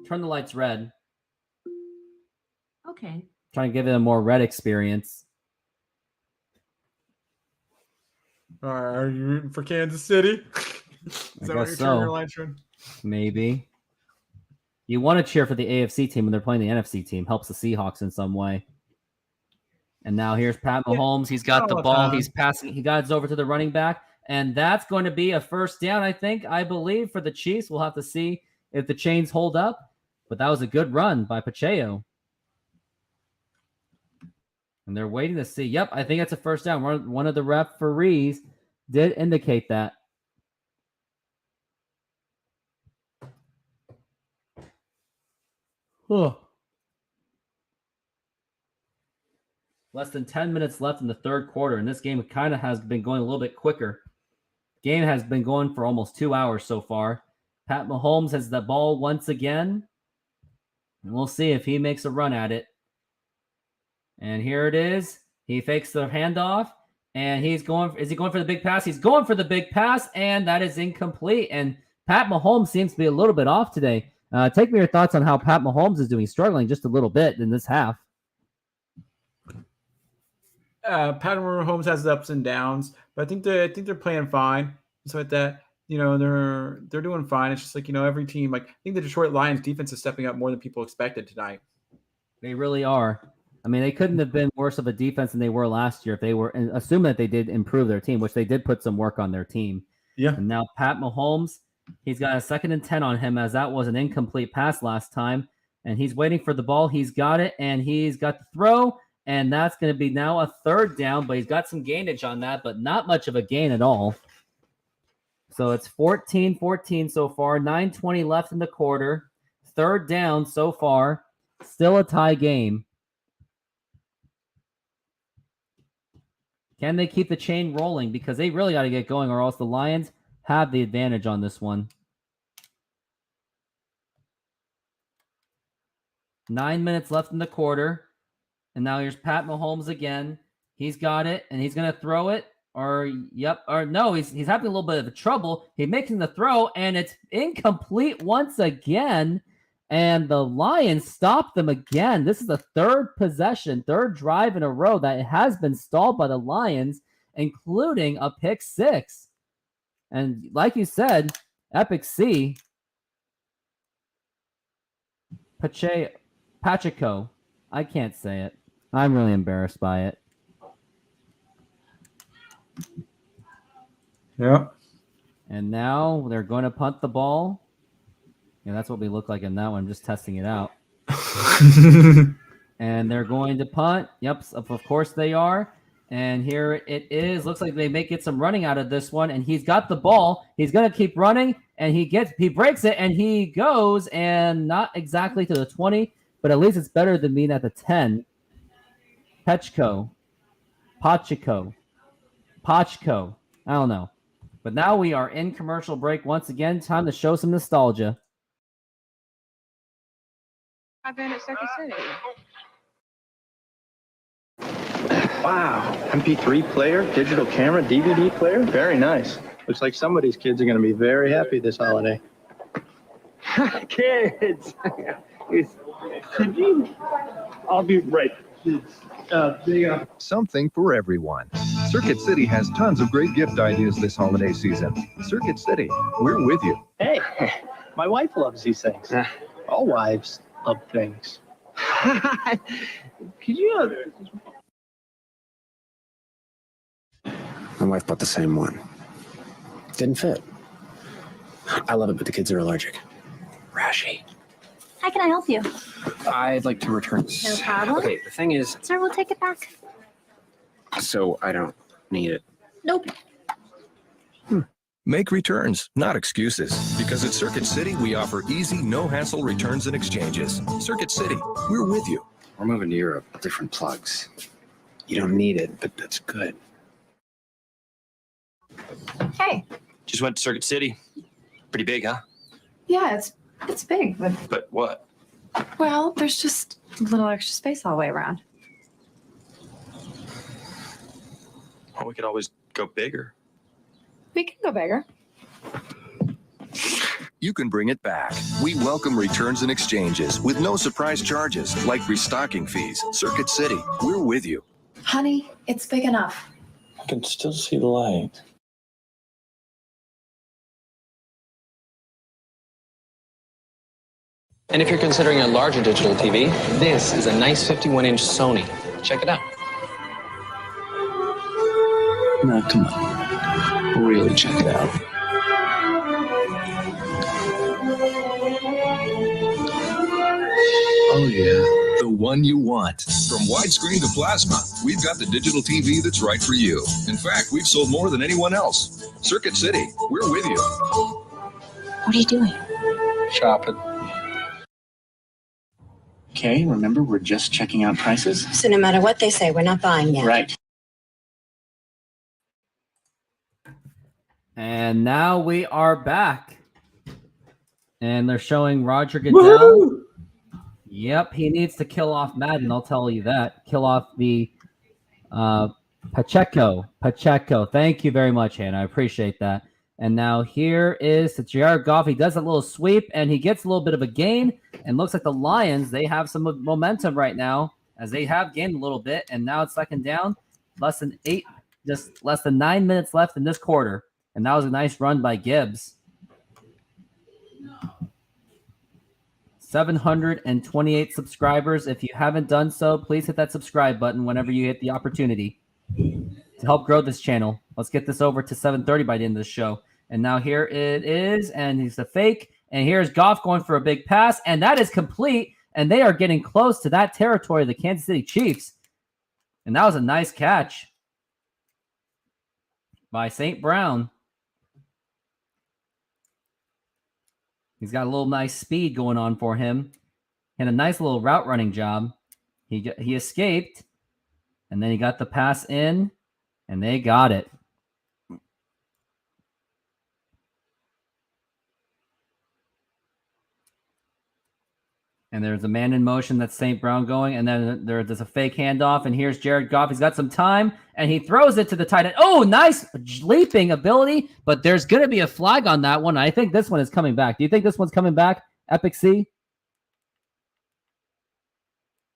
turn the lights red. Okay. Trying to give it a more red experience. All right, are you rooting for Kansas City? Is that what you're turning your lights red? Maybe. You want to cheer for the AFC team when they're playing the NFC team. Helps the Seahawks in some way. And now here's Pat Mahomes. He's got the ball. He's passing. He got it over to the running back. And that's going to be a first down, I believe, for the Chiefs. We'll have to see if the chains hold up. But that was a good run by Pacheco. And they're waiting to see. Yep, I think that's a first down. One of the referees did indicate that. Less than 10 minutes left in the third quarter, and this game kind of has been going a little bit quicker. Game has been going for almost 2 hours so far. Pat Mahomes has the ball once again, and we'll see if he makes a run at it. And here it is. He fakes the handoff, and he's going. Is he going for the big pass? He's going for the big pass, and that is incomplete. And Pat Mahomes seems to be a little bit off today. Take me your thoughts on how Pat Mahomes is doing. Struggling just a little bit in this half. Pat Mahomes has ups and downs, but I think they're playing fine. So at that, they're doing fine. It's just like every team. Like I think the Detroit Lions defense is stepping up more than people expected tonight. They really are. I mean, they couldn't have been worse of a defense than they were last year if they were, assuming that they did improve their team, which they did put some work on their team. Yeah. And now Pat Mahomes, he's got a 2nd and 10 on him, as that was an incomplete pass last time. And he's waiting for the ball. He's got it, and he's got the throw, and that's going to be now a third down, but he's got some gainage on that, but not much of a gain at all. So it's 14-14 so far, 9:20 left in the quarter. Third down so far, still a tie game. Can they keep the chain rolling? Because they really got to get going, or else the Lions have the advantage on this one. 9 minutes left in the quarter. And now here's Pat Mahomes again. He's got it, and he's going to throw it. No, he's having a little bit of trouble. He's making the throw, and it's incomplete once again. And the Lions stopped them again. This is the third drive in a row that has been stalled by the Lions, including a pick six. And like you said, Epic C, Pacheco. I can't say it. I'm really embarrassed by it. Yeah. And now they're going to punt the ball. Yeah, that's what we look like in that one. I'm just testing it out. And they're going to punt. Yep, of course they are. And here it is. Looks like they may get some running out of this one. And he's got the ball. He's going to keep running. And he breaks it. And he goes, and not exactly to the 20, but at least it's better than being at the 10. Pacheco. I don't know. But now we are in commercial break once again. Time to show some nostalgia. I've been at Circuit City. Wow, MP3 player, digital camera, DVD player, very nice. Looks like somebody's kids are going to be very happy this holiday. Kids! Could you? I'll be right. Something for everyone. Circuit City has tons of great gift ideas this holiday season. Circuit City, we're with you. Hey, my wife loves these things. All wives love things. Could you... My wife bought the same one. Didn't fit. I love it, but the kids are allergic. Rashy. How can I help you? I'd like to return this. No problem. Okay, the thing is, Sir, we'll take it back. so I don't need it. Nope. Make returns, not excuses. Because at Circuit City, we offer easy, no-hassle returns and exchanges. Circuit City, we're with you. We're moving to Europe. Different plugs. You don't need it, but that's good. Hey. Just went to Circuit City. Pretty big, huh? Yeah, it's big, but But what? well, there's just a little extra space all the way around. Well, we could always go bigger. We can go bigger. You can bring it back. We welcome returns and exchanges with no surprise charges like restocking fees. Circuit City, we're with you. Honey, it's big enough. I can still see the light. And if you're considering a larger digital TV, this is a nice 51-inch Sony. Check it out. Now, come on. Really check it out. Oh, yeah. The one you want. From widescreen to plasma, we've got the digital TV that's right for you. In fact, we've sold more than anyone else. Circuit City, we're with you. What are you doing? Shopping. Okay, remember, we're just checking out prices. So no matter what they say, we're not buying yet. Right. And now we are back. And they're showing Roger Goodell. Woo-hoo! Yep, he needs to kill off Madden, I'll tell you that. Kill off the Pacheco. Thank you very much, Hannah. I appreciate that. And now here is the Jared Goff. He does a little sweep, and he gets a little bit of a gain. And looks like the Lions, they have some momentum right now, as they have gained a little bit. And now it's second down. Less than 9 minutes left in this quarter. And that was a nice run by Gibbs. 728 subscribers. If you haven't done so, please hit that subscribe button whenever you hit the opportunity to help grow this channel. Let's get this over to 7:30 by the end of the show. And now here it is, and he's a fake. And here's Goff going for a big pass, and that is complete. And they are getting close to that territory of the Kansas City Chiefs. And that was a nice catch by St. Brown. He's got a little nice speed going on for him, and a nice little route running job. He escaped, and then he got the pass in, and they got it. And there's a man in motion. That's St. Brown going. And then there's a fake handoff. And here's Jared Goff. He's got some time. And he throws it to the tight end. Oh, nice leaping ability. But there's going to be a flag on that one. I think this one is coming back. Do you think this one's coming back, Epic C?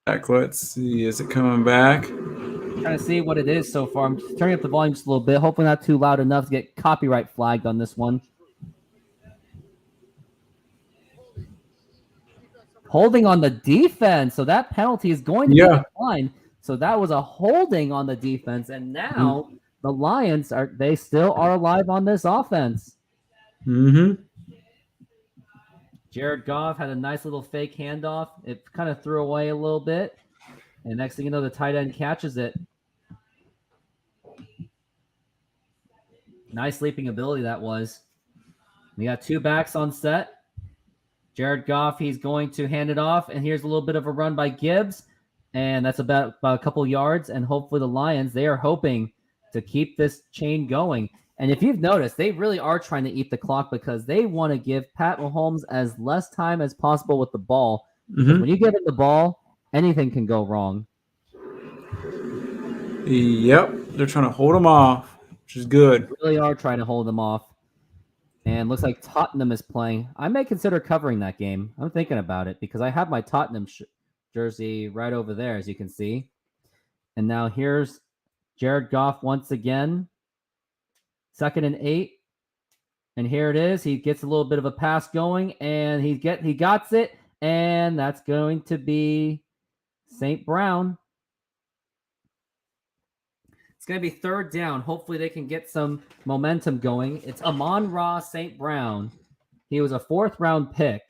Let's see. Is it coming back? Trying to see what it is so far. I'm just turning up the volume just a little bit. Hopefully not too loud enough to get copyright flagged on this one. Holding on the defense. So that penalty is going to be declined. So that was a holding on the defense. And now the Lions they still are alive on this offense. Mm-hmm. Jared Goff had a nice little fake handoff. It kind of threw away a little bit. And next thing you know, the tight end catches it. Nice leaping ability that was. We got two backs on set. Jared Goff, he's going to hand it off, and here's a little bit of a run by Gibbs, and that's about a couple yards, and hopefully the Lions, they are hoping to keep this chain going. And if you've noticed, they really are trying to eat the clock because they want to give Pat Mahomes as less time as possible with the ball. When you give him the ball, anything can go wrong. Yep, they're trying to hold him off, which is good. They really are trying to hold him off. And looks like Tottenham is playing. I may consider covering that game. I'm thinking about it because I have my Tottenham jersey right over there, as you can see. And now here's Jared Goff once again. 2nd and 8. And here it is. He gets a little bit of a pass going, and he got it, and that's going to be St. Brown. It's going to be 3rd down. Hopefully they can get some momentum going. It's Amon-Ra St. Brown. He was a 4th-round pick.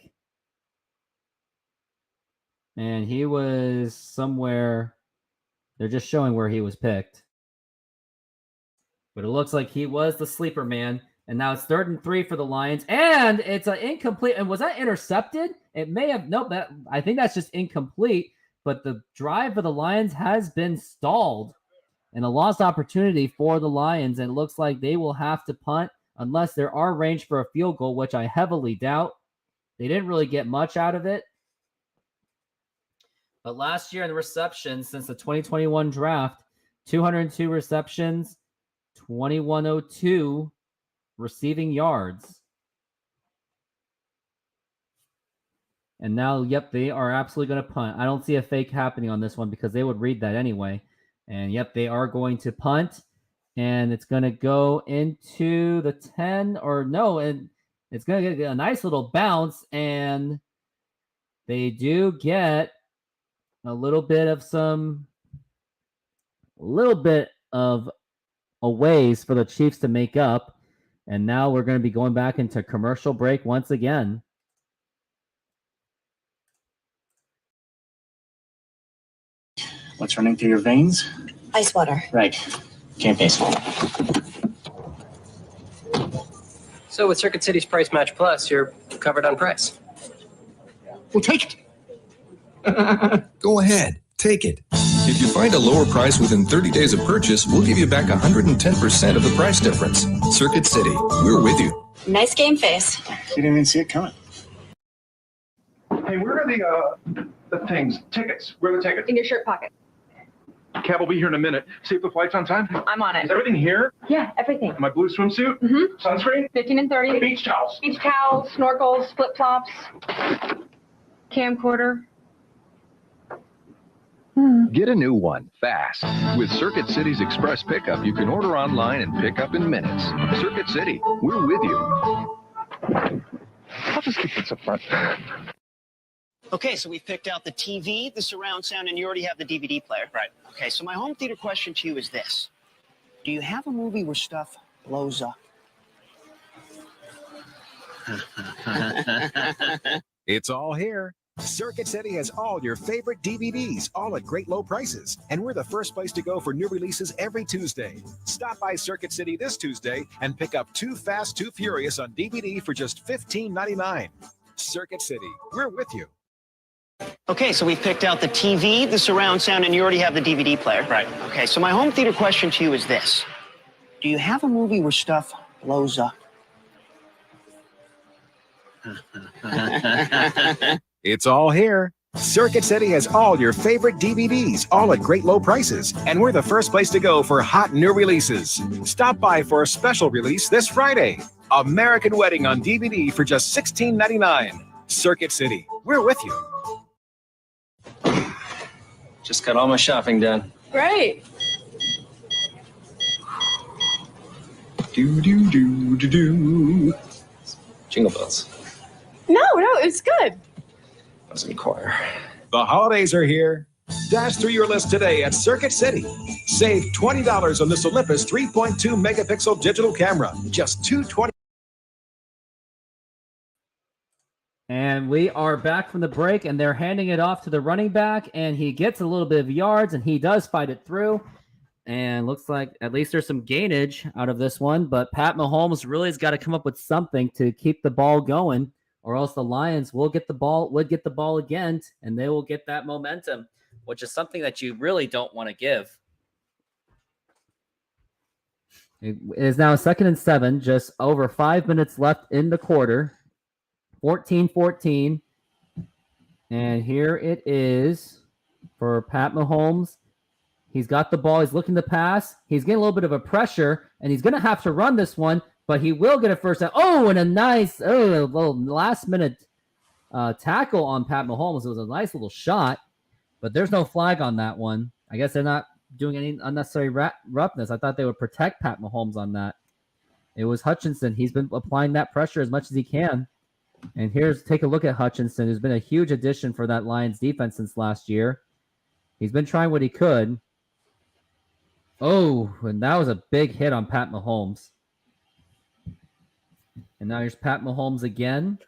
And he was somewhere. They're just showing where he was picked. But it looks like he was the sleeper man. And now it's 3rd and 3 for the Lions. And it's an incomplete. And was that intercepted? It may have. Nope. I think that's just incomplete. But the drive for the Lions has been stalled. And a lost opportunity for the Lions. And it looks like they will have to punt unless there are range for a field goal, which I heavily doubt. They didn't really get much out of it. But last year in the receptions since the 2021 draft, 202 receptions, 2102 receiving yards. And now, yep, they are absolutely going to punt. I don't see a fake happening on this one because they would read that anyway. And yep, they are going to punt. And it's going to go into the 10 or no, and it's going to get a nice little bounce. And they do get a little bit of a ways for the Chiefs to make up. And now we're going to be going back into commercial break once again. What's running through your veins? Ice water. Right. Can't face it. So with Circuit City's Price Match Plus, you're covered on price. Well, take it. Go ahead, take it. If you find a lower price within 30 days of purchase, we'll give you back 110% of the price difference. Circuit City, we're with you. Nice game face. You didn't even see it coming. Hey, where are the things? Tickets. Where are the tickets? In your shirt pocket. Cab will be here in a minute. See if the flight's on time. I'm on it. Is everything here? Yeah, everything. My blue swimsuit? Mm-hmm. Sunscreen? 15 and 30. Beach towels. Beach towels, snorkels, flip-flops, camcorder. Get a new one fast. With Circuit City's Express Pickup, you can order online and pick up in minutes. Circuit City, we're with you. I'll just keep this up front. Okay, so we've picked out the TV, the surround sound, and you already have the DVD player. Right. Okay, so my home theater question to you is this. Do you have a movie where stuff blows up? It's all here. Circuit City has all your favorite DVDs, all at great low prices. And we're the first place to go for new releases every Tuesday. Stop by Circuit City this Tuesday and pick up Too Fast, Too Furious on DVD for just $15.99. Circuit City, we're with you. Okay, so we've picked out the TV, the surround sound, and you already have the DVD player. Right. Okay, so my home theater question to you is this. Do you have a movie where stuff blows up? It's all here. Circuit City has all your favorite DVDs, all at great low prices. And we're the first place to go for hot new releases. Stop by for a special release this Friday. American Wedding on DVD for just $16.99. Circuit City, we're with you. Just got all my shopping done. Great. Do. Jingle bells. No, it's good. I was in choir. The holidays are here. Dash through your list today at Circuit City. Save $20 on this Olympus 3.2 megapixel digital camera. Just $220. And we are back from the break, and they're handing it off to the running back, and he gets a little bit of yards, and he does fight it through. And looks like at least there's some gainage out of this one, but Pat Mahomes really has got to come up with something to keep the ball going, or else the Lions would get the ball again, and they will get that momentum, which is something that you really don't want to give. It is now 2nd and 7, just over 5 minutes left in the quarter. 14-14. And here it is for Pat Mahomes. He's got the ball. He's looking to pass. He's getting a little bit of a pressure, and he's going to have to run this one, but he will get a first down. Oh, and a nice little last-minute tackle on Pat Mahomes. It was a nice little shot, but there's no flag on that one. I guess they're not doing any unnecessary roughness. I thought they would protect Pat Mahomes on that. It was Hutchinson. He's been applying that pressure as much as he can. And take a look at Hutchinson, who's been a huge addition for that Lions defense since last year. He's been trying what he could. Oh, and that was a big hit on Pat Mahomes. And now here's Pat Mahomes again.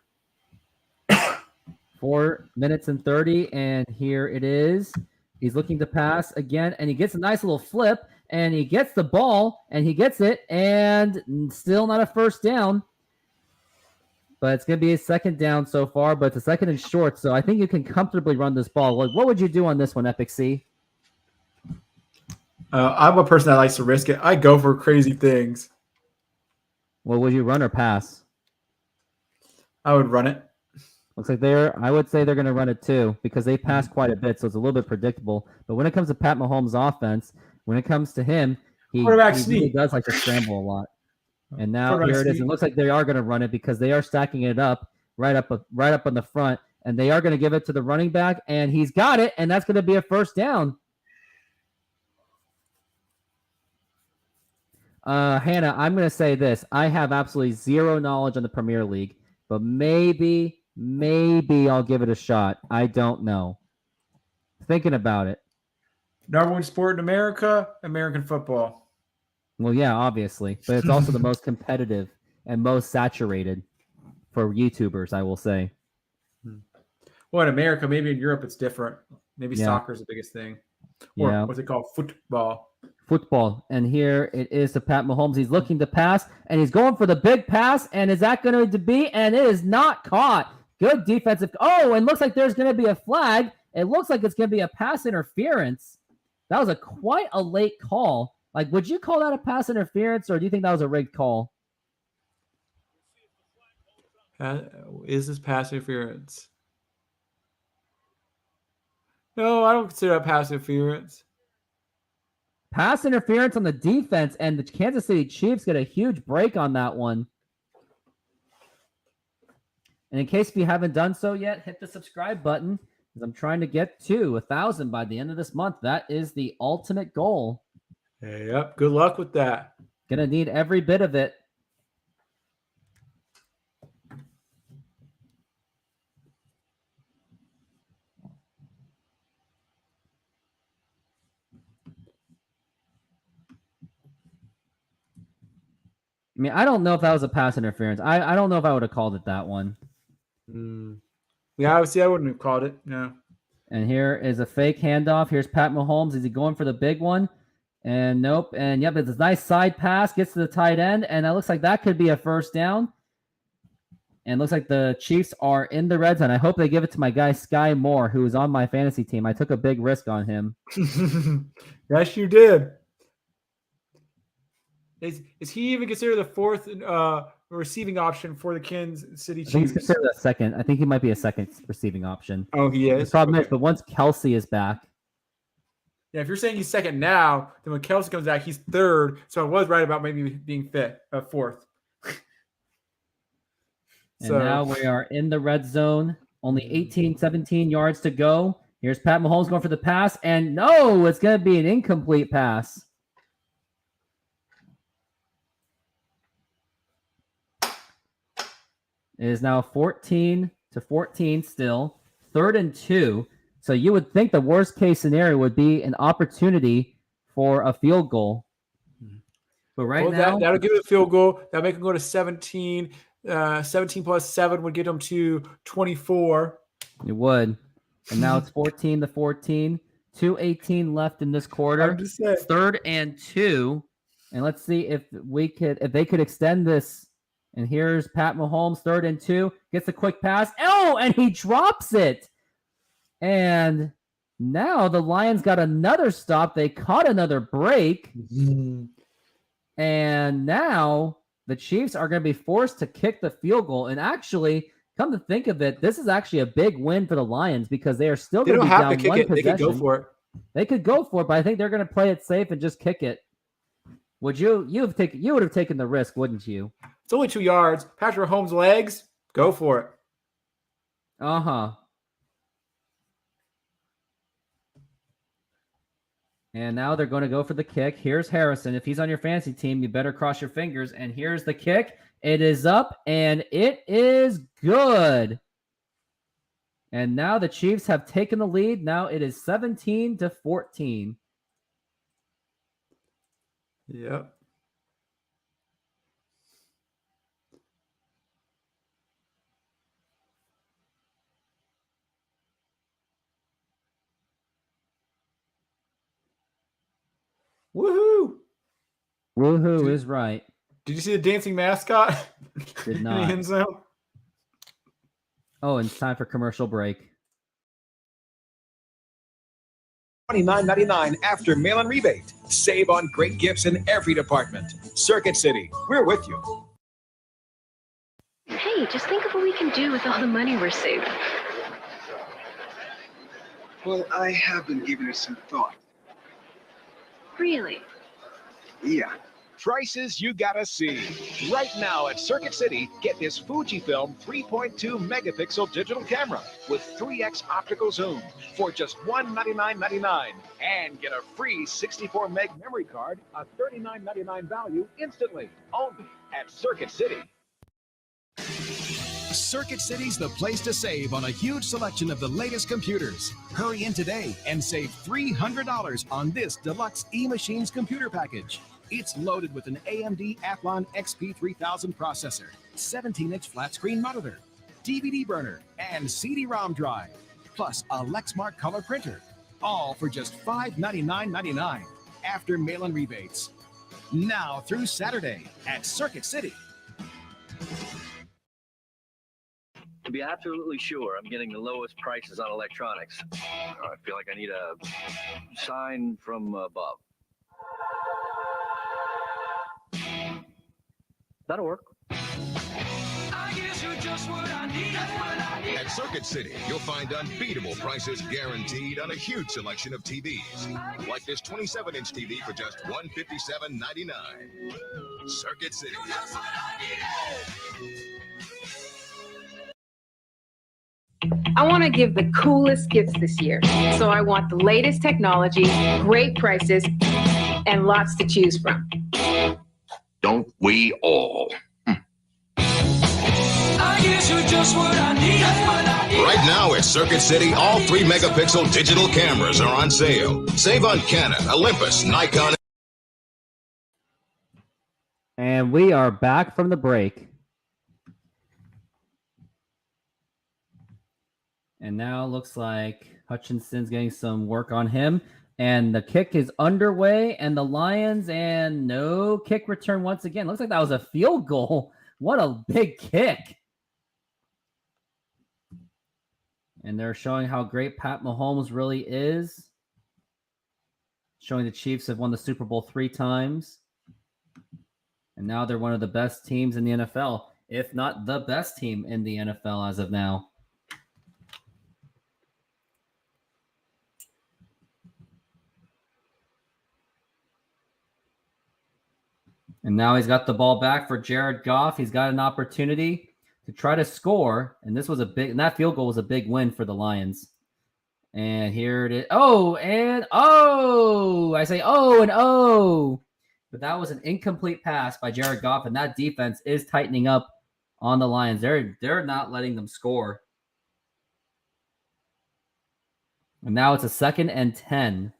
4 minutes and 30, and here it is. He's looking to pass again, and he gets a nice little flip, and he gets the ball, and he gets it, and still not a first down. But it's going to be a second down so far, but it's a second and short, so I think you can comfortably run this ball. Like, what would you do on this one, Epic C? I'm a person that likes to risk it. I go for crazy things. Well, would you run or pass? I would run it. Looks like I would say they're going to run it too, because they pass quite a bit, so it's a little bit predictable. But when it comes to Pat Mahomes' offense, when it comes to him, he really does like to scramble a lot. And now here it is. It looks like they are going to run it because they are stacking it up right up on the front, and they are going to give it to the running back, and he's got it, and that's going to be a first down. Hannah, I'm going to say this. I have absolutely zero knowledge on the Premier League, but maybe I'll give it a shot. I don't know. Thinking about it. Number one sport in America, American football. Well, yeah, obviously, but it's also the most competitive and most saturated for YouTubers, I will say. Well, in America, maybe in Europe it's different. Maybe soccer is the biggest thing. Or what's it called? Football. And here it is to Pat Mahomes. He's looking to pass, and he's going for the big pass, and is that going to be? And it is not caught. Good defensive. Oh, and looks like there's going to be a flag. It looks like it's going to be a pass interference. That was quite a late call. Like, would you call that a pass interference, or do you think that was a rigged call? Is this pass interference? No, I don't consider that pass interference. Pass interference on the defense, and the Kansas City Chiefs get a huge break on that one. And in case if you haven't done so yet, hit the subscribe button, because I'm trying to get to 1,000 by the end of this month. That is the ultimate goal. Yep. Good luck with that. Gonna need every bit of it. I mean, I don't know if that was a pass interference. I don't know if I would have called it that one. Yeah, obviously I wouldn't have called it. No. And here is a fake handoff. Here's Pat Mahomes. Is he going for the big one? And nope. And yep, it's a nice side pass. Gets to the tight end. And it looks like that could be a first down. And looks like the Chiefs are in the red zone. I hope they give it to my guy, Sky Moore, who is on my fantasy team. I took a big risk on him. Yes, you did. Is he even considered the fourth receiving option for the Kansas City Chiefs? I think he's considered a second. I think he might be a second receiving option. Oh, he is? The problem is, but once Kelsey is back. Yeah, if you're saying he's second now, then when Kelsey comes back, he's third. So I was right about maybe being fourth. And now we are in the red zone. Only 17 yards to go. Here's Pat Mahomes going for the pass. And no, it's going to be an incomplete pass. It is now 14-14 still. 3rd and 2. So you would think the worst case scenario would be an opportunity for a field goal. But now that'll give it a field goal. That'll make them go to 17. 17 plus 7 would get them to 24. It would. And now it's 14-14. 2:18 left in this quarter. I'm just saying. 3rd and 2. And let's see if they could extend this. And here's Pat Mahomes, 3rd and 2, gets a quick pass. Oh, and he drops it. And now the Lions got another stop. They caught another break. And now the Chiefs are going to be forced to kick the field goal. And actually, come to think of it, this is actually a big win for the Lions because they are still going to be down one possession. They could go for it. They could go for it, but I think they're going to play it safe and just kick it. Would you would have taken the risk, wouldn't you? It's only 2 yards. Patrick Mahomes' legs. Go for it. Uh-huh. And now they're going to go for the kick. Here's Harrison. If he's on your fantasy team, you better cross your fingers. And here's the kick. It is up, and it is good. And now the Chiefs have taken the lead. Now it is 17-14. Yep. Woohoo! Woohoo is right. Did you see the dancing mascot? Did in not. the end zone? Oh, and it's time for commercial break. $29.99 after mail-in rebate. Save on great gifts in every department. Circuit City, we're with you. Hey, just think of what we can do with all the money we're saving. Well, I have been giving it some thought. Really? Yeah. Prices you gotta see. Right now at Circuit City, get this Fujifilm 3.2 megapixel digital camera with 3x optical zoom for just $199.99 and get a free 64 meg memory card, a $39.99 value instantly, only at Circuit City. Circuit City's the place to save on a huge selection of the latest computers. Hurry in today and save $300 on this deluxe eMachines computer package. It's loaded with an AMD Athlon XP3000 processor, 17-inch flat screen monitor, DVD burner, and CD-ROM drive, plus a Lexmark color printer, all for just $599.99 after mail-in rebates. Now through Saturday at Circuit City. To be absolutely sure I'm getting the lowest prices on electronics, I feel like I need a sign from above. That'll work. At Circuit City, you'll find unbeatable prices guaranteed on a huge selection of TVs. Like this 27-inch TV for just $157.99. Circuit City. I want to give the coolest gifts this year. So I want the latest technology, great prices, and lots to choose from. Don't we all? Right now at Circuit City, all 3 megapixel digital cameras are on sale. Save on Canon, Olympus, Nikon. And we are back from the break. And now it looks like Hutchinson's getting some work on him. And the kick is underway, and the Lions, and no kick return once again. Looks like that was a field goal. What a big kick. And they're showing how great Pat Mahomes really is. Showing the Chiefs have won the Super Bowl 3 times. And now they're one of the best teams in the NFL, if not the best team in the NFL as of now. And now he's got the ball back for Jared Goff. He's got an opportunity to try to score. And this was and that field goal was a big win for the Lions. And here it is. I say But that was an incomplete pass by Jared Goff. And that defense is tightening up on the Lions. They're not letting them score. And now it's a 2nd and 10.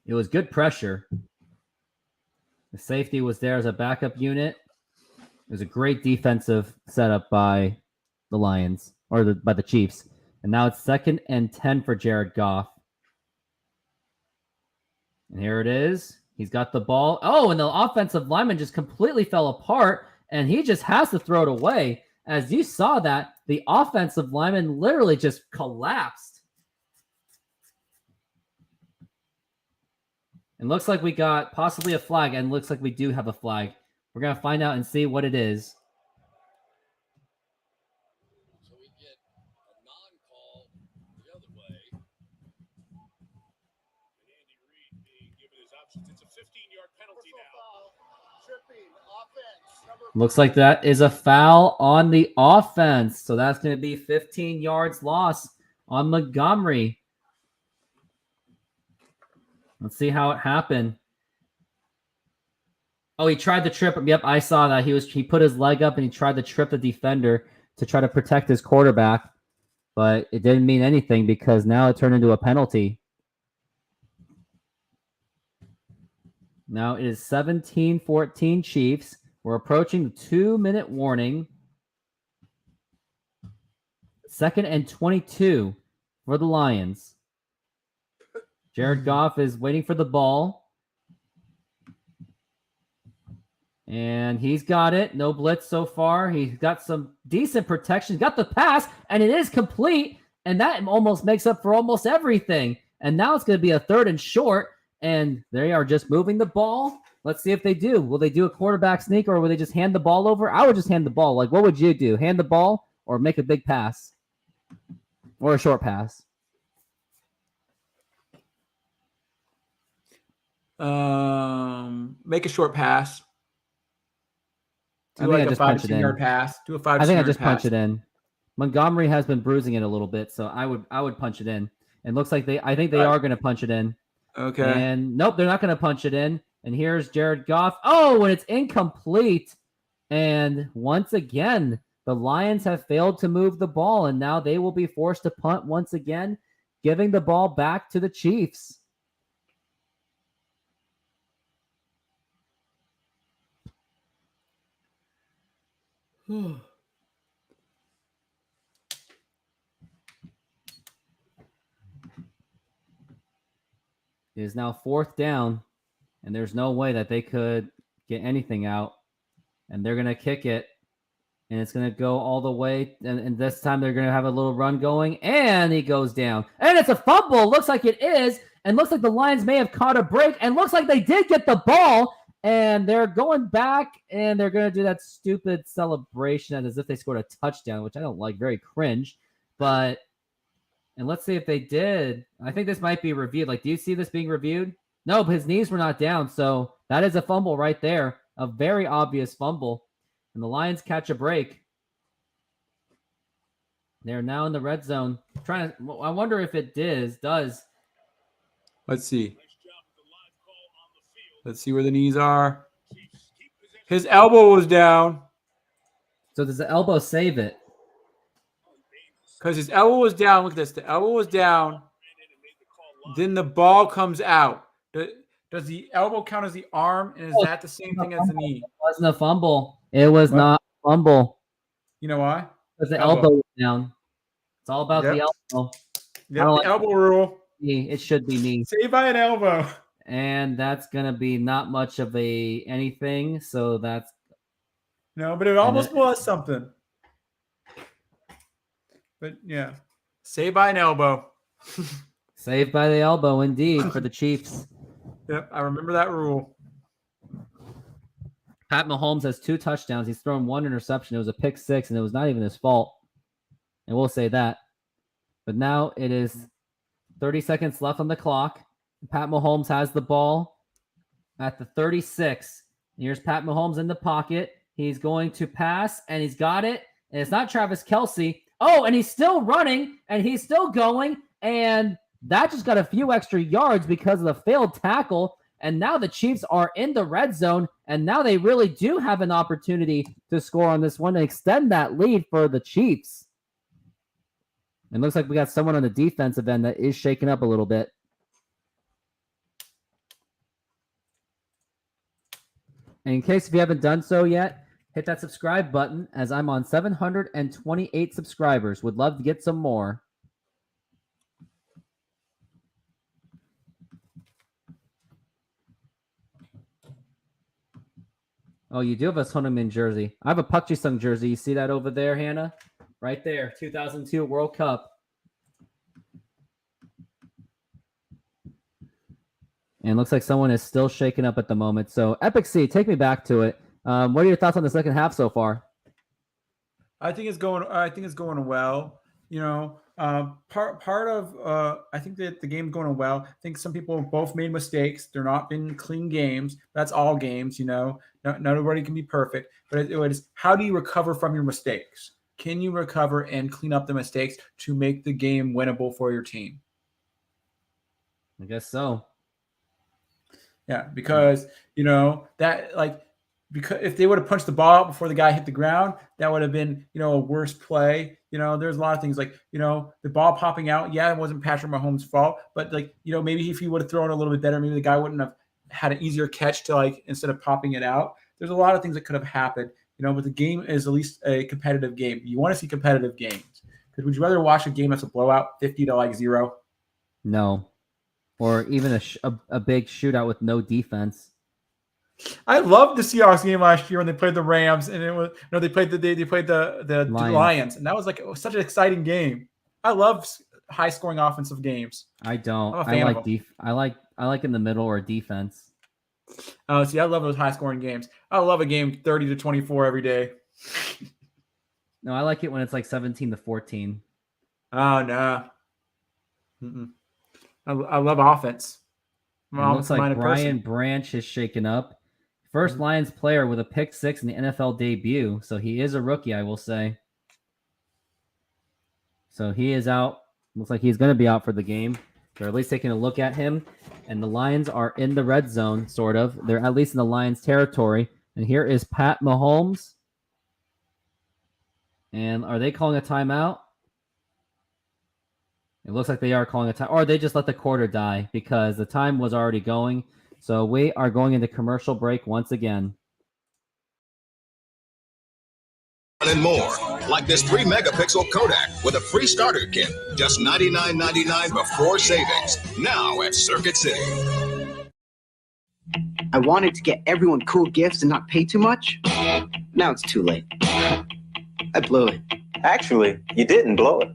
It was good pressure. The safety was there as a backup unit. It was a great defensive setup by the Lions, or by the Chiefs. And now it's 2nd and 10 for Jared Goff. And here it is. He's got the ball. Oh, and the offensive lineman just completely fell apart, and he just has to throw it away. As you saw that, the offensive lineman literally just collapsed. It looks like we got possibly a flag, and looks like we do have a flag. We're going to find out and see what it is. So we get a non-call the other way. And Andy Reid being given his options. It's a 15-yard penalty now. Tripping offense. Looks like that is a foul on the offense. So that's going to be 15 yards loss on Montgomery. Let's see how it happened. Oh, he tried to trip him. Yep, I saw that. He put his leg up and he tried to trip the defender to try to protect his quarterback, but it didn't mean anything because now it turned into a penalty. Now it is 17-14 Chiefs. We're approaching the 2-minute warning. 2nd and 22 for the Lions. Jared Goff is waiting for the ball. And he's got it. No blitz so far. He's got some decent protection. He's got the pass, and it is complete. And that almost makes up for almost everything. And now it's going to be a 3rd and short. And they are just moving the ball. Let's see if they do. Will they do a quarterback sneak or will they just hand the ball over? I would just hand the ball. Like, what would you do? Hand the ball or make a big pass? Or a short pass? Make a short pass. I think I just punch it in. Yard pass. Do a 5 I think I just punch it in. Montgomery has been bruising it a little bit, so I would punch it in. It looks like I think they are going to punch it in. Okay. And nope, they're not going to punch it in. And here's Jared Goff. Oh, and it's incomplete. And once again, the Lions have failed to move the ball, and now they will be forced to punt once again, giving the ball back to the Chiefs. It is now 4th down, and there's no way that they could get anything out. And they're going to kick it, and it's going to go all the way. And this time they're going to have a little run going, and he goes down. And it's a fumble. Looks like it is, and looks like the Lions may have caught a break, and looks like they did get the ball. And they're going back, and they're going to do that stupid celebration as if they scored a touchdown, which I don't like. Very cringe. And let's see if they did. I think this might be reviewed. Like, do you see this being reviewed? No, but his knees were not down. So that is a fumble right there. A very obvious fumble. And the Lions catch a break. They're now in the red zone. I wonder if it does. Let's see. Let's see where the knees are. His elbow was down. So does the elbow save it? Because his elbow was down. Look at this. The elbow was down. Then the ball comes out. Does the elbow count as the arm? And is that the same thing as the knee? It wasn't a fumble. It was not a fumble. You know why? Because the elbow was down. It's all about the elbow. Yep, the elbow rule. It should be knee. Saved by an elbow. And that's going to be not much of anything. So that's. No, but it almost was something. But yeah, saved by an elbow. Saved by the elbow, indeed, for the Chiefs. Yep, I remember that rule. Pat Mahomes has 2 touchdowns. He's thrown 1 interception. It was a pick 6, and it was not even his fault. And we'll say that. But now it is 30 seconds left on the clock. Pat Mahomes has the ball at the 36. Here's Pat Mahomes in the pocket. He's going to pass, and he's got it. And it's not Travis Kelce. Oh, and he's still running, and he's still going. And that just got a few extra yards because of the failed tackle. And now the Chiefs are in the red zone, and now they really do have an opportunity to score on this one and extend that lead for the Chiefs. It looks like we got someone on the defensive end that is shaking up a little bit. And in case if you haven't done so yet, hit that subscribe button as I'm on 728 subscribers. Would love to get some more. Oh, you do have a Sonneman jersey. I have a Park Ji-sung jersey. You see that over there, Hannah? Right there, 2002 World Cup. And looks like someone is still shaken up at the moment. So, Epic C, take me back to it. What are your thoughts on the second half so far? I think it's going well. You know, part of I think that the game's going well. I think some people have both made mistakes. They're not been clean games. That's all games. You know, not everybody can be perfect. But it is, how do you recover from your mistakes? Can you recover and clean up the mistakes to make the game winnable for your team? I guess so. Yeah, because because if they would have punched the ball out before the guy hit the ground, that would have been, a worse play. There's a lot of things like, the ball popping out. Yeah, it wasn't Patrick Mahomes' fault, but maybe if he would have thrown a little bit better, maybe the guy wouldn't have had an easier catch to instead of popping it out. There's a lot of things that could have happened, but the game is at least a competitive game. You want to see competitive games. Because would you rather watch a game that's a blowout 50-0? No. Or even a big shootout with no defense. I loved the Seahawks game last year when they played the Rams, and it was they played the Lions, and that was it was such an exciting game. I love high scoring offensive games. I don't. I'm a fan of them. I like in the middle or defense. Oh, see, I love those high scoring games. I love a game 30-24 every day. No, I like it when it's 17-14. Oh no. Mm-mm. I love offense. It looks like Brian Branch is shaken up. First Lions player with a pick 6 in the NFL debut. So he is a rookie, I will say. So he is out. Looks like he's going to be out for the game. They're at least taking a look at him. And the Lions are in the red zone, sort of. They're at least in the Lions territory. And here is Pat Mahomes. And are they calling a timeout? It looks like they are calling a time, or they just let the quarter die because the time was already going. So we are going into commercial break once again. And more, like this 3-megapixel Kodak with a free starter kit, just $99.99 before savings. Now at Circuit City. I wanted to get everyone cool gifts and not pay too much. Now it's too late. I blew it. Actually, you didn't blow it.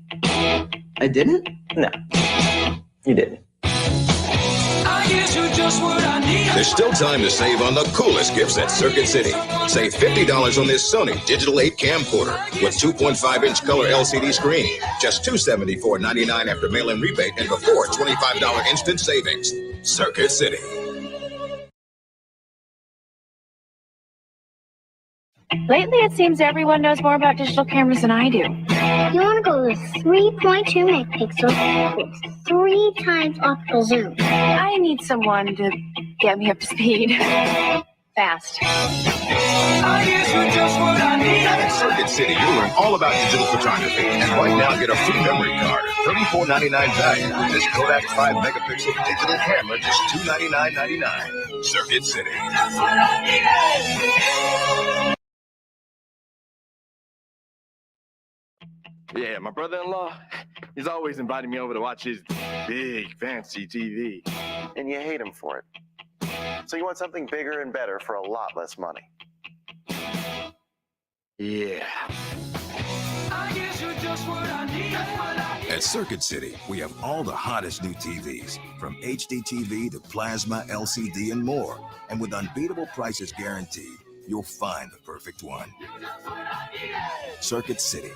I didn't? No, you didn't. There's still time to save on the coolest gifts at Circuit City. Save $50 on this Sony digital 8 camcorder with 2.5-inch color LCD screen. Just $274.99 after mail-in rebate and before $25 instant savings. Circuit City. Lately, it seems everyone knows more about digital cameras than I do. You want to go with 3.2 megapixels with 3 times optical zoom. I need someone to get me up to speed. Fast. At Circuit City, you'll learn all about digital photography. And right now, get a free memory card at $34.99 value with this Kodak 5-megapixel digital camera, just $299.99. Circuit City. Yeah, my brother-in-law, he's always inviting me over to watch his big, fancy TV. And you hate him for it. So you want something bigger and better for a lot less money. Yeah. At Circuit City, we have all the hottest new TVs, from HD TV to plasma, LCD, and more. And with unbeatable prices guaranteed, you'll find the perfect one. Circuit City.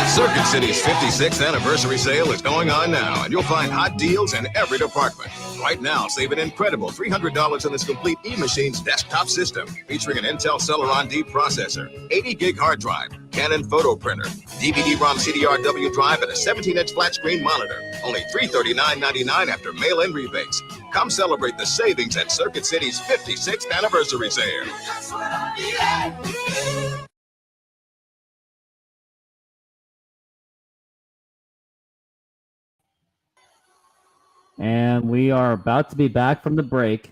Circuit City's 56th anniversary sale is going on now, and you'll find hot deals in every department. Right now, save an incredible $300 on this complete eMachines desktop system, featuring an Intel Celeron D processor, 80-gig hard drive, Canon photo printer, DVD-ROM CDR-W drive, and a 17-inch flat-screen monitor. Only $339.99 after mail-in rebates. Come celebrate the savings at Circuit City's 56th anniversary sale. And we are about to be back from the break.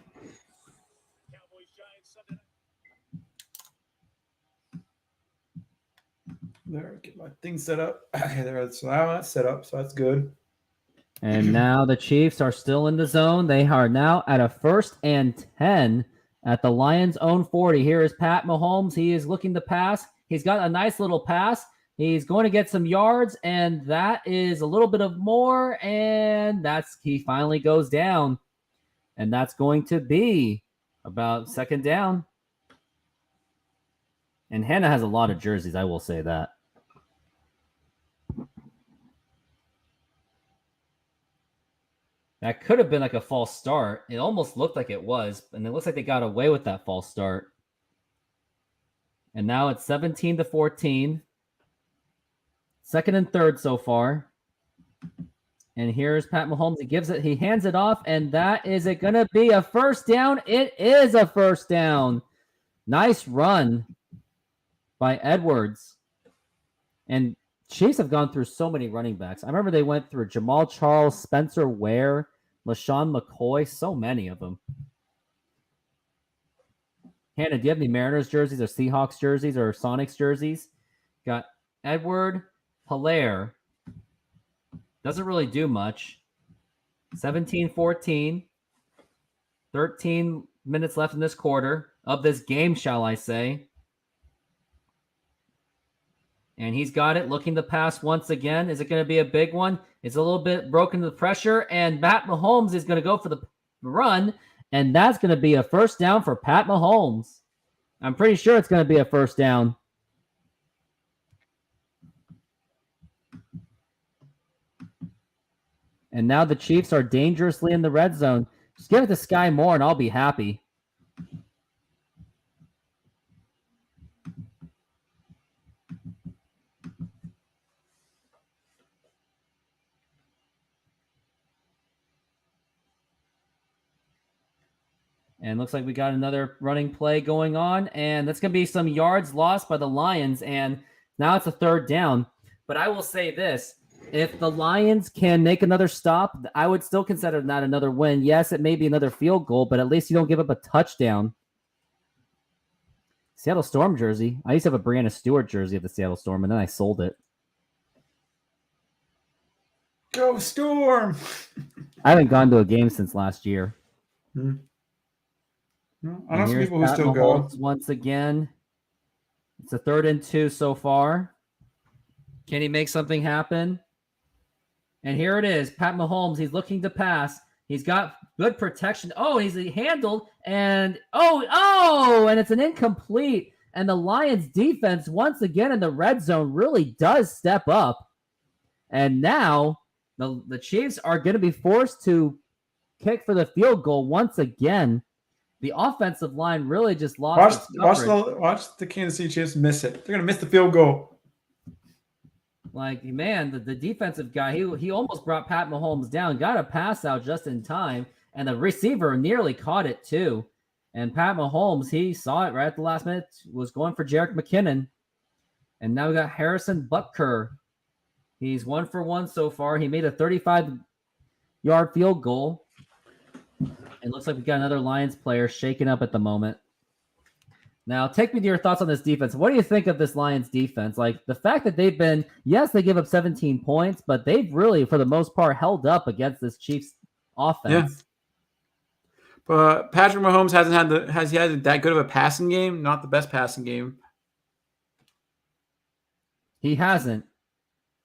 There, get my thing set up. Okay, there. So now that's set up, so that's good. And now the Chiefs are still in the zone. They are now at a 1st and 10 at the Lions' own 40. Here is Pat Mahomes. He is looking to pass. He's got a nice little pass. He's going to get some yards, and that is a little bit of more, and he finally goes down. And that's going to be about 2nd down. And Hannah has a lot of jerseys, I will say that. That could have been like a false start. It almost looked like it was, and it looks like they got away with that false start. And now it's 17-14. 2nd and 3rd so far. And here's Pat Mahomes. He hands it off, and that is it going to be a first down? It is a first down. Nice run by Edwards. And Chiefs have gone through so many running backs. I remember they went through Jamal Charles, Spencer Ware, LaShawn McCoy, so many of them. Hannah, do you have any Mariners jerseys or Seahawks jerseys or Sonics jerseys? Got Edward Hilaire. Doesn't really do much. 17-14. 13 minutes left in this quarter of this game, shall I say. And he's got it, looking to pass once again. Is it going to be a big one? It's a little bit broken to the pressure, and Pat Mahomes is going to go for the run, and that's going to be a first down for Pat Mahomes. I'm pretty sure it's going to be a first down. And now the Chiefs are dangerously in the red zone. Just give it to Sky Moore, and I'll be happy. And looks like we got another running play going on. And that's going to be some yards lost by the Lions. And now it's a third down. But I will say this. If the Lions can make another stop, I would still consider that another win. Yes, it may be another field goal, but at least you don't give up a touchdown. Seattle Storm jersey. I used to have a Brianna Stewart jersey of the Seattle Storm, and then I sold it. Go Storm! I haven't gone to a game since last year. I know some people who still go. Once again, it's a 3rd and 2 so far. Can he make something happen? And here it is. Pat Mahomes, he's looking to pass. He's got good protection. Oh, he's handled. And and it's an incomplete. And the Lions defense, once again in the red zone, really does step up. And now the Chiefs are going to be forced to kick for the field goal once again. The offensive line really just lost. Watch the Kansas City Chiefs miss it. They're going to miss the field goal. Like, man, the defensive guy, he almost brought Pat Mahomes down, got a pass out just in time, and the receiver nearly caught it too. And Pat Mahomes, he saw it right at the last minute, was going for Jerick McKinnon. And now we got Harrison Butker. He's 1 for 1 so far. He made a 35-yard field goal. It looks like we got another Lions player shaken up at the moment. Now, take me to your thoughts on this defense. What do you think of this Lions defense? Like, the fact that they've been, yes, they give up 17 points, but they've really, for the most part, held up against this Chiefs offense. Yeah. But Patrick Mahomes has he had that good of a passing game? Not the best passing game. He hasn't,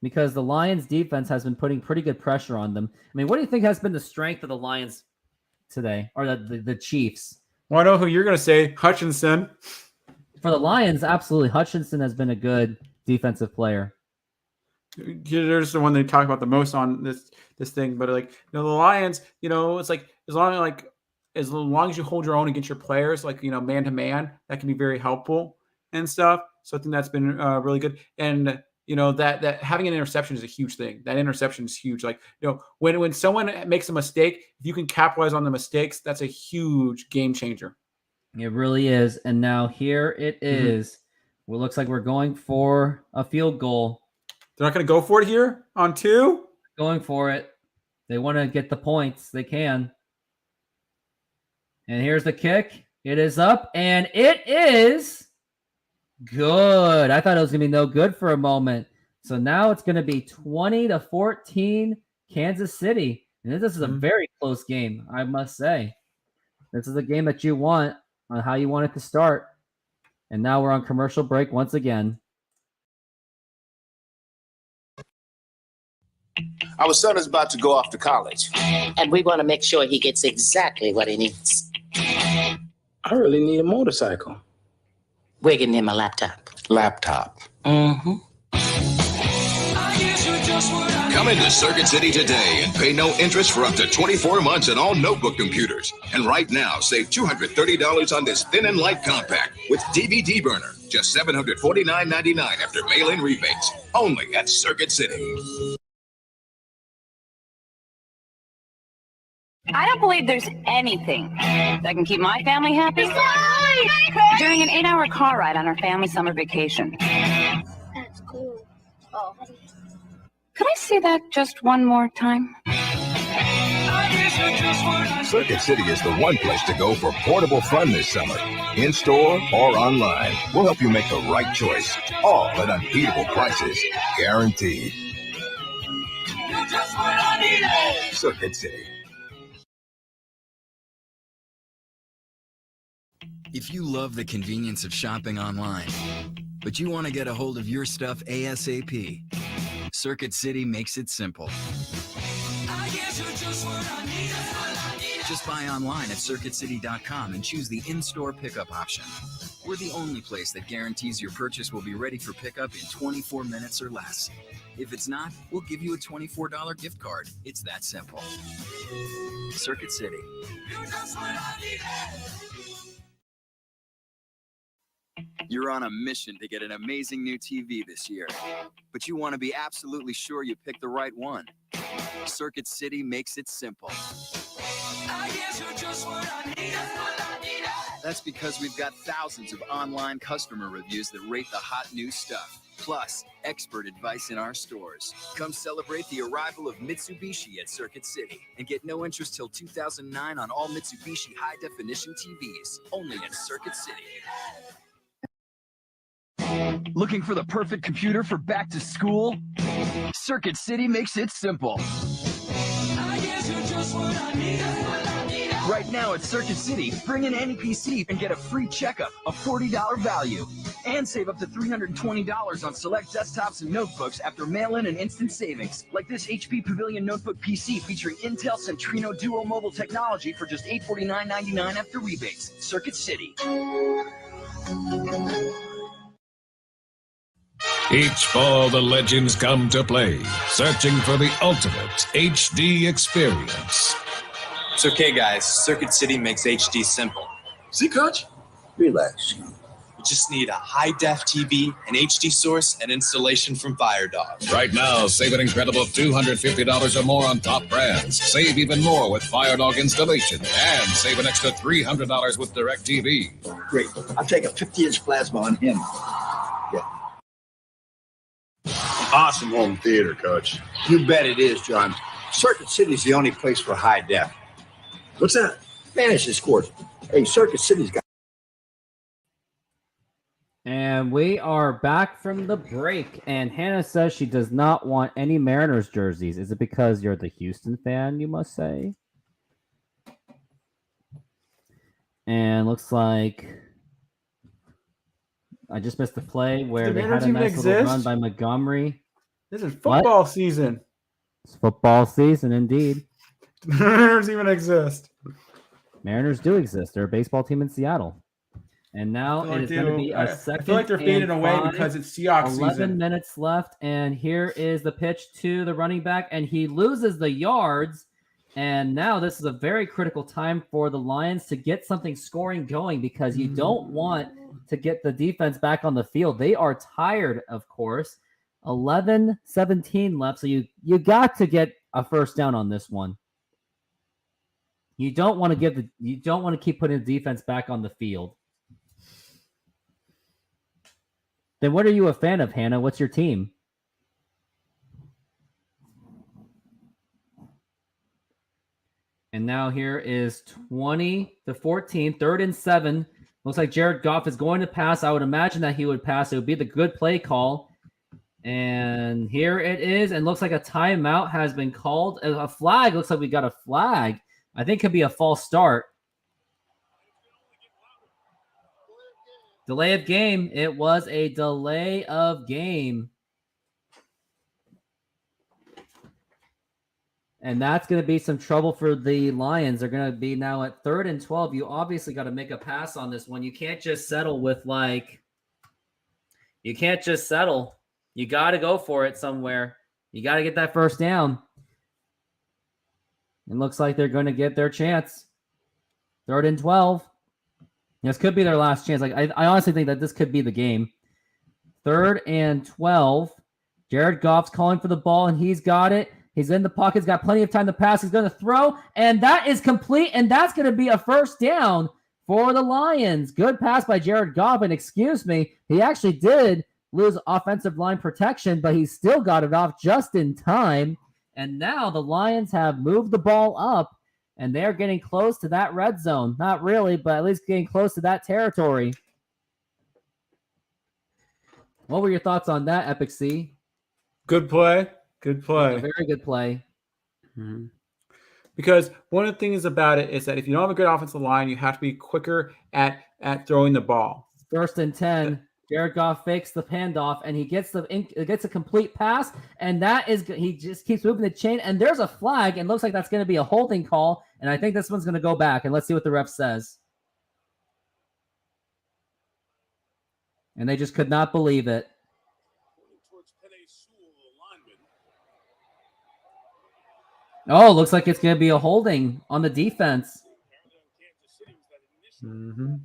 because the Lions defense has been putting pretty good pressure on them. I mean, what do you think has been the strength of the Lions today, or the Chiefs? Well, I know who you're going to say, Hutchinson. For the Lions, absolutely. Hutchinson has been a good defensive player. There's the one they talk about the most on this thing, but like, the Lions, it's like as long as you hold your own against your players, like, man to man, that can be very helpful and stuff. So I think that's been really good. And that having an interception is a huge thing. That interception is huge. Like, when someone makes a mistake, if you can capitalize on the mistakes, that's a huge game changer. It really is. And now here it is. Well, looks like we're going for a field goal. They're not going to go for it here on 2? Going for it. They want to get the points. They can. And here's the kick. It is up, and it is good. I thought it was going to be no good for a moment. So now it's going to be 20-14 Kansas City. And this is a very close game, I must say. This is a game that you want on how you want it to start. And now we're on commercial break once again. Our son is about to go off to college. And we want to make sure he gets exactly what he needs. I really need a motorcycle. We're getting him a laptop. Laptop. Mm-hmm. Come into Circuit City today and pay no interest for up to 24 months on all notebook computers. And right now, save $230 on this thin and light compact with DVD burner. Just $749.99 after mail-in rebates. Only at Circuit City. I don't believe there's anything that can keep my family happy during an 8-hour car ride on our family summer vacation. That's cool. Oh. Could I see that just one more time? Circuit City is the one place to go for portable fun this summer. In-store or online, we'll help you make the right choice. All at unbeatable prices, guaranteed. Circuit City. If you love the convenience of shopping online, but you want to get a hold of your stuff ASAP, Circuit City makes it simple. Just buy online at CircuitCity.com and choose the in-store pickup option. We're the only place that guarantees your purchase will be ready for pickup in 24 minutes or less. If it's not, we'll give you a $24 gift card. It's that simple. Circuit City. You're on a mission to get an amazing new TV this year, but you want to be absolutely sure you pick the right one. Circuit City makes it simple. That's because we've got thousands of online customer reviews that rate the hot new stuff, plus expert advice in our stores. Come celebrate the arrival of Mitsubishi at Circuit City and get no interest till 2009 on all Mitsubishi high-definition TVs, only at Circuit City. Looking for the perfect computer for back to school? Circuit City makes it simple. Right now at Circuit City, bring in any PC and get a free checkup, a $40 value. And save up to $320 on select desktops and notebooks after mail-in and instant savings. Like this HP Pavilion Notebook PC featuring Intel Centrino Duo Mobile technology for just $849.99 after rebates. Circuit City. Each fall, the legends come to play, searching for the ultimate HD experience. It's okay, guys. Circuit City makes HD simple. See, Coach? Relax. You just need a high-def TV, an HD source, and installation from FireDog. Right now, save an incredible $250 or more on top brands. Save even more with FireDog installation. And save an extra $300 with DirecTV. Great. I'll take a 50-inch plasma on him. Awesome home theater, Coach. You bet it is, John. Circuit City's the only place for high def. What's that? Fantasy scores. Hey, Circuit City's got. And we are back from the break. And Hannah says she does not want any Mariners jerseys. Is it because you're the Houston fan, you must say? And looks like I just missed the play where they had a nice little run by Montgomery. This is football season. It's football season, indeed. Mariners even exist. Mariners do exist. They're a baseball team in Seattle. And now it is going to be a second. I feel like they're fading away because it's Seahawks 11 season. minutes left, and here is the pitch to the running back, and he loses the yards. And now this is a very critical time for the Lions to get something scoring going because you don't want to get the defense back on the field. They are tired, of course. 11-17 left, so you got to get a first down on this one. You don't want to keep putting the defense back on the field. Then what are you a fan of, Hannah? What's your team? And now here is 20-14, 3rd and 7. Looks like Jared Goff is going to pass. I would imagine that he would pass. It would be the good play call. And here it is. And looks like a timeout has been called. A flag. Looks like we got a flag. I think it could be a false start. Delay of game. It was a delay of game. And that's going to be some trouble for the Lions. They're going to be now at 3rd and 12. You obviously got to make a pass on this one. You can't just settle with you can't just settle. You got to go for it somewhere. You got to get that first down. It looks like they're going to get their chance. 3rd and 12. This could be their last chance. I honestly think that this could be the game. 3rd and 12. Jared Goff's calling for the ball, and he's got it. He's in the pocket. He's got plenty of time to pass. He's going to throw, and that is complete, and that's going to be a first down for the Lions. Good pass by Jared Goff, and excuse me, he actually did lose offensive line protection, but he still got it off just in time. And now the Lions have moved the ball up, and they're getting close to that red zone. Not really, but at least getting close to that territory. What were your thoughts on that, Epic C? Good play. Good play. Very good play. Mm-hmm. Because one of the things about it is that if you don't have a good offensive line, you have to be quicker at throwing the ball. 1st and 10. Jared Goff fakes the handoff, and he gets a complete pass, and he just keeps moving the chain, and there's a flag, and looks like that's going to be a holding call, and I think this one's going to go back, and let's see what the ref says. And they just could not believe it. Oh, looks like it's going to be a holding on the defense. Mm-hmm.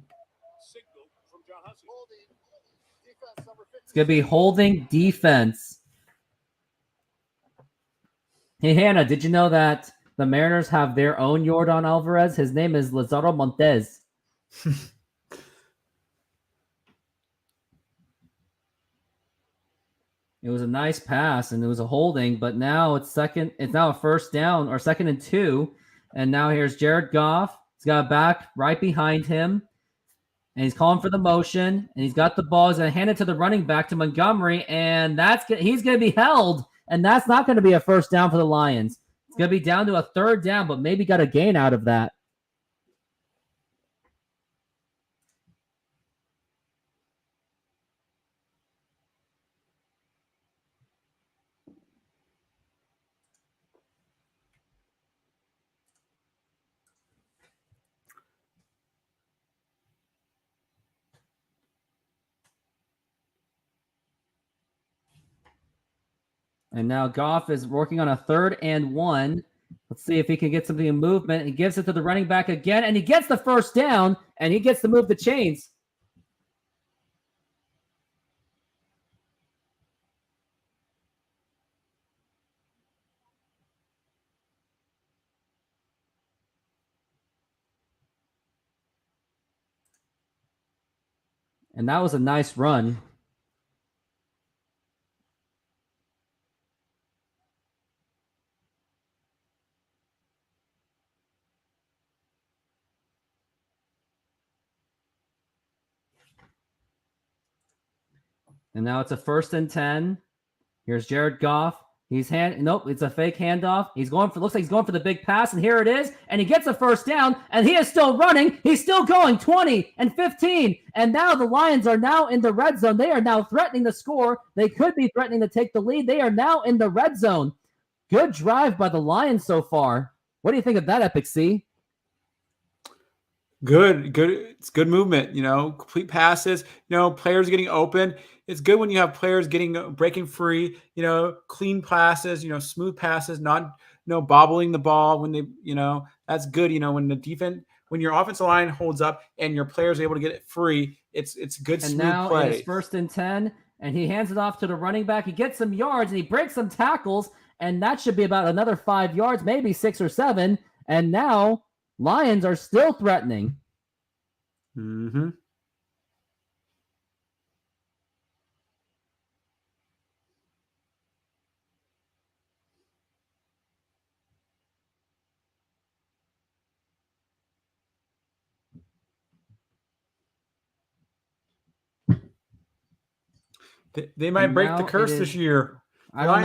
It's going to be holding defense. Hey, Hannah, did you know that the Mariners have their own Yordan Alvarez? His name is Lazaro Montez. It was a nice pass, and it was a holding, but now it's now a first down, or 2nd and 2. And now here's Jared Goff. He's got a back right behind him, and he's calling for the motion, and he's got the ball. He's going to hand it to the running back, to Montgomery, and he's going to be held, and that's not going to be a first down for the Lions. It's going to be down to a 3rd down, but maybe got a gain out of that. And now Goff is working on a 3rd and 1. Let's see if he can get something in movement. He gives it to the running back again, and he gets the first down, and he gets to move the chains. And that was a nice run. And now it's a 1st and 10. Here's Jared Goff. Nope, it's a fake handoff. Looks like he's going for the big pass, and here it is. And he gets a first down, and he is still running. He's still going 20 and 15. And now the Lions are now in the red zone. They are now threatening to score. They could be threatening to take the lead. They are now in the red zone. Good drive by the Lions so far. What do you think of that, Epic C? Good. It's good movement, complete passes, players getting open. It's good when you have players breaking free, clean passes, smooth passes, not, bobbling the ball when they, that's good. When your offensive line holds up and your players are able to get it free, it's good, and smooth now play. It's 1st and 10, and he hands it off to the running back. He gets some yards, and he breaks some tackles, and that should be about another 5 yards, maybe 6 or 7. And now Lions are still threatening. Mm-hmm. They might break the curse this year. I don't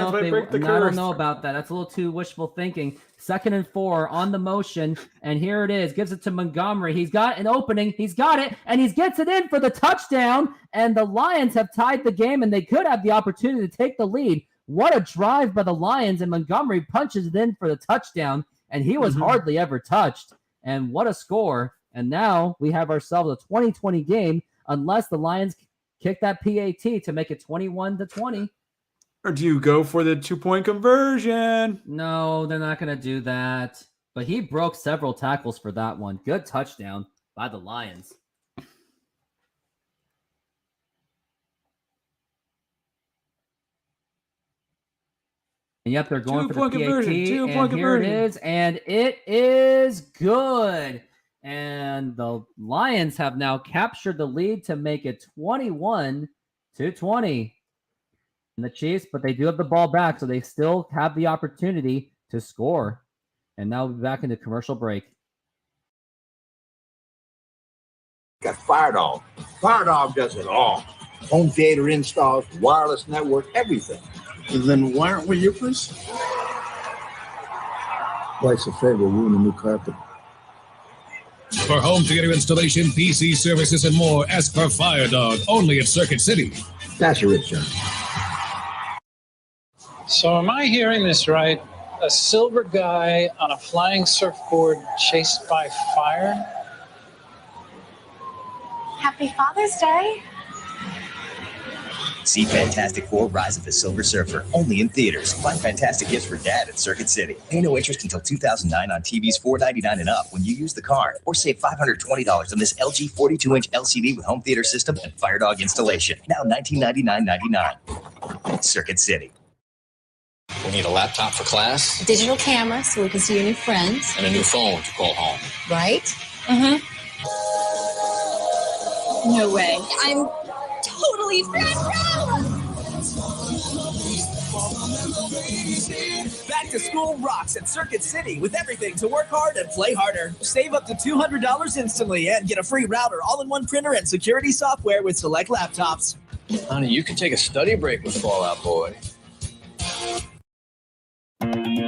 know about that. That's a little too wishful thinking. 2nd and 4 on the motion, and here it is. Gives it to Montgomery. He's got an opening. He's got it, and he gets it in for the touchdown, and the Lions have tied the game, and they could have the opportunity to take the lead. What a drive by the Lions, and Montgomery punches it in for the touchdown, and he was hardly ever touched. And what a score. And now we have ourselves a 2020 game, unless the Lions kick that PAT to make it 21-20. Or do you go for the 2-point conversion? No, they're not going to do that. But he broke several tackles for that one. Good touchdown by the Lions. And yep, they're going for the 2-point PAT. conversion, And 2-point here it conversion. is. And it is good. And the Lions have now captured the lead to make it 21-20. And the Chiefs, but they do have the ball back, so they still have the opportunity to score. And now we'll be back into commercial break. Got FireDog. FireDog does it all. Home theater installs, wireless network, everything. Then why aren't we your place? Wife's a favor, ruin a new carpet. For home theater installation, PC services, and more, ask for FireDog, only at Circuit City. That's a rich John. So am I hearing this right? A silver guy on a flying surfboard chased by fire? Happy Father's Day. See Fantastic Four: Rise of the Silver Surfer, only in theaters. Find fantastic gifts for Dad at Circuit City. Pay no interest until 2009 on TVs $499 and up when you use the card. Or save $520 on this LG 42-inch LCD with home theater system and FireDog installation. Now $1999.99. Circuit City. We need a laptop for class. A digital camera so we can see your new friends. And a new phone to call home. Right? Mm-hmm. No way. I'm totally Back to school rocks at Circuit City with everything to work hard and play harder. Save up to $200 instantly and get a free router, all-in-one printer, and security software with select laptops. Honey, you can take a study break with Fallout Boy.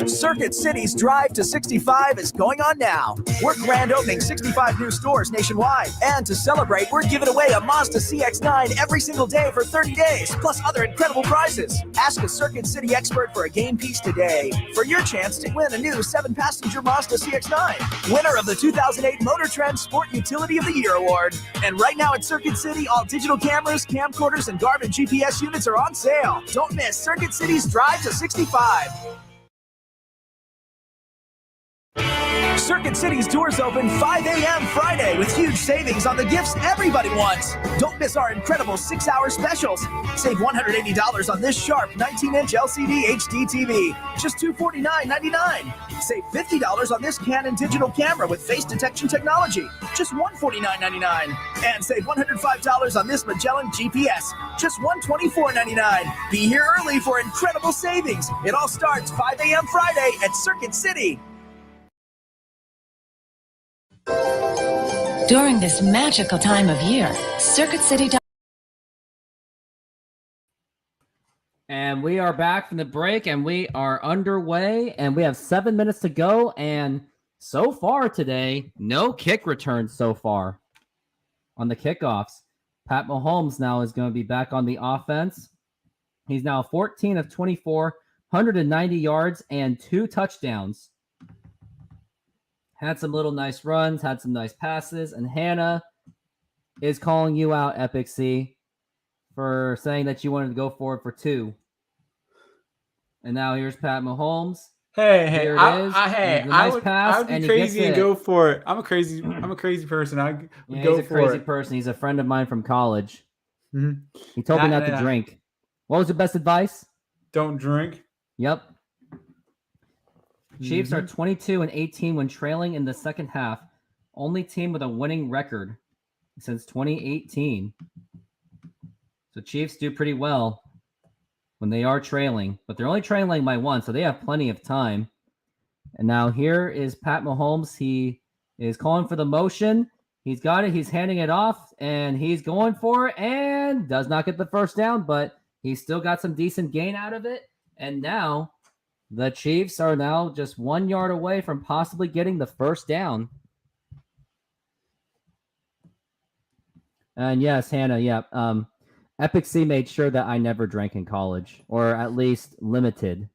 Circuit City's Drive to 65 is going on now. We're grand opening 65 new stores nationwide. And to celebrate, we're giving away a Mazda CX-9 every single day for 30 days, plus other incredible prizes. Ask a Circuit City expert for a game piece today for your chance to win a new 7-passenger Mazda CX-9. Winner of the 2008 Motor Trend Sport Utility of the Year Award. And right now at Circuit City, all digital cameras, camcorders, and Garmin GPS units are on sale. Don't miss Circuit City's Drive to 65. Circuit City's doors open 5 a.m. Friday with huge savings on the gifts everybody wants. Don't miss our incredible 6-hour specials. Save $180 on this Sharp 19-inch LCD HD TV, just $249.99. Save $50 on this Canon digital camera with face detection technology, just $149.99. And save $105 on this Magellan GPS, just $124.99. Be here early for incredible savings. It all starts 5 a.m. Friday at Circuit City. During this magical time of year, Circuit City. And we are back from the break, and we are underway, and we have 7 minutes to go. And so far today, no kick returns so far on the kickoffs. Pat Mahomes now is going to be back on the offense. He's now 14 of 24, 190 yards, and 2 touchdowns. Had some little nice runs, had some nice passes, and Hannah is calling you out, Epic C, for saying that you wanted to go for it for 2. And now here's Pat Mahomes. Hey, Here I it is. I Nice pass, would be and he gets crazy and it. go for it. I'm a crazy person. I would Yeah, go he's a for crazy it. person. He's a friend of mine from college. Mhm. He told me Nah, not nah, to nah. drink. What was your best advice? Don't drink. Yep. Chiefs are Mhm. 22 and 18 when trailing in the second half. Only team with a winning record since 2018. So Chiefs do pretty well when they are trailing, but they're only trailing by 1, so they have plenty of time. And now here is Pat Mahomes. He is calling for the motion. He's got it. He's handing it off, and he's going for it, and does not get the first down, but he's still got some decent gain out of it. And now the Chiefs are now just 1 yard away from possibly getting the first down. And yes, Hannah, yeah. Epic C made sure that I never drank in college, or at least limited.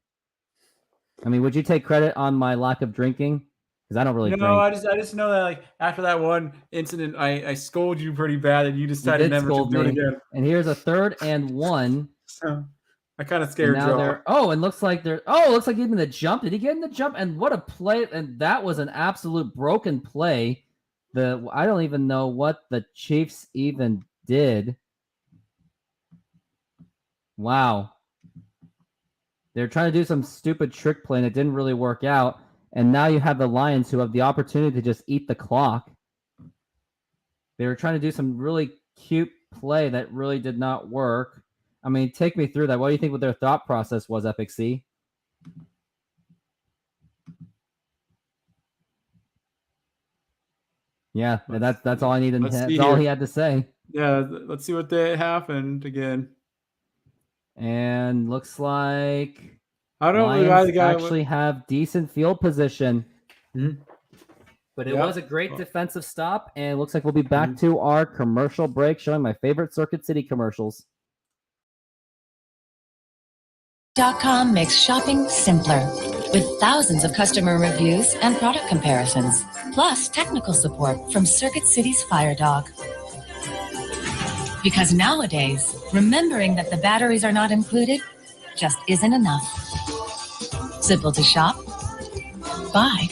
I mean, would you take credit on my lack of drinking? Because I don't really No, drink. I just know that like after that one incident, I scolded you pretty bad, and you You decided did never to scold do it me. again. And here's a 3rd and 1. So I kind of And scared you now off. they're and looks like they're looks like even the jump. Did he get in the jump? And what a play! And that was an absolute broken play. I don't even know what the Chiefs even did. Wow. They're trying to do some stupid trick play and it didn't really work out. And now you have the Lions who have the opportunity to just eat the clock. They were trying to do some really cute play that really did not work. I mean, take me through that. What do you think what their thought process was, Epic C? Yeah, that's all I needed. That's all he had to say. Yeah, let's see what happened again. And looks like I don't know Lions the guy actually have decent field position. Mm-hmm. But it was a great defensive stop, and it looks like we'll be back to our commercial break, showing my favorite Circuit City commercials. .com makes shopping simpler with thousands of customer reviews and product comparisons, plus technical support from Circuit City's Fire Dog. Because nowadays, remembering that the batteries are not included just isn't enough. Simple to shop, buy,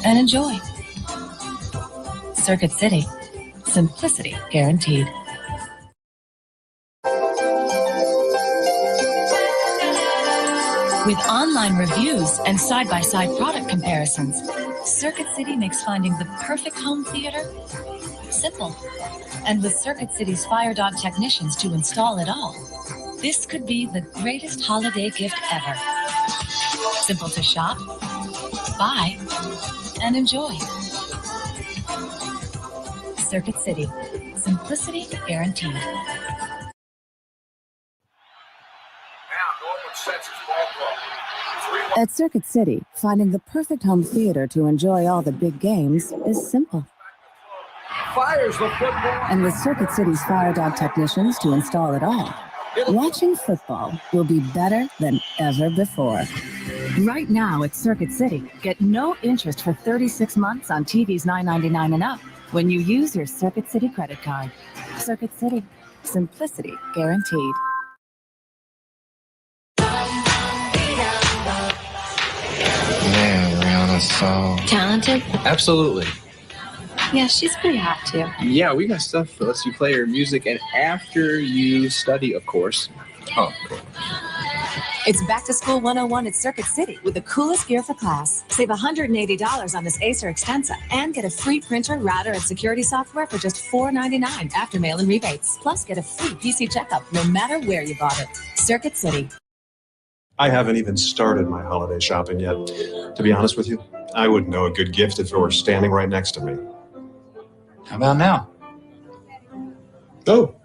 and enjoy. Circuit City, simplicity guaranteed. With online reviews and side-by-side product comparisons, Circuit City makes finding the perfect home theater simple. And with Circuit City's Fire Dog technicians to install it all, this could be the greatest holiday gift ever. Simple to shop, buy, and enjoy. Circuit City, simplicity guaranteed. At Circuit City, finding the perfect home theater to enjoy all the big games is simple. Fires the football. And with Circuit City's Fire Dog technicians to install it all, watching football will be better than ever before. Right now at Circuit City, get no interest for 36 months on TVs $9.99 and up when you use your Circuit City credit card. Circuit City, simplicity guaranteed. Man, Rihanna's so Talented? Absolutely. Yeah, she's pretty hot too. Yeah, we got stuff that lets you play your music, and after you study, of course. Oh, cool. It's Back to School 101 at Circuit City with the coolest gear for class. Save $180 on this Acer Extensa and get a free printer, router, and security software for just $4.99 after mail-in rebates. Plus, get a free PC checkup no matter where you bought it. Circuit City. I haven't even started my holiday shopping yet. To be honest with you, I wouldn't know a good gift if it were standing right next to me. How about now? Go.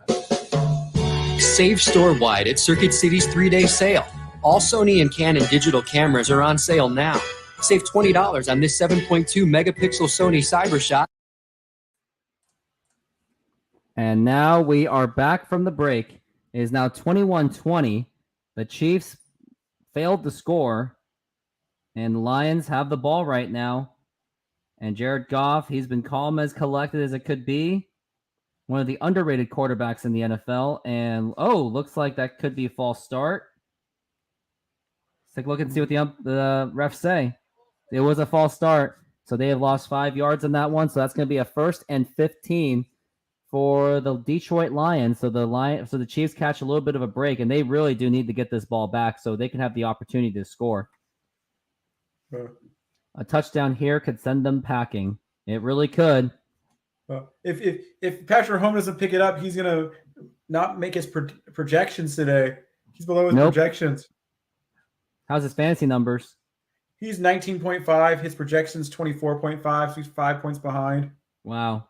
Save store-wide at Circuit City's 3-day sale. All Sony and Canon digital cameras are on sale now. Save $20 on this 7.2 megapixel Sony CyberShot. And now we are back from the break. It is now 21-20. The Chiefs failed to score, and the Lions have the ball right now. And Jared Goff, he's been calm as collected as it could be. One of the underrated quarterbacks in the NFL. And, looks like that could be a false start. Let's take a look and see what the refs say. It was a false start. So they have lost 5 yards on that one. So that's going to be a 1st and 15 for the Detroit Lions. So the Chiefs catch a little bit of a break, and they really do need to get this ball back so they can have the opportunity to score. A touchdown here could send them packing. It really could. If Patrick Mahomes doesn't pick it up, he's gonna not make his projections today. He's below his projections. How's his fantasy numbers? He's 19.5. His projections 24.5. So he's 5 points behind. Wow.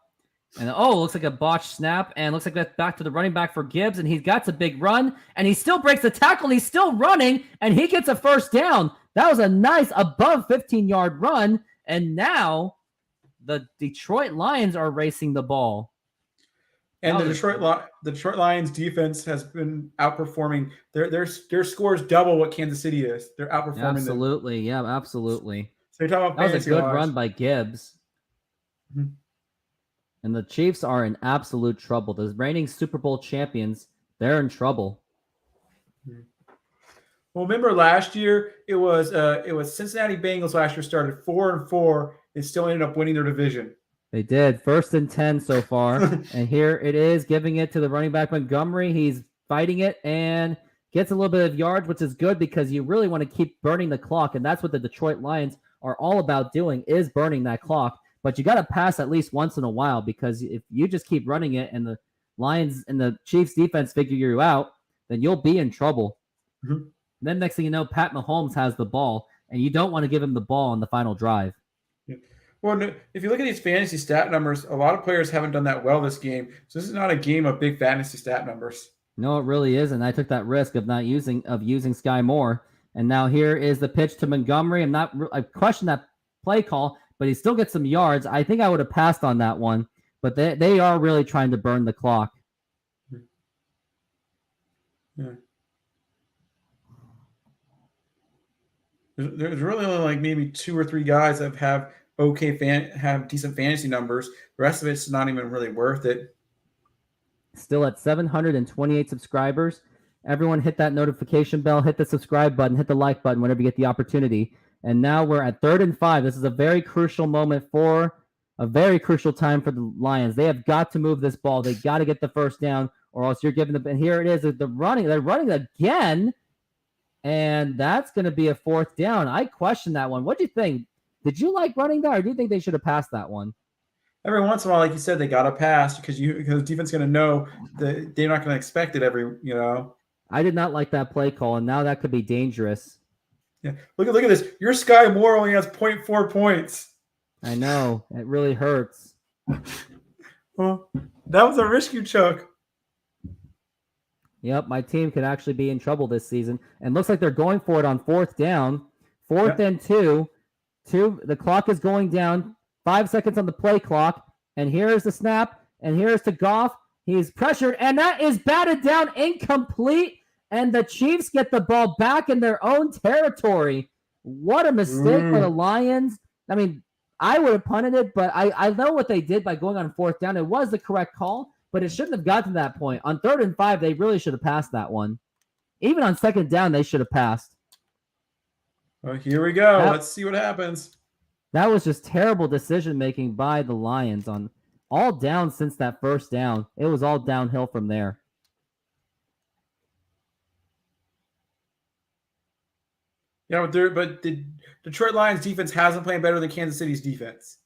And looks like a botched snap, and looks like that's back to the running back for Gibbs, and he's got a big run, and he still breaks the tackle, and he's still running, and he gets a first down. That was a nice above 15-yard run, and now the Detroit Lions are racing the ball. And the Detroit Lions defense has been outperforming. Their score is double what Kansas City is. They're outperforming Absolutely, them. Yeah, absolutely. So you're talking about that was a good run by Gibbs. Mm-hmm. And the Chiefs are in absolute trouble. The reigning Super Bowl champions, they're in trouble. Well, remember last year it was Cincinnati Bengals last year started 4-4 and still ended up winning their division. They did. 1st and 10 so far. And here it is, giving it to the running back Montgomery. He's fighting it, and gets a little bit of yards, which is good because you really want to keep burning the clock, and that's what the Detroit Lions are all about doing, is burning that clock. But you got to pass at least once in a while, because if you just keep running it and the Lions and the Chiefs defense figure you out, then you'll be in trouble. Mm-hmm. Then next thing you know, Pat Mahomes has the ball, and you don't want to give him the ball on the final drive. Well, if you look at these fantasy stat numbers, a lot of players haven't done that well this game. So this is not a game of big fantasy stat numbers. No, it really isn't. I took that risk of not using Sky Moore, and now here is the pitch to Montgomery. I question that play call, but he still gets some yards. I think I would have passed on that one, but they are really trying to burn the clock. Yeah. There's really only like maybe 2 or 3 guys that have decent fantasy numbers. The rest of it's not even really worth it. Still at 728 subscribers. Everyone hit that notification bell, hit the subscribe button, hit the like button whenever you get the opportunity. And now we're at 3rd and 5. This is a very crucial moment a very crucial time for the Lions. They have got to move this ball. They got to get the first down, or else you're giving them. And here it is. They're running again. And that's going to be a 4th down. I question that one. What do you think? Did you like running that, or do you think they should have passed that one? Every once in a while, like you said, they got to pass because the defense is going to know that they're not going to expect it I did not like that play call, and now that could be dangerous. Yeah. Look at this. Your Sky Moore only has 0.4 points. I know. It really hurts. Well, that was a risk you took. Yep, my team could actually be in trouble this season. And looks like they're going for it on 4th down. 4th and 2. The clock is going down. 5 seconds on the play clock. And here's the snap. And here's to Goff. He's pressured. And that is batted down, incomplete. And the Chiefs get the ball back in their own territory. What a mistake for the Lions. I mean, I would have punted it, but I know what they did by going on 4th down. It was the correct call, but it shouldn't have gotten to that point. On 3rd and 5, they really should have passed that one. Even on 2nd down, they should have passed. Well, here we go. Let's see what happens. That was just terrible decision-making by the Lions on all down since that 1st down. It was all downhill from there. Yeah, but the Detroit Lions defense hasn't played better than Kansas City's defense.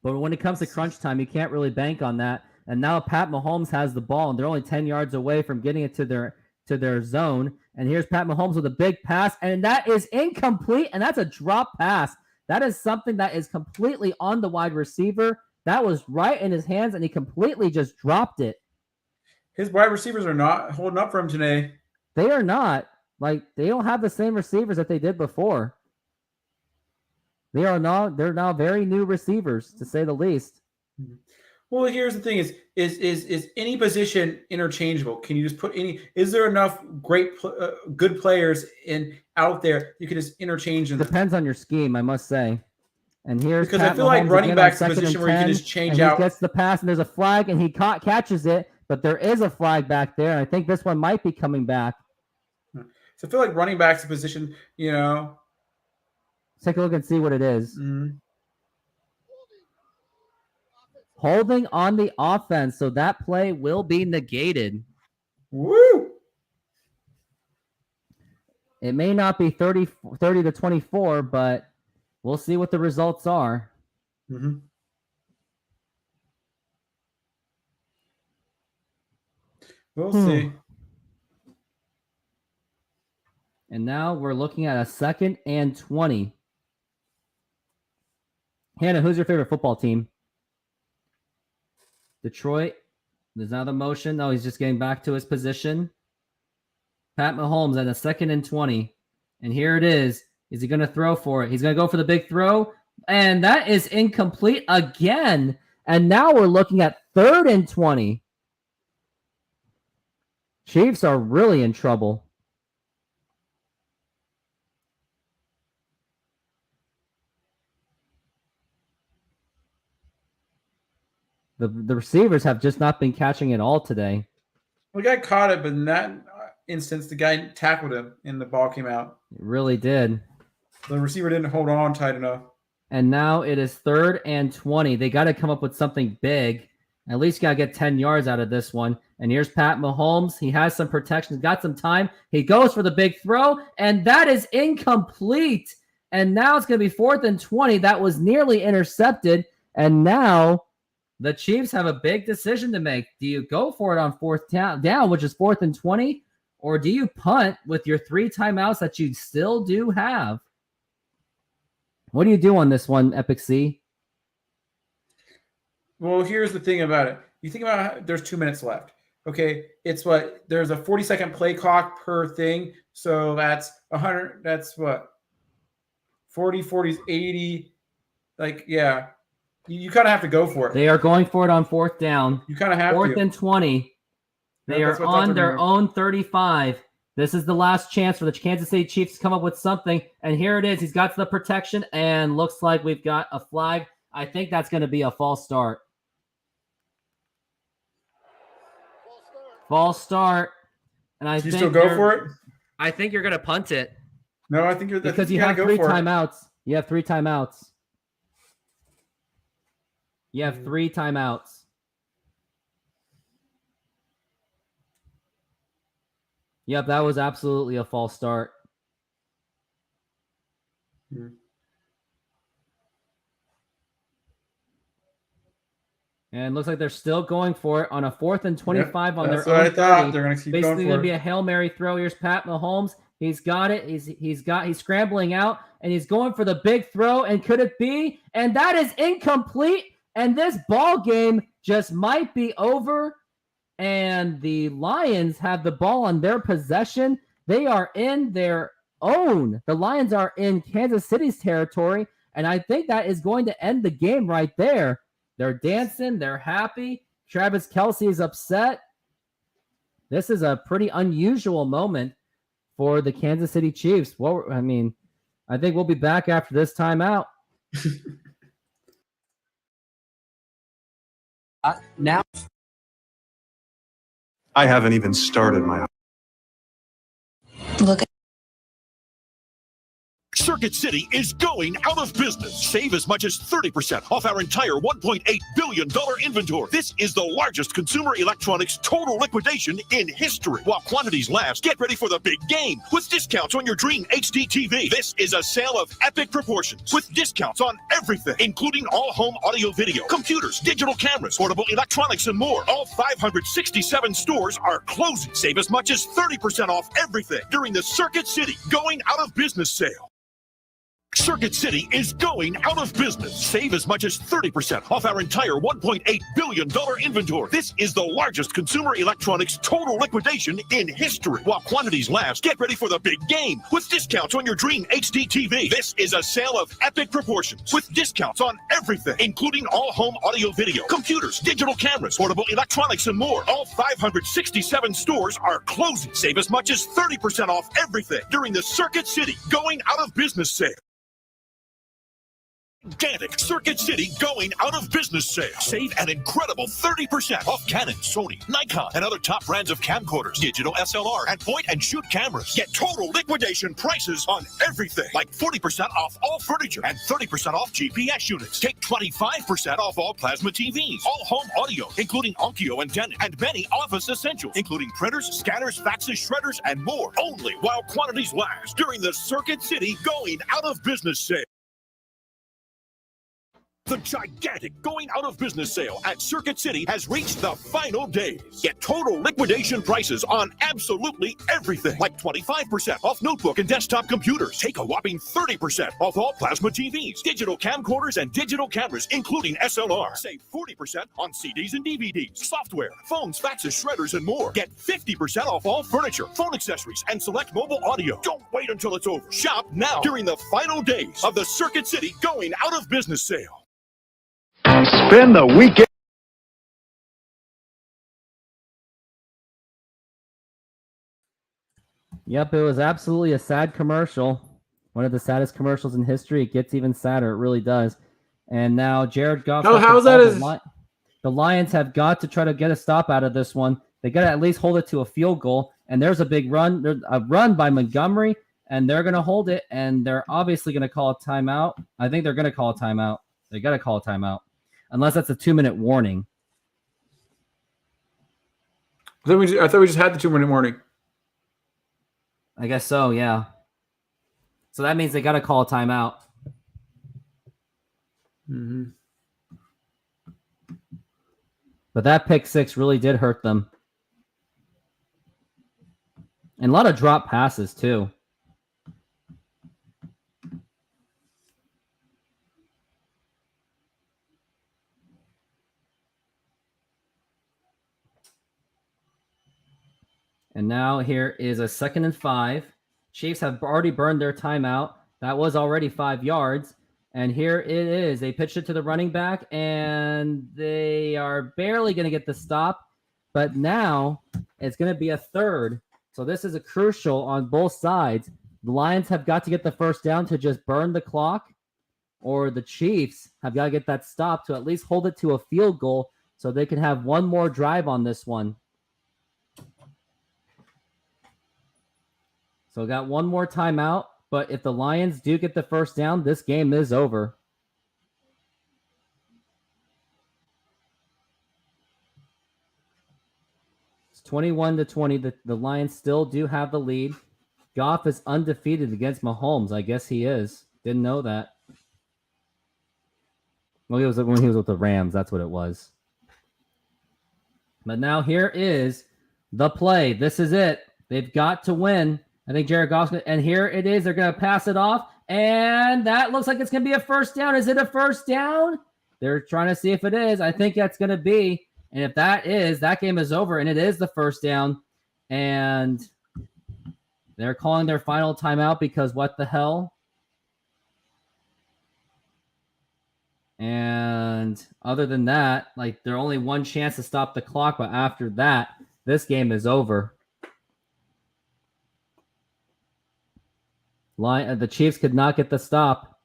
But when it comes to crunch time, you can't really bank on that. And now Pat Mahomes has the ball, and they're only 10 yards away from getting it to their zone. And here's Pat Mahomes with a big pass, and that is incomplete, and that's a drop pass. That is something that is completely on the wide receiver. That was right in his hands, and he completely just dropped it. His wide receivers are not holding up for him today. They are not. Like, they don't have the same receivers that they did before. They're now very new receivers, to say the least. Well, here's the thing: is any position interchangeable? Can you just put any? Is there enough good players out there you can just interchange them? Depends on your scheme, I must say. And here's because Pat I feel like Mahomes running back's a 2nd position and where you 10, can just change and out. He gets the pass, and there's a flag, and he catches it, but there is a flag back there, and I think this one might be coming back. So I feel like running back's a position, Take a look and see what it is. Mm-hmm. Holding on the offense, so that play will be negated. Woo! It may not be 30 to 24, but we'll see what the results are. Mm-hmm. We'll see. And now we're looking at a 2nd and 20. Hannah, who's your favorite football team? Detroit. There's now the motion. No, he's just getting back to his position. Pat Mahomes at a 2nd and 20. And here it is. Is he going to throw for it? He's going to go for the big throw. And that is incomplete again. And now we're looking at 3rd and 20. Chiefs are really in trouble. The receivers have just not been catching it all today. The guy caught it, but in that instance, the guy tackled him and the ball came out. It really did. The receiver didn't hold on tight enough. And now it is 3rd and 20. They got to come up with something big. At least got to get 10 yards out of this one. And here's Pat Mahomes. He has some protection, got some time. He goes for the big throw, and that is incomplete. And now it's going to be 4th and 20. That was nearly intercepted. And now the Chiefs have a big decision to make. Do you go for it on 4th down, which is 4th and 20, or do you punt with your 3 timeouts that you still do have? What do you do on this one, Epic C? Well, here's the thing about it. You think about there's 2 minutes left. Okay, it's what? There's a 40-second play clock per thing. So that's 100. That's what? 40, 40s, 80. Like, yeah. You kind of have to go for it. They are going for it on 4th down. You kind of have 4th to. and 20. They are on their own 35. This is the last chance for the Kansas City Chiefs to come up with something. And here it is. He's got the protection, and looks like we've got a flag. I think that's going to be a false start. False start. And I think you still go for it? I think you're going to punt it. No, I think you're because you have 3 timeouts. You have 3 timeouts. You have 3 timeouts. Yep, that was absolutely a false start. And it looks like they're still going for it on a 4th and 25 on their own. That's what I thought. They're going to keep Basically going going for to be it. a Hail Mary throw. Here's Pat Mahomes. He's got it. He's scrambling out, and he's going for the big throw. And could it be? And that is incomplete. And this ball game just might be over. And the Lions have the ball on their possession. They are in their own. The Lions are in Kansas City's territory. And I think that is going to end the game right there. They're dancing. They're happy. Travis Kelce is upset. This is a pretty unusual moment for the Kansas City Chiefs. Well, I mean, I think we'll be back after this timeout. Now, I haven't even started my. Look. Circuit City is going out of business. Save as much as 30% off our entire $1.8 billion inventory. This is the largest consumer electronics total liquidation in history. While quantities last, get ready for the big game with discounts on your Dream HD TV. This is a sale of epic proportions with discounts on everything, including all home audio video, computers, digital cameras, portable electronics, and more. All 567 stores are closing. Save as much as 30% off everything during the Circuit City going out of business sale. Circuit City is going out of business. Save as much as 30% off our entire $1.8 billion inventory. This is the largest consumer electronics total liquidation in history. While quantities last, get ready for the big game with discounts on your Dream HD TV. This is a sale of epic proportions with discounts on everything, including all home audio video, computers, digital cameras, portable electronics, and more. All 567 stores are closing. Save as much as 30% off everything during the Circuit City going out of business sale. Gigantic Circuit City going out of business sale. Save an incredible 30% off Canon, Sony, Nikon, and other top brands of camcorders, digital SLR, and point-and-shoot cameras. Get total liquidation prices on everything, like 40% off all furniture and 30% off GPS units. Take 25% off all plasma TVs, all home audio, including Onkyo and Denon, and many office essentials, including printers, scanners, faxes, shredders, and more. Only while quantities last during the Circuit City going out of business sale. The gigantic going out of business sale at Circuit City has reached the final days. Get total liquidation prices on absolutely everything, like 25% off notebook and desktop computers. Take a whopping 30% off all plasma TVs, digital camcorders, and digital cameras, including SLR. Save 40% on CDs and DVDs, software, phones, faxes, shredders, and more. Get 50% off all furniture, phone accessories, and select mobile audio. Don't wait until it's over. Shop now during the final days of the Circuit City going out of business sale. Spend the weekend. Yep, it was absolutely a sad commercial. One of the saddest commercials in history. It gets even sadder. It really does. And now Jared Goff. How's that? The Lions have got to try to get a stop out of this one. They got to at least hold it to a field goal. And there's a big run. There's a run by Montgomery, and they're going to hold it. And they're obviously going to call a timeout. I think they're going to call a timeout. They got to call a timeout. Unless that's a 2-minute warning. I thought we just had the 2-minute warning. I guess so, yeah. So that means they got to call a timeout. Mm-hmm. But that pick six really did hurt them. And a lot of drop passes, too. And now here is a 2nd and 5. Chiefs have already burned their timeout. That was already 5 yards. And here it is. They pitched it to the running back, and they are barely going to get the stop. But now it's going to be a 3rd. So this is a crucial on both sides. The Lions have got to get the first down to just burn the clock, or the Chiefs have got to get that stop to at least hold it to a field goal so they can have one more drive on this one. So got one more timeout, but if the Lions do get the first down, this game is over. It's 21-20. The Lions still do have the lead. Goff is undefeated against Mahomes. I guess he is. Didn't know that. Well, he was when he was with the Rams. That's what it was. But now here is the play. This is it. They've got to win. I think Jared Goff's and here it is. They're going to pass it off, and that looks like it's going to be a first down. Is it a first down? They're trying to see if it is. I think that's going to be, and if that is, that game is over, and it is the first down, and they're calling their final timeout because what the hell? And other than that, like, there's only one chance to stop the clock, but after that, this game is over. The Chiefs could not get the stop.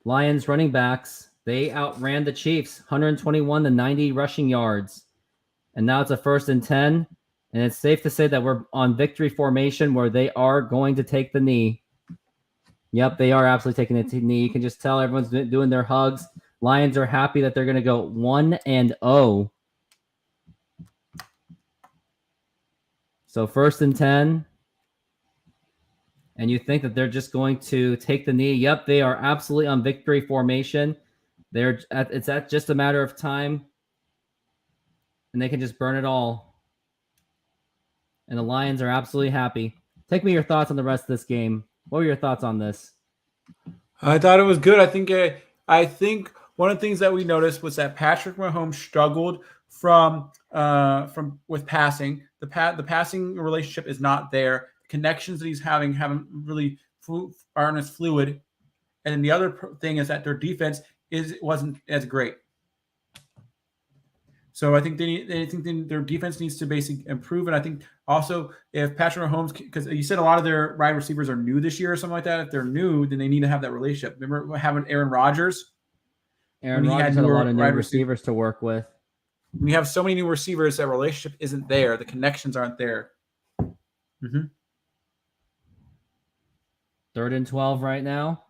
Lions running backs, they outran the Chiefs 121-90 rushing yards. And now it's a 1st and 10. And it's safe to say that we're on victory formation where they are going to take the knee. Yep, they are absolutely taking the knee. You can just tell everyone's doing their hugs. Lions are happy that they're going to go 1-0. So 1st and 10. And you think that they're just going to take the knee. Yep, they are absolutely on victory formation. It's just a matter of time. And they can just burn it all. And the Lions are absolutely happy. Take me your thoughts on the rest of this game. What were your thoughts on this? I thought it was good. I think one of the things that we noticed was that Patrick Mahomes struggled from with passing. The passing relationship is not there. The connections that he's haven't really aren't as fluid. And then the other thing is that their defense wasn't as great. So I think their defense needs to basically improve. And I think also if Patrick Mahomes, because you said a lot of their wide receivers are new this year or something like that. If they're new, then they need to have that relationship. Remember having Aaron Rodgers? Aaron Rodgers had a lot of new receivers to work with. When you have so many new receivers, that relationship isn't there. The connections aren't there. Mm-hmm. 3rd and 12 right now.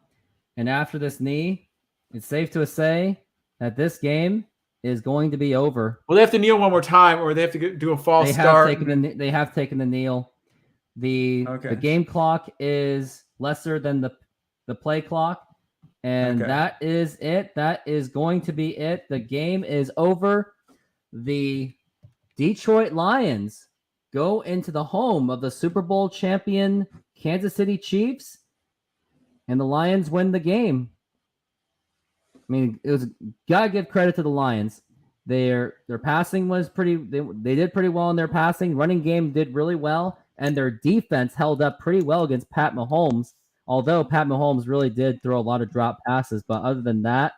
And after this knee, it's safe to say that this game is going to be over. Well, they have to kneel one more time, or they have to do a false start. They have taken the kneel. The game clock is lesser than the play clock. And that is it. That is going to be it. The game is over. The Detroit Lions go into the home of the Super Bowl champion Kansas City Chiefs, and the Lions win the game. I mean, gotta give credit to the Lions. Their passing was pretty. They did pretty well in their passing. Running game did really well, and their defense held up pretty well against Pat Mahomes. Although Pat Mahomes really did throw a lot of drop passes, but other than that,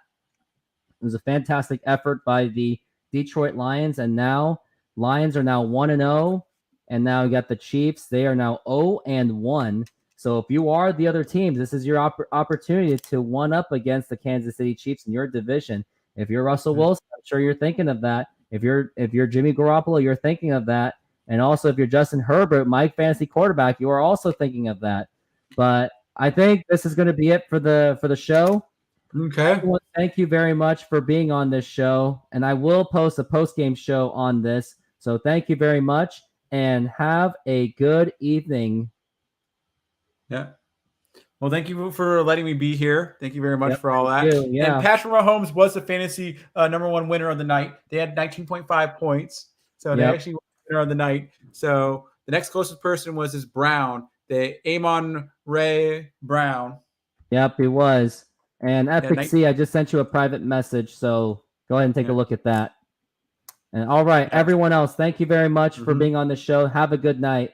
it was a fantastic effort by the Detroit Lions, and now Lions are now 1-0, and now you got the Chiefs. They are now 0-1. So if you are the other teams, this is your opportunity to one up against the Kansas City Chiefs in your division. If you're Russell Wilson, I'm sure you're thinking of that. If you're Jimmy Garoppolo, you're thinking of that. And also if you're Justin Herbert, my fantasy quarterback, you are also thinking of that. But I think this is going to be it for the show. Okay. Everyone, thank you very much for being on this show. And I will post a post-game show on this. So thank you very much and have a good evening. Yeah. Well, thank you for letting me be here. Thank you very much for all that. Yeah. And Patrick Mahomes was the fantasy number one winner of the night. They had 19.5 points. So they actually won the winner of the night. So the next closest person was this Brown, the Amon Ray Brown. Yep, he was. And Epic C, I just sent you a private message. So go ahead and take a look at that. And all right, everyone else, thank you very much for being on the show. Have a good night.